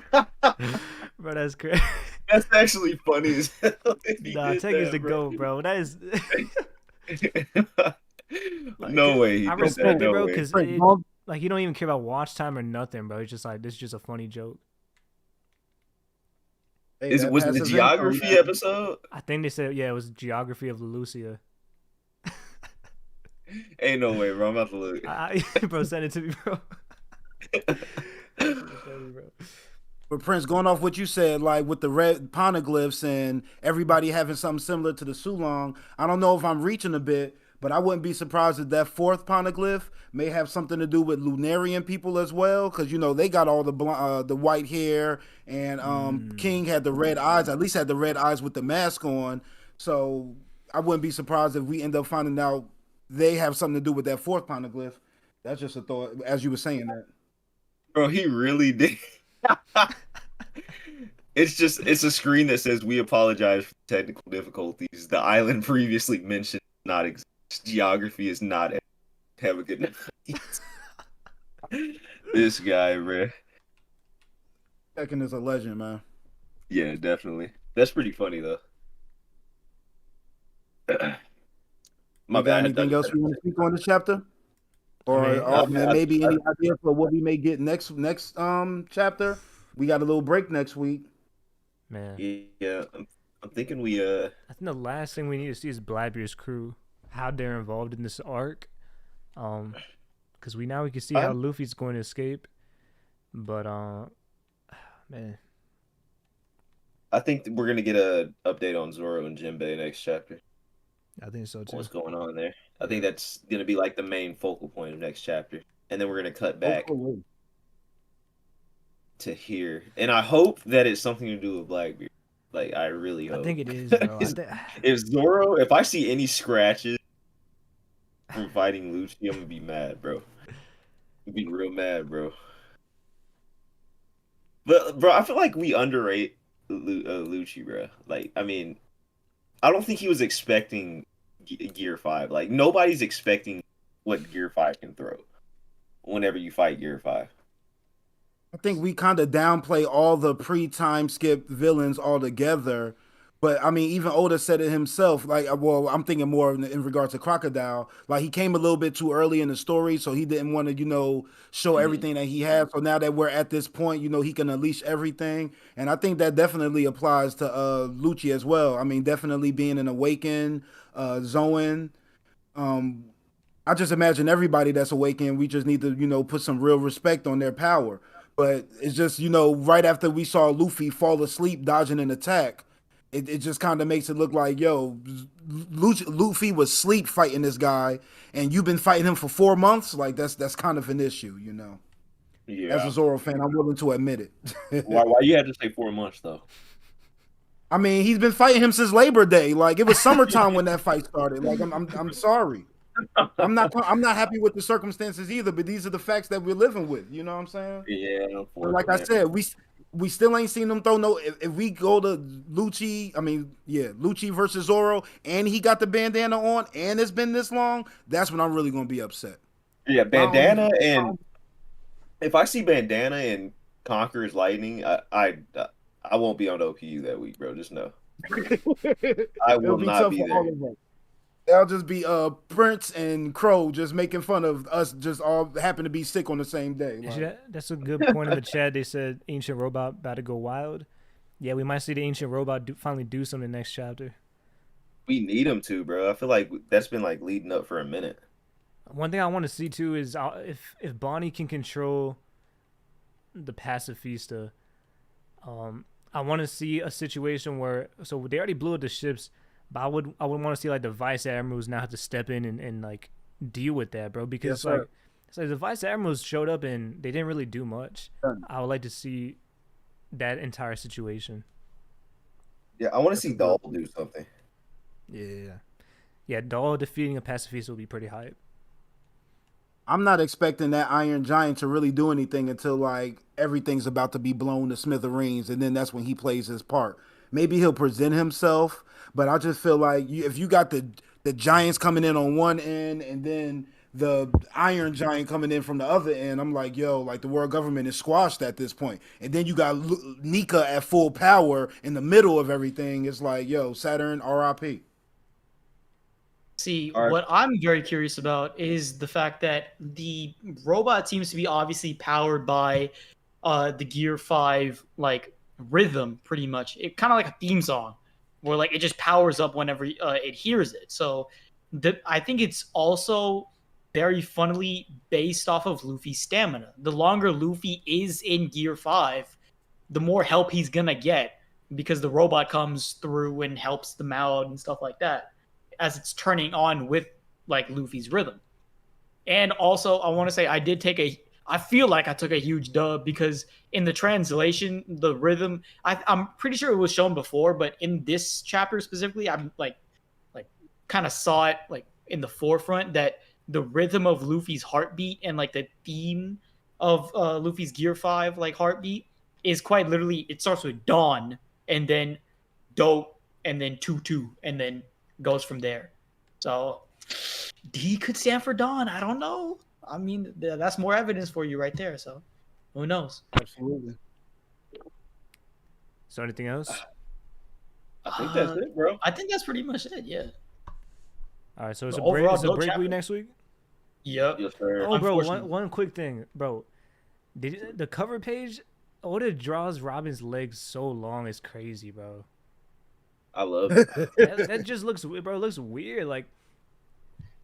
that's crazy. That's actually funny as hell if he Nah, did Tech is that, the bro. goat, bro. That is like, No way he I did respect that. it, No bro, way. because Frank, it don't- like you don't even care about watch time or nothing, bro. It's just like this is just a funny joke. hey, that Was it the passive income, geography man. episode? I think they said yeah, it was geography of Lucia. Ain't no way, bro. I'm about to look. Bro, send it to me, bro. That's funny, bro. But Prince, going off what you said, like with the red poneglyphs and everybody having something similar to the Sulong, I don't know if I'm reaching a bit, but I wouldn't be surprised if that fourth poneglyph may have something to do with Lunarian people as well, because you know they got all the white hair, and King had the red eyes, at least had the red eyes with the mask on. So I wouldn't be surprised if we end up finding out they have something to do with that fourth poneglyph. That's just a thought, as you were saying that. Bro, he really did. It's a screen that says we apologize for technical difficulties. The island previously mentioned does not exist. Geography is not. Have a good night. This guy, bro. Tekken is a legend, man. Yeah, definitely. That's pretty funny though. My You got bad. anything else you want to speak on this chapter? Or, mean, maybe any idea for what we may get next chapter? We got a little break next week. Man, Yeah, I'm thinking we I think the last thing we need to see is Blabbeer's crew, how they're involved in this arc. Because we can see how Luffy's going to escape, but man, I think we're gonna get a update on Zoro and Jinbei next chapter. I think so too. What's going on there? I think that's gonna be like the main focal point of next chapter, and then we're gonna cut back to here, and I hope that it's something to do with Blackbeard. Like I really hope. I think it is, bro. If Zoro, if I see any scratches from fighting Lucci, I'm gonna be mad, bro. I'm be real mad, But bro, I feel like we underrate Lucci, bro. Like, I mean, I don't think he was expecting Gear 5. Like, nobody's expecting what Gear 5 can throw whenever you fight Gear 5. I think we kind of downplay all the pre-time skip villains altogether. But I mean, even Oda said it himself. Like, well, I'm thinking more in regards to Crocodile. Like, he came a little bit too early in the story, so he didn't want to, show everything that he had. So now that we're at this point, he can unleash everything. And I think that definitely applies to Lucci as well. I mean, definitely being an awakened Zoan. I just imagine everybody that's awakened, we just need to, put some real respect on their power. But it's just, right after we saw Luffy fall asleep dodging an attack, it just kind of makes it look like, yo, Luffy was sleep fighting this guy, and you've been fighting him for 4 months. Like that's kind of an issue, Yeah. As a Zoro fan, I'm willing to admit it. Why you had to say 4 months though? I mean, he's been fighting him since Labor Day. Like it was summertime when that fight started. Like I'm sorry. I'm not happy with the circumstances either, but these are the facts that we're living with. You know what I'm saying? Yeah. But like I said, we still ain't seen them throw no. If we go to Lucci versus Zoro, and he got the bandana on, and it's been this long, that's when I'm really gonna be upset. Yeah, bandana and if I see bandana and Conqueror's Lightning, I won't be on OPU that week, bro. Just know. I will not be there. That'll just be Prince and Krow just making fun of us, just all happen to be sick on the same day. Actually, that's a good point in the chat. They said Ancient Robot about to go wild. Yeah, we might see the Ancient Robot finally do something next chapter. We need him to, bro. I feel like that's been like leading up for a minute. One thing I want to see too is if Bonnie can control the Pacifista. I want to see a situation where they already blew up the ships. But I would want to see like the vice admirals now have to step in and like deal with that, bro. Because it's like the vice admirals showed up and they didn't really do much. I would like to see that entire situation. Yeah, I want to see Dahl do something. Yeah. Dahl defeating a pacifist will be pretty hype. I'm not expecting that Iron Giant to really do anything until like everything's about to be blown to smithereens, and then that's when he plays his part. Maybe he'll present himself. But I just feel like if you got the Giants coming in on one end and then the Iron Giant coming in from the other end. I'm like, yo, like the world government is squashed at this point. And then you got Nika at full power in the middle of everything. It's like, yo, Saturn, RIP. See, All right. what I'm very curious about is the fact that the robot seems to be obviously powered by the Gear 5 like rhythm pretty much. It kind of like a theme song where like it just powers up whenever it hears it. So I think it's also very funnily based off of Luffy's stamina. The longer Luffy is in Gear 5, the more help he's going to get because the robot comes through and helps them out and stuff like that as it's turning on with like Luffy's rhythm. And also I want to say I feel like I took a huge dub because in the translation, the rhythm, I'm pretty sure it was shown before, but in this chapter specifically, I'm like kind of saw it like in the forefront that the rhythm of Luffy's heartbeat and like the theme of Luffy's Gear 5 like heartbeat is quite literally, it starts with Dawn and then Dope and then Tutu and then goes from there. So D could stand for Dawn. I don't know. I mean, that's more evidence for you right there. So who knows? Absolutely. So anything else? I think that's it, bro. I think that's pretty much it. Yeah. All right, so it's The a break. overall It's a dope break chapter. week next week. Yep. Yes, sir. Oh, bro, Unfortunately. one quick thing, bro. The cover page? Oda draws Robin's legs so long, it's crazy, bro. I love it. That just looks, bro. It looks weird. Like,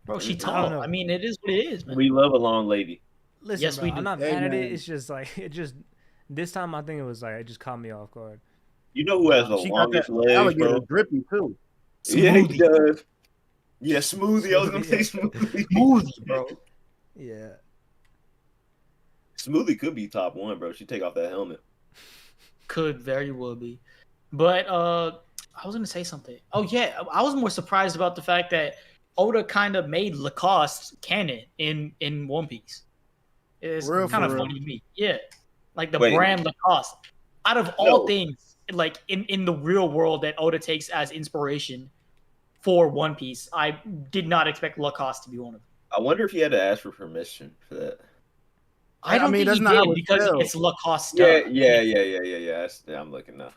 Bro, she I don't tall. know. I mean, it is what it is, man. We love a long lady. listen, Yes, bro, we I'm do. not Hey, mad at it. man. It's just like this time I think it was like it just caught me off guard. You know who has the She got that longest legs, alligator bro? drippy too. Yeah, he Smoothie. does. Yeah, Smoothie. I was gonna say Smoothie, Smoothie. Smoothie, bro. Yeah. Smoothie could be top one, bro. She take off that helmet. Could very well be. But I was gonna say something. Oh yeah, I was more surprised about the fact that Oda kind of made Lacoste canon in One Piece. It's For real, kind of for real. funny to me. Yeah, like the Wait. brand Lacoste. Out of all No. things, like in the real world that Oda takes as inspiration for One Piece, I did not expect Lacoste to be one of them. I wonder if he had to ask for permission for that. I don't mean, think that's he not how did it's because spelled. it's Lacoste. Yeah. I'm looking now.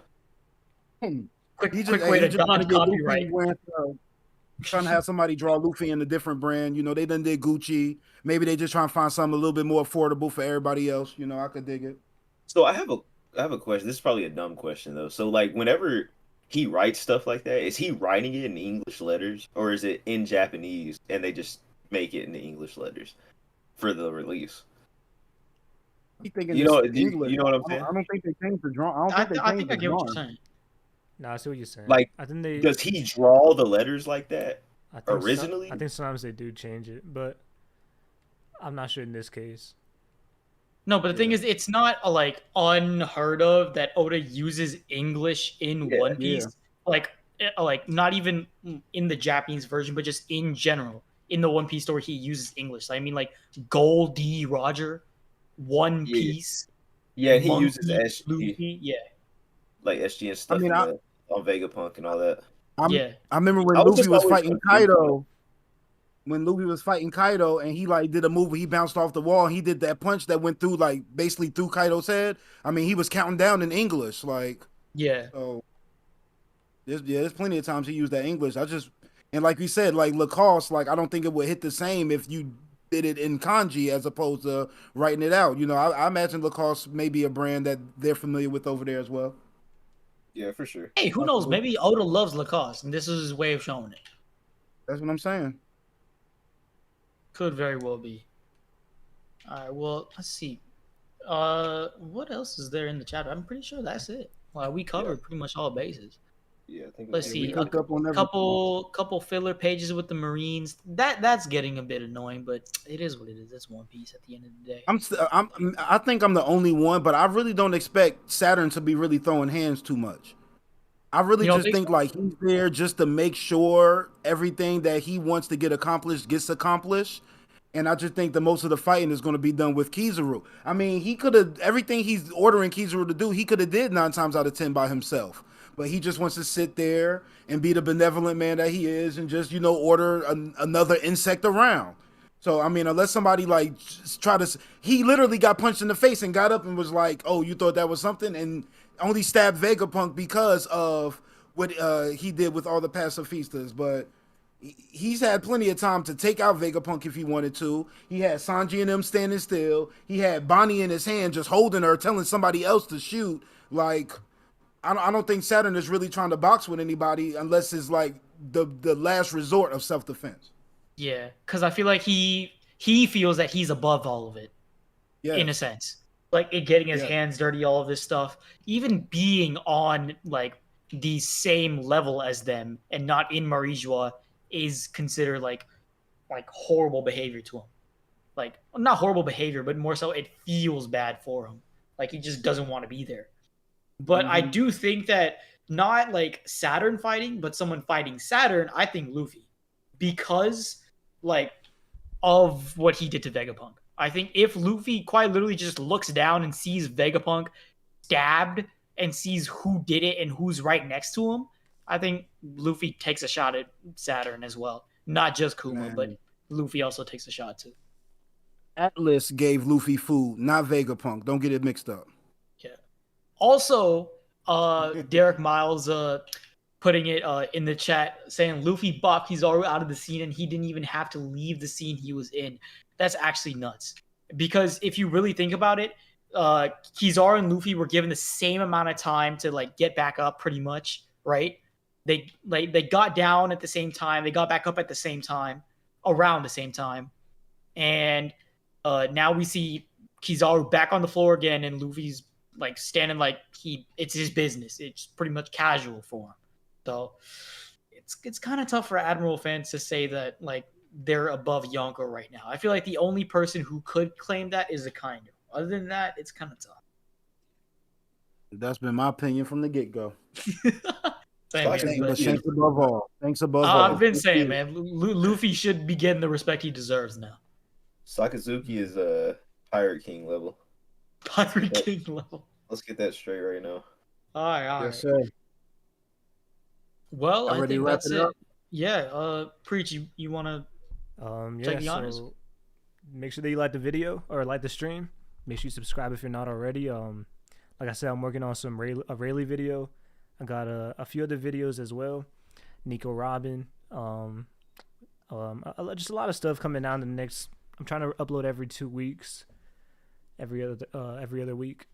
Quick, He just, quick hey, way he to just trying to dodge get copyright. Luffy wearing, trying to have somebody draw Luffy in a different brand. You know, they done did Gucci. Maybe they just trying to find something a little bit more affordable for everybody else. You know, I could dig it. So I have a question. This is probably a dumb question though. So like whenever he writes stuff like that, is he writing it in English letters or is it in Japanese and they just make it in the English letters for the release? He thinking You know- it's do you- English. you know what I'm I saying? don't think they changed the drawing. I don't think they I changed think I the get what you're drawing. saying. No, I see what you're saying. Like, I think they Does he draw the letters like that? I think originally? I think sometimes they do change it, but I'm not sure in this case. No, but the thing Yeah. is, it's not like unheard of that Oda uses English in Yeah, One Piece. Like not even in the Japanese version, but just in general in the One Piece story, he uses English. I mean, like Goldie Roger, One Yeah. Piece. Yeah, he Monkey, uses SG, Luffy, yeah, like SG and stuff mean, on Vegapunk and all that. yeah. I remember when I was Luffy just was always fighting confused. Kaido. When Luffy was fighting Kaido and he like did a move where he bounced off the wall, he did that punch that went through like basically through Kaido's head. I mean, he was counting down in English, like Yeah. so. There's plenty of times he used that English. And like we said, like Lacoste, like I don't think it would hit the same if you did it in kanji as opposed to writing it out. You know, I imagine Lacoste may be a brand that they're familiar with over there as well. Yeah, for sure. Hey, who knows? Maybe Oda loves Lacoste, and this is his way of showing it. That's what I'm saying. Could very well be. All right. Well, let's see. What else is there in the chapter? I'm pretty sure that's it. Well, we covered pretty much all bases. Yeah, I think Let's We see. cooked up on everything. Couple filler pages with the Marines. That's getting a bit annoying, but it is what it is. It's One Piece at the end of the day. I think I'm the only one, but I really don't expect Saturn to be really throwing hands too much. I really You don't just think think so? like he's there just to make sure everything that he wants to get accomplished gets accomplished. And I just think the most of the fighting is going to be done with Kizaru. I mean, he could have everything he's ordering Kizaru to do, he could have did 9 times out of 10 by himself. But he just wants to sit there and be the benevolent man that he is and just, you know, order another insect around. So I mean, unless somebody like he literally got punched in the face and got up and was like, "Oh, you thought that was something," and only stabbed Vegapunk because of what he did with all the pacifistas. But he's had plenty of time to take out Vegapunk if he wanted to. He had Sanji and them standing still. He had Bonnie in his hand, just holding her, telling somebody else to shoot. Like, I don't think Saturn is really trying to box with anybody unless it's like the last resort of self defense. Yeah, because I feel like he feels that he's above all of it, in a sense. Like it getting his hands dirty, all of this stuff, even being on like the same level as them and not in Marijua is considered like horrible behavior to him. Like not horrible behavior, but more so it feels bad for him. Like he just doesn't want to be there. But I do think that not like Saturn fighting, but someone fighting Saturn, I think Luffy. Because like of what he did to Vegapunk. I think if Luffy quite literally just looks down and sees Vegapunk stabbed and sees who did it and who's right next to him, I think Luffy takes a shot at Saturn as well. Not just Kuma, but Luffy also takes a shot too. Atlas gave Luffy food, not Vegapunk. Don't get it mixed up. Yeah. Also, Derek Miles putting it in the chat saying Luffy buck, he's already out of the scene and he didn't even have to leave the scene he was in. That's actually nuts. Because if you really think about it, Kizaru and Luffy were given the same amount of time to like get back up pretty much, right? They got down at the same time, they got back up at the same time, around the same time. And now we see Kizaru back on the floor again and Luffy's like standing like it's his business. It's pretty much casual for him. So it's kind of tough for Admiral fans to say that like they're above Yonko right now. I feel like the only person who could claim that is Akainu. Other than that, it's kind of tough. That's been my opinion from the get-go. Thanks above all. Thanks above all. I've been saying, man, Luffy should be getting the respect he deserves now. Sakazuki is a Pirate King level. Pirate King level. Let's get that straight right now. All right. Yes, sir. Well, I think that's it. Yeah, Preach, you want to take the honors? So make sure that you like the video or like the stream. Make sure you subscribe if you're not already. Like I said, I'm working on a Rayleigh video. I got a few other videos as well. Nico Robin. Just a lot of stuff coming out in the next. I'm trying to upload every 2 weeks, every other week.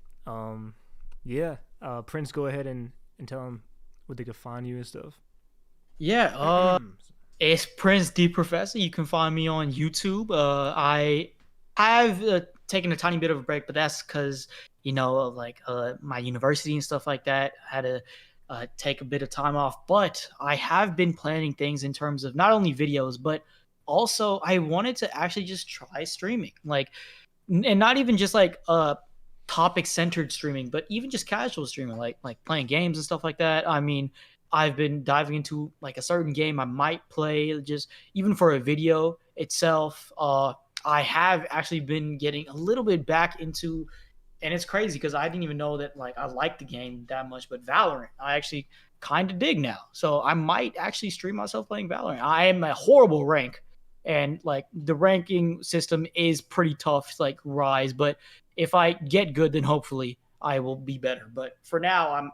Prince, go ahead and tell them where they can find you and stuff. Yeah, it's Prince D Professor. You can find me on YouTube. I have taken a tiny bit of a break, but that's because my university and stuff like that. I had to take a bit of time off, but I have been planning things in terms of not only videos, but also I wanted to actually just try streaming, and not even just topic centered streaming, but even just casual streaming, like playing games and stuff like that. I mean, I've been diving into a certain game I might play just even for a video itself. I have actually been getting a little bit back into, and it's crazy because I didn't even know that I liked the game that much, but Valorant I actually kind of dig now. So I might actually stream myself playing Valorant. I am a horrible rank, and the ranking system is pretty tough to rise, but if I get good, then hopefully I will be better. But for now, I'm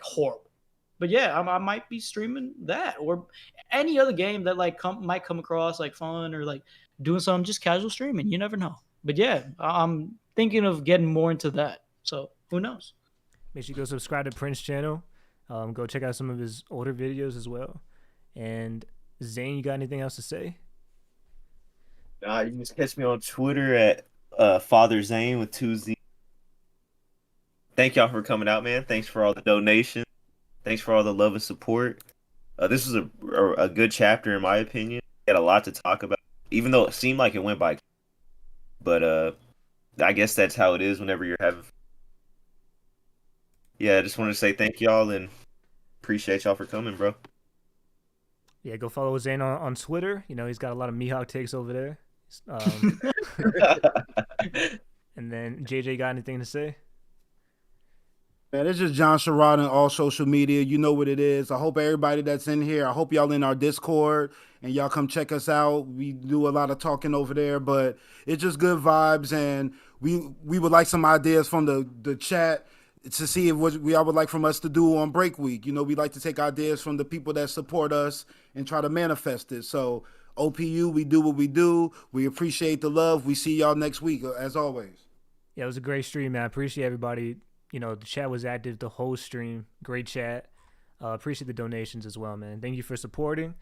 horrible. But yeah, I might be streaming that or any other game that might come across fun or doing some just casual streaming. You never know. But yeah, I'm thinking of getting more into that. So who knows? Make sure you go subscribe to Prince's channel. Go check out some of his older videos as well. And Zane, you got anything else to say? You can just catch me on Twitter at Father Zane with 2 Z. Thank y'all for coming out, man. Thanks for all the donations. Thanks for all the love and support. This is a good chapter in my opinion. We had a lot to talk about, even though it seemed like it went by. But I guess that's how it is whenever you're having. Yeah, I just want to say thank y'all and appreciate y'all for coming, bro. Yeah, go follow Zane on Twitter. He's got a lot of Mihawk takes over there. And then JJ, got anything to say? Man, it's just John Sherrod on all social media. You know what it is. I hope everybody that's in here, I hope y'all in our Discord and y'all come check us out. We do a lot of talking over there, but it's just good vibes. And we would like some ideas from the chat to see if what y'all would like from us to do on break week. You know, we like to take ideas from the people that support us and try to manifest it. So OPU, we do what we do. We appreciate the love. We see y'all next week, as always. Yeah, it was a great stream, man. I appreciate everybody. You know, the chat was active the whole stream. Great chat. Appreciate the donations as well, man. Thank you for supporting.